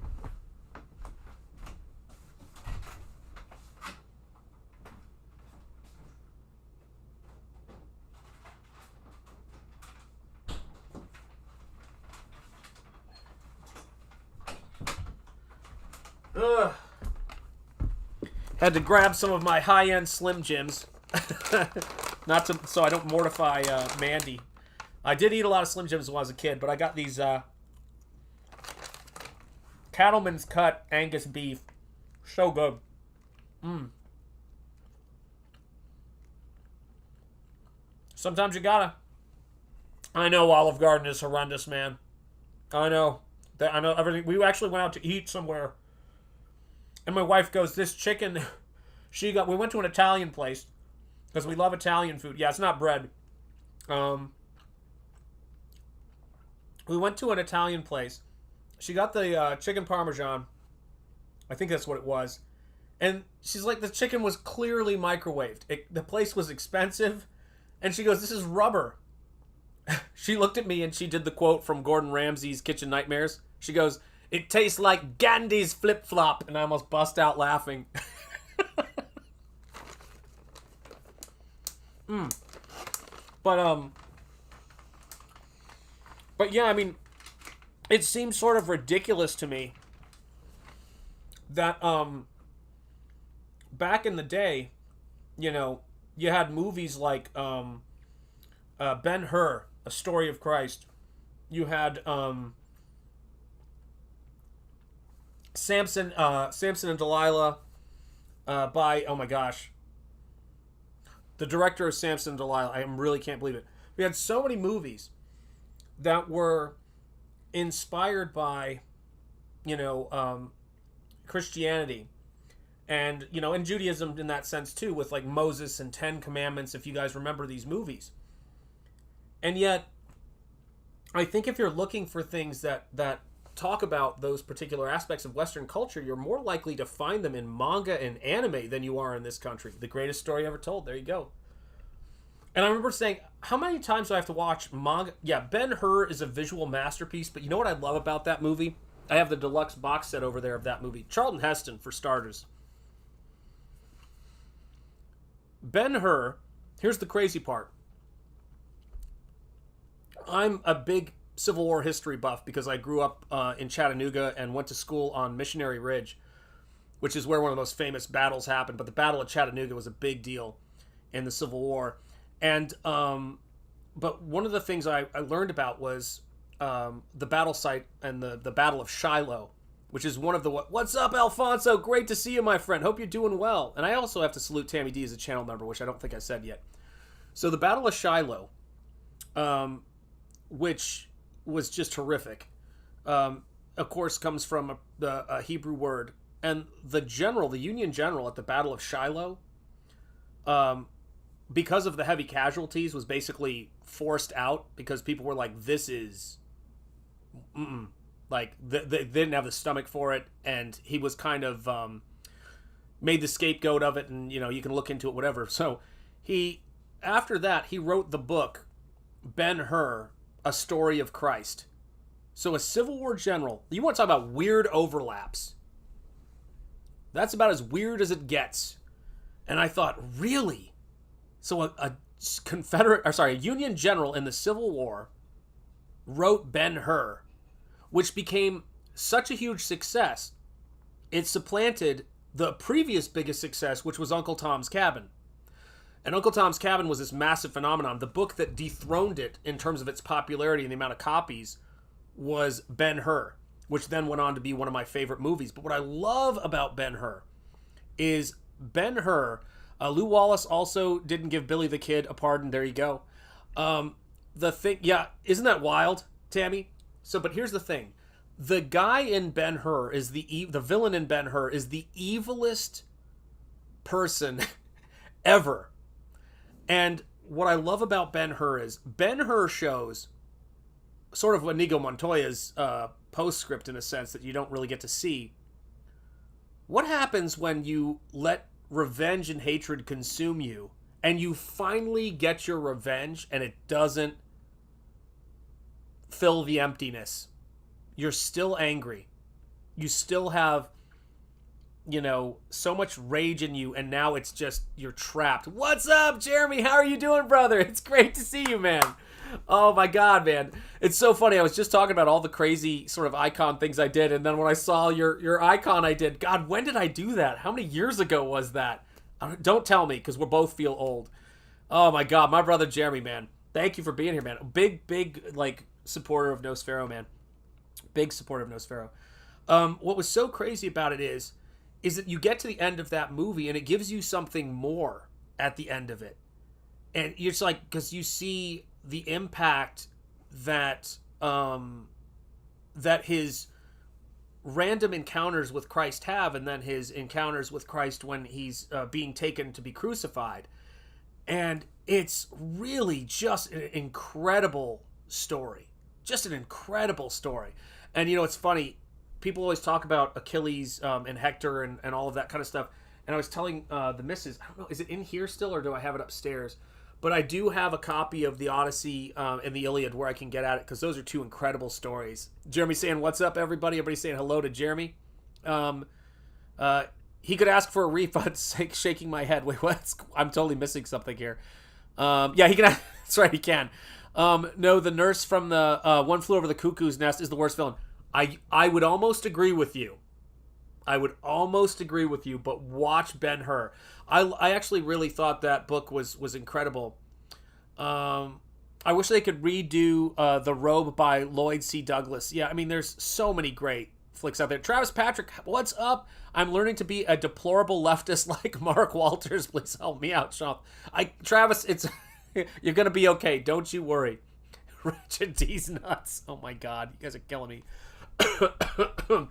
Ugh. Had to grab some of my high-end Slim Jims, so I don't mortify Mandy. I did eat a lot of Slim Jims when I was a kid, but I got these Cattleman's Cut Angus beef, so good. Sometimes you gotta. I know Olive Garden is horrendous, man. I know everything. We actually went out to eat somewhere. And my wife goes, this chicken, we went to an Italian place, because we love Italian food. Yeah, it's not bread. We went to an Italian place. She got the chicken parmesan. I think that's what it was. And she's like, the chicken was clearly microwaved. The place was expensive. And she goes, this is rubber. She looked at me and she did the quote from Gordon Ramsay's Kitchen Nightmares. She goes, it tastes like Gandhi's flip-flop. And I almost bust out laughing. But yeah, I mean, it seems sort of ridiculous to me that back in the day, you know, you had movies like Ben-Hur, A Story of Christ. You had Samson and Delilah by, oh my gosh, the director of Samson and Delilah. I really can't believe it. We had so many movies that were inspired by, you know, Christianity. And, you know, and Judaism in that sense too, with like Moses and 10 Commandments, if you guys remember these movies. And yet, I think if you're looking for things that talk about those particular aspects of Western culture, you're more likely to find them in manga and anime than you are in this country. The greatest story ever told. There you go. And I remember saying, how many times do I have to watch manga? Yeah, Ben-Hur is a visual masterpiece, but you know what I love about that movie? I have the deluxe box set over there of that movie. Charlton Heston, for starters. Ben-Hur, here's the crazy part. I'm a big Civil War history buff because I grew up in Chattanooga and went to school on Missionary Ridge, which is where one of the most famous battles happened. But the Battle of Chattanooga was a big deal in the Civil War. And but one of the things I learned about was the battle site and the Battle of Shiloh, which is one of the... What's up, Alfonso? Great to see you, my friend. Hope you're doing well. And I also have to salute Tammy D as a channel member, which I don't think I said yet. So the Battle of Shiloh, which was just horrific, of course, comes from a Hebrew word. And the Union general at the Battle of Shiloh, because of the heavy casualties, was basically forced out because people were like, this is... Like, they didn't have the stomach for it, and he was kind of made the scapegoat of it, and, you know, you can look into it, whatever. So after that, he wrote the book, Ben-Hur, A Story of Christ. So a Civil War general, you want to talk about weird overlaps. That's about as weird as it gets. And I thought, really? So a Union general in the Civil War wrote Ben-Hur, which became such a huge success, it supplanted the previous biggest success, which was Uncle Tom's Cabin. And Uncle Tom's Cabin was this massive phenomenon. The book that dethroned it in terms of its popularity and the amount of copies was Ben-Hur, which then went on to be one of my favorite movies. But what I love about Ben-Hur is Ben-Hur, Lew Wallace also didn't give Billy the Kid a pardon. There you go. The thing, yeah, isn't that wild, Tammy? So, but here's the thing. The guy in Ben-Hur is the villain in Ben-Hur is the evilest person ever. And what I love about Ben-Hur is Ben-Hur shows sort of Inigo Montoya's postscript in a sense that you don't really get to see. What happens when you let revenge and hatred consume you and you finally get your revenge and it doesn't fill the emptiness? You're still angry. You still have, so much rage in you, and now it's just, you're trapped. What's up, Jeremy? How are you doing, brother? It's great to see you, man. Oh my God, man. It's so funny. I was just talking about all the crazy sort of icon things I did, and then when I saw your icon I did, God, when did I do that? How many years ago was that? Don't tell me, because we both feel old. Oh my God, my brother Jeremy, man. Thank you for being here, man. Big, supporter of Nosfero, man. Big supporter of Nosfero. What was so crazy about it is that you get to the end of that movie and it gives you something more at the end of it. And it's like, because you see the impact that that his random encounters with Christ have, and then his encounters with Christ when he's being taken to be crucified. And it's really just an incredible story. Just an incredible story. And, it's funny. People always talk about Achilles and Hector and all of that kind of stuff. And I was telling the missus, I don't know, is it in here still or do I have it upstairs? But I do have a copy of the Odyssey and the Iliad where I can get at it, because those are two incredible stories. Jeremy saying, what's up, everybody? Everybody saying hello to Jeremy. He could ask for a refund, shaking my head. Wait, what? I'm totally missing something here. Yeah, he can. That's right, he can. No, the nurse from the One Flew Over the Cuckoo's Nest is the worst villain. I would almost agree with you. But watch Ben-Hur. I actually really thought that book was incredible. I wish they could redo The Robe by Lloyd C. Douglas. Yeah, I mean, there's so many great flicks out there. Travis Patrick, what's up? I'm learning to be a deplorable leftist like Mark Walters. Please help me out, Sean. Travis, it's you're going to be okay. Don't you worry. Richard D's nuts. Oh, my God. You guys are killing me.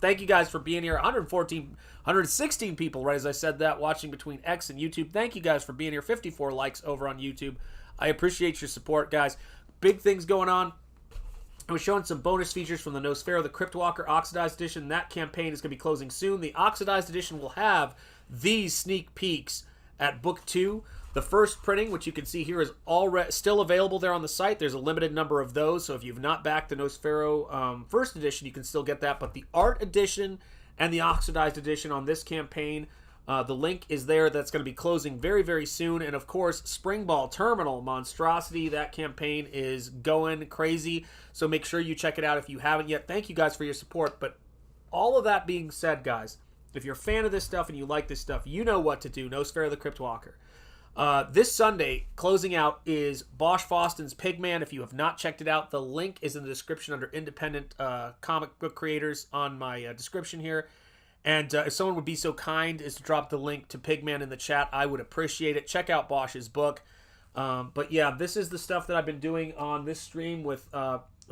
Thank you guys for being here. 116 people, right as I said that, watching between X and YouTube. Thank you guys for being here. 54 likes over on YouTube. I appreciate your support, guys. Big things going on. I was showing some bonus features from the Nosfero, the Crypt Walker Oxidized Edition. That campaign is going to be closing soon. The Oxidized Edition will have these sneak peeks at Book 2. The first printing, which you can see here, is already still available there on the site. There's a limited number of those, so if you've not backed the Nosfero first edition, you can still get that. But the art edition and the Oxidized edition on this campaign, the link is there. That's going to be closing very, very soon. And of course, SPRINGBALL Terminal Monstosity, that campaign is going crazy. So make sure you check it out if you haven't yet. Thank you guys for your support. But all of that being said, guys, if you're a fan of this stuff and you like this stuff, you know what to do. Nosfero the Crypt Walker. This Sunday, closing out, is Bosch Foston's PIGMAN. If you have not checked it out, the link is in the description under independent comic book creators on my description here. And if someone would be so kind as to drop the link to PIGMAN in the chat, I would appreciate it. Check out Bosch's book. But yeah, this is the stuff that I've been doing on this stream with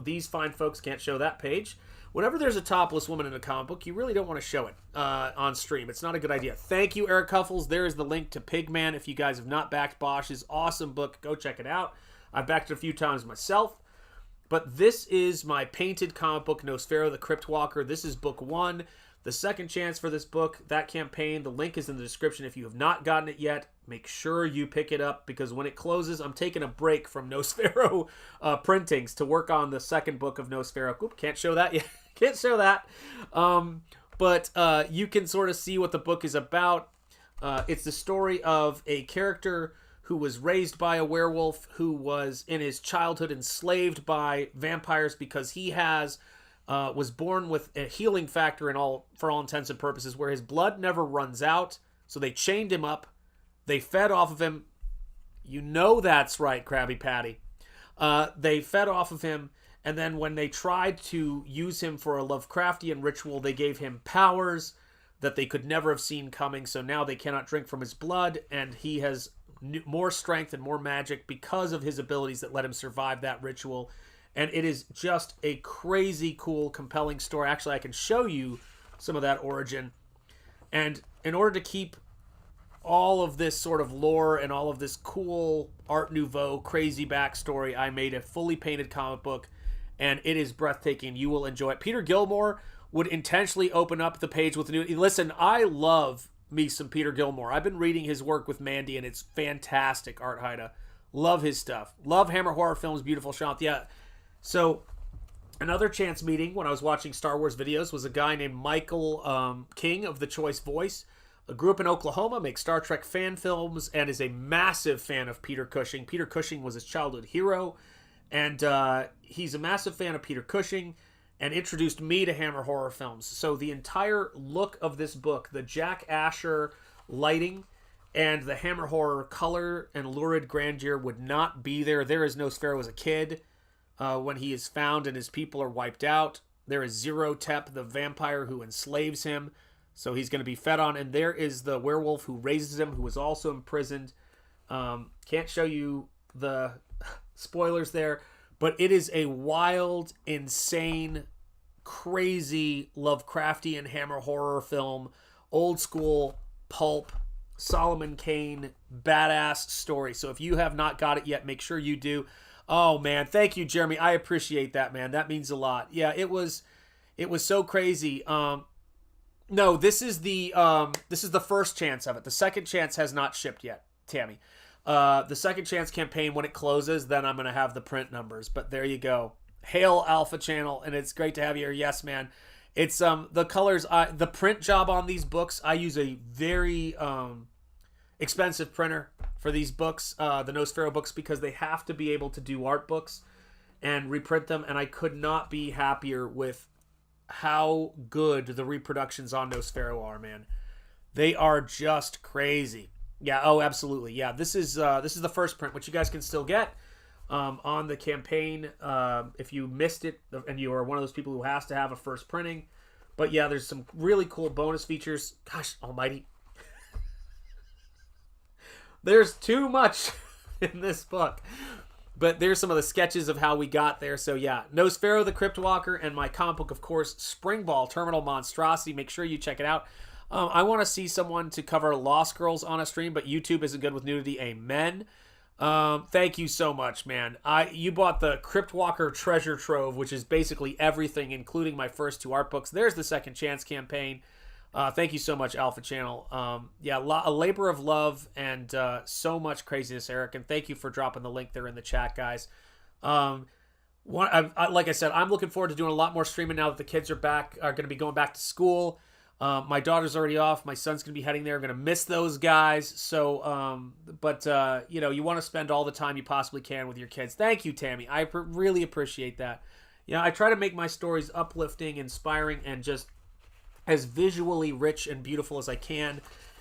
these fine folks. Can't show that page. Whenever there's a topless woman in a comic book, you really don't want to show it on stream. It's not a good idea. Thank you, Eric Huffles. There is the link to PIGMAN. If you guys have not backed Bosch's awesome book, go check it out. I've backed it a few times myself. But this is my painted comic book, Nosfero the Crypt Walker. This is book 1. The second chance for this book, that campaign, the link is in the description. If you have not gotten it yet, make sure you pick it up, because when it closes, I'm taking a break from Nosfero printings to work on the second book of Nosfero. Oop, can't show that yet. Can't show that. But you can sort of see what the book is about. It's the story of a character who was raised by a werewolf, who was in his childhood enslaved by vampires because he was born with a healing factor for all intents and purposes, where his blood never runs out. So they chained him up, they fed off of him, You know that's right, Krabby Patty. They fed off of him, and then when they tried to use him for a Lovecraftian ritual, they gave him powers that they could never have seen coming, so now they cannot drink from his blood, and he has more strength and more magic because of his abilities that let him survive that ritual. And it is just a crazy cool, compelling story. Actually, I can show you some of that origin. And in order to keep all of this sort of lore and all of this cool Art Nouveau crazy backstory, I made a fully painted comic book, and it is breathtaking. You will enjoy it. Peter Gilmore would intentionally open up the page with a new... Listen, I love me some Peter Gilmore. I've been reading his work with Mandy, and it's fantastic, Art Haida. Love his stuff. Love Hammer Horror Films, beautiful Shanth. Yeah. So, another chance meeting when I was watching Star Wars videos was a guy named Michael King of The Choice Voice. Grew up in Oklahoma, makes Star Trek fan films, and is a massive fan of Peter Cushing. Peter Cushing was his childhood hero, and he's a massive fan of Peter Cushing, and introduced me to Hammer Horror Films. So the entire look of this book, the Jack Asher lighting, and the Hammer Horror color and lurid grandeur would not be there. There is Nosfero as a kid when he is found and his people are wiped out. There is Zero Tep, the vampire who enslaves him. So he's going to be fed on. And there is the werewolf who raises him, who is also imprisoned. Can't show you the spoilers there. But it is a wild, insane, crazy Lovecraftian Hammer Horror film. Old school, pulp, Solomon Kane, badass story. So if you have not got it yet, make sure you do. Oh, man. Thank you, Jeremy. I appreciate that, man. That means a lot. Yeah, it was so crazy. No, this is the first chance of it. The second chance has not shipped yet, Tammy. The second chance campaign, when it closes, then I'm going to have the print numbers. But there you go. Hail Alpha Channel, and it's great to have you here. Yes, man. It's the colors, the print job on these books. I use a very expensive printer for these books, the Nosfero books, because they have to be able to do art books and reprint them. And I could not be happier with how good the reproductions on Nosfero are, man. They are just crazy. Yeah, oh, absolutely. Yeah, this is the first print, which you guys can still get on the campaign if you missed it and you are one of those people who has to have a first printing. But yeah, there's some really cool bonus features. Gosh almighty. There's too much in this book. But there's some of the sketches of how we got there. So yeah, Nosfero the Crypt Walker, and my comic book, of course, Springball, Terminal Monstrosity. Make sure you check it out. I want to see someone to cover Lost Girls on a stream, but YouTube isn't good with nudity. Amen. Thank you so much, man. You bought the Crypt Walker Treasure Trove, which is basically everything, including my first two art books. There's the Second Chance campaign. Thank you so much, Alpha Channel. Yeah, a labor of love and so much craziness, Eric. And thank you for dropping the link there in the chat, guys. Like I said, I'm looking forward to doing a lot more streaming now that the kids are going to be going back to school. My daughter's already off. My son's going to be heading there. I'm going to miss those guys. So, you want to spend all the time you possibly can with your kids. Thank you, Tammy. I really appreciate that. I try to make my stories uplifting, inspiring, and just as visually rich and beautiful as I can.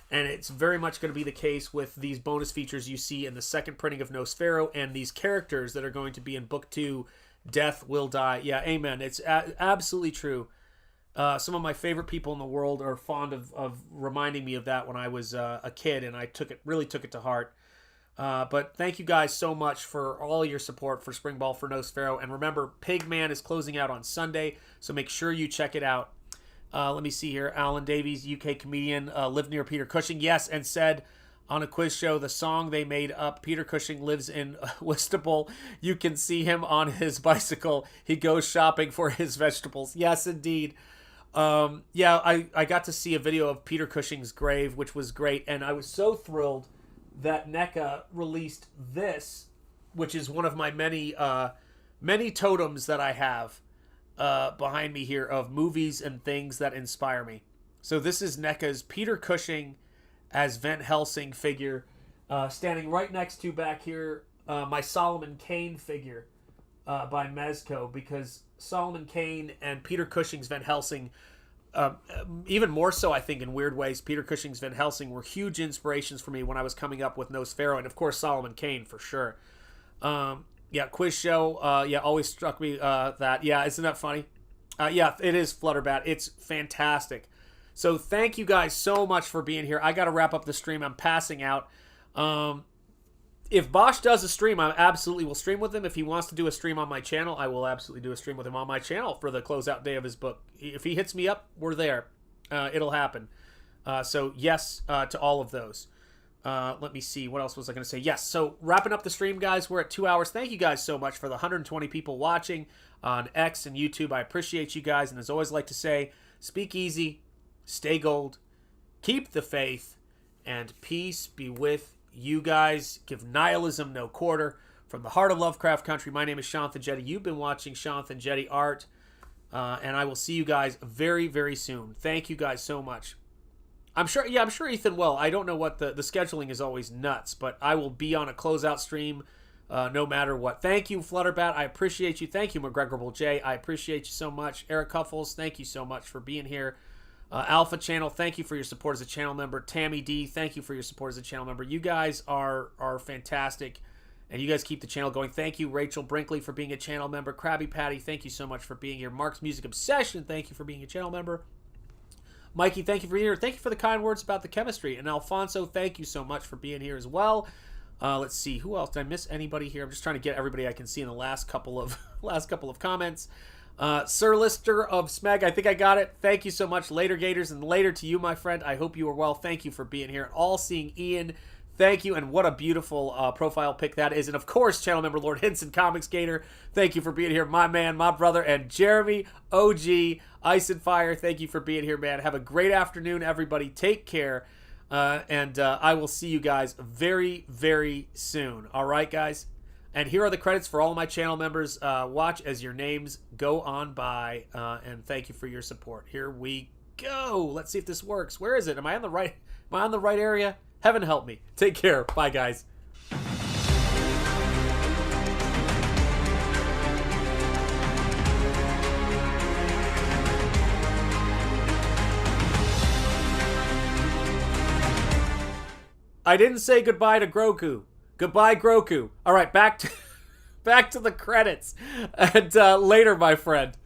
And it's very much going to be the case with these bonus features you see in the second printing of Nosfero and these characters that are going to be in book 2, Death Will Die. Yeah, amen. It's absolutely true. Some of my favorite people in the world are fond of reminding me of that when I was a kid, and I really took it to heart. But thank you guys so much for all your support for Springball, for Nosfero. And remember, PIGMAN is closing out on Sunday, so make sure you check it out. Let me see here. Alan Davies, UK comedian, lived near Peter Cushing. Yes, and said on a quiz show, the song they made up, Peter Cushing lives in Whitstable. You can see him on his bicycle. He goes shopping for his vegetables. Yes, indeed. I got to see a video of Peter Cushing's grave, which was great. And I was so thrilled that NECA released this, which is one of my many totems that I have behind me here of movies and things that inspire me. So this is NECA's Peter Cushing as Van Helsing figure, standing right next to back here my Solomon Kane figure by Mezco, because Solomon Kane and Peter Cushing's Van Helsing even more so, I think, in weird ways, Peter Cushing's Van Helsing were huge inspirations for me when I was coming up with Nosfero, and of course Solomon Kane for sure. Yeah, quiz show. Yeah, always struck me that. Yeah, isn't that funny? Yeah, it is Flutterbat. It's fantastic. So thank you guys so much for being here. I got to wrap up the stream. I'm passing out. If Bosch does a stream, I absolutely will stream with him. If he wants to do a stream on my channel, I will absolutely do a stream with him on my channel for the closeout day of his book. If he hits me up, we're there. It'll happen. So yes to all of those. Let me see. What else was I going to say? Yes. So wrapping up the stream, guys. We're at 2 hours. Thank you guys so much for the 120 people watching on X and YouTube. I appreciate you guys. And as always, like to say, speak easy, stay gold, keep the faith, and peace be with you guys. Give nihilism no quarter. From the heart of Lovecraft country, my name is Shanth Enjeti. You've been watching Shanth Enjeti Art. And I will see you guys very, very soon. Thank you guys so much. I'm sure Ethan will. I don't know what the scheduling is always nuts, but I will be on a closeout stream no matter what. Thank you, Flutterbat. I appreciate you. Thank you, McGregorable J. I appreciate you so much. Eric Huffles, thank you so much for being here. Alpha Channel, thank you for your support as a channel member. Tammy D, thank you for your support as a channel member. You guys are fantastic, and you guys keep the channel going. Thank you, Rachel Brinkley, for being a channel member. Krabby Patty, thank you so much for being here. Mark's Music Obsession, thank you for being a channel member. Mikey, thank you for being here. Thank you for the kind words about the chemistry. And Alfonso, thank you so much for being here as well. Let's see, who else? Did I miss anybody here? I'm just trying to get everybody I can see in the last couple of comments. Sir Lister of Smeg, I think I got it. Thank you so much. Later, Gators, and later to you, my friend. I hope you are well. Thank you for being here. All-Seeing Ian, thank you, and what a beautiful profile pic that is. And, of course, channel member Lord Hinson Comics Gator, thank you for being here. My man, my brother, and Jeremy, OG, Ice and Fire, thank you for being here, man. Have a great afternoon, everybody. Take care, and I will see you guys very, very soon. All right, guys? And here are the credits for all of my channel members. Watch as your names go on by, and thank you for your support. Here we go. Let's see if this works. Where is it? Am I on the right area? Heaven help me. Take care. Bye, guys. I didn't say goodbye to Grogu. Goodbye, Grogu. All right, back to the credits. And later, my friend.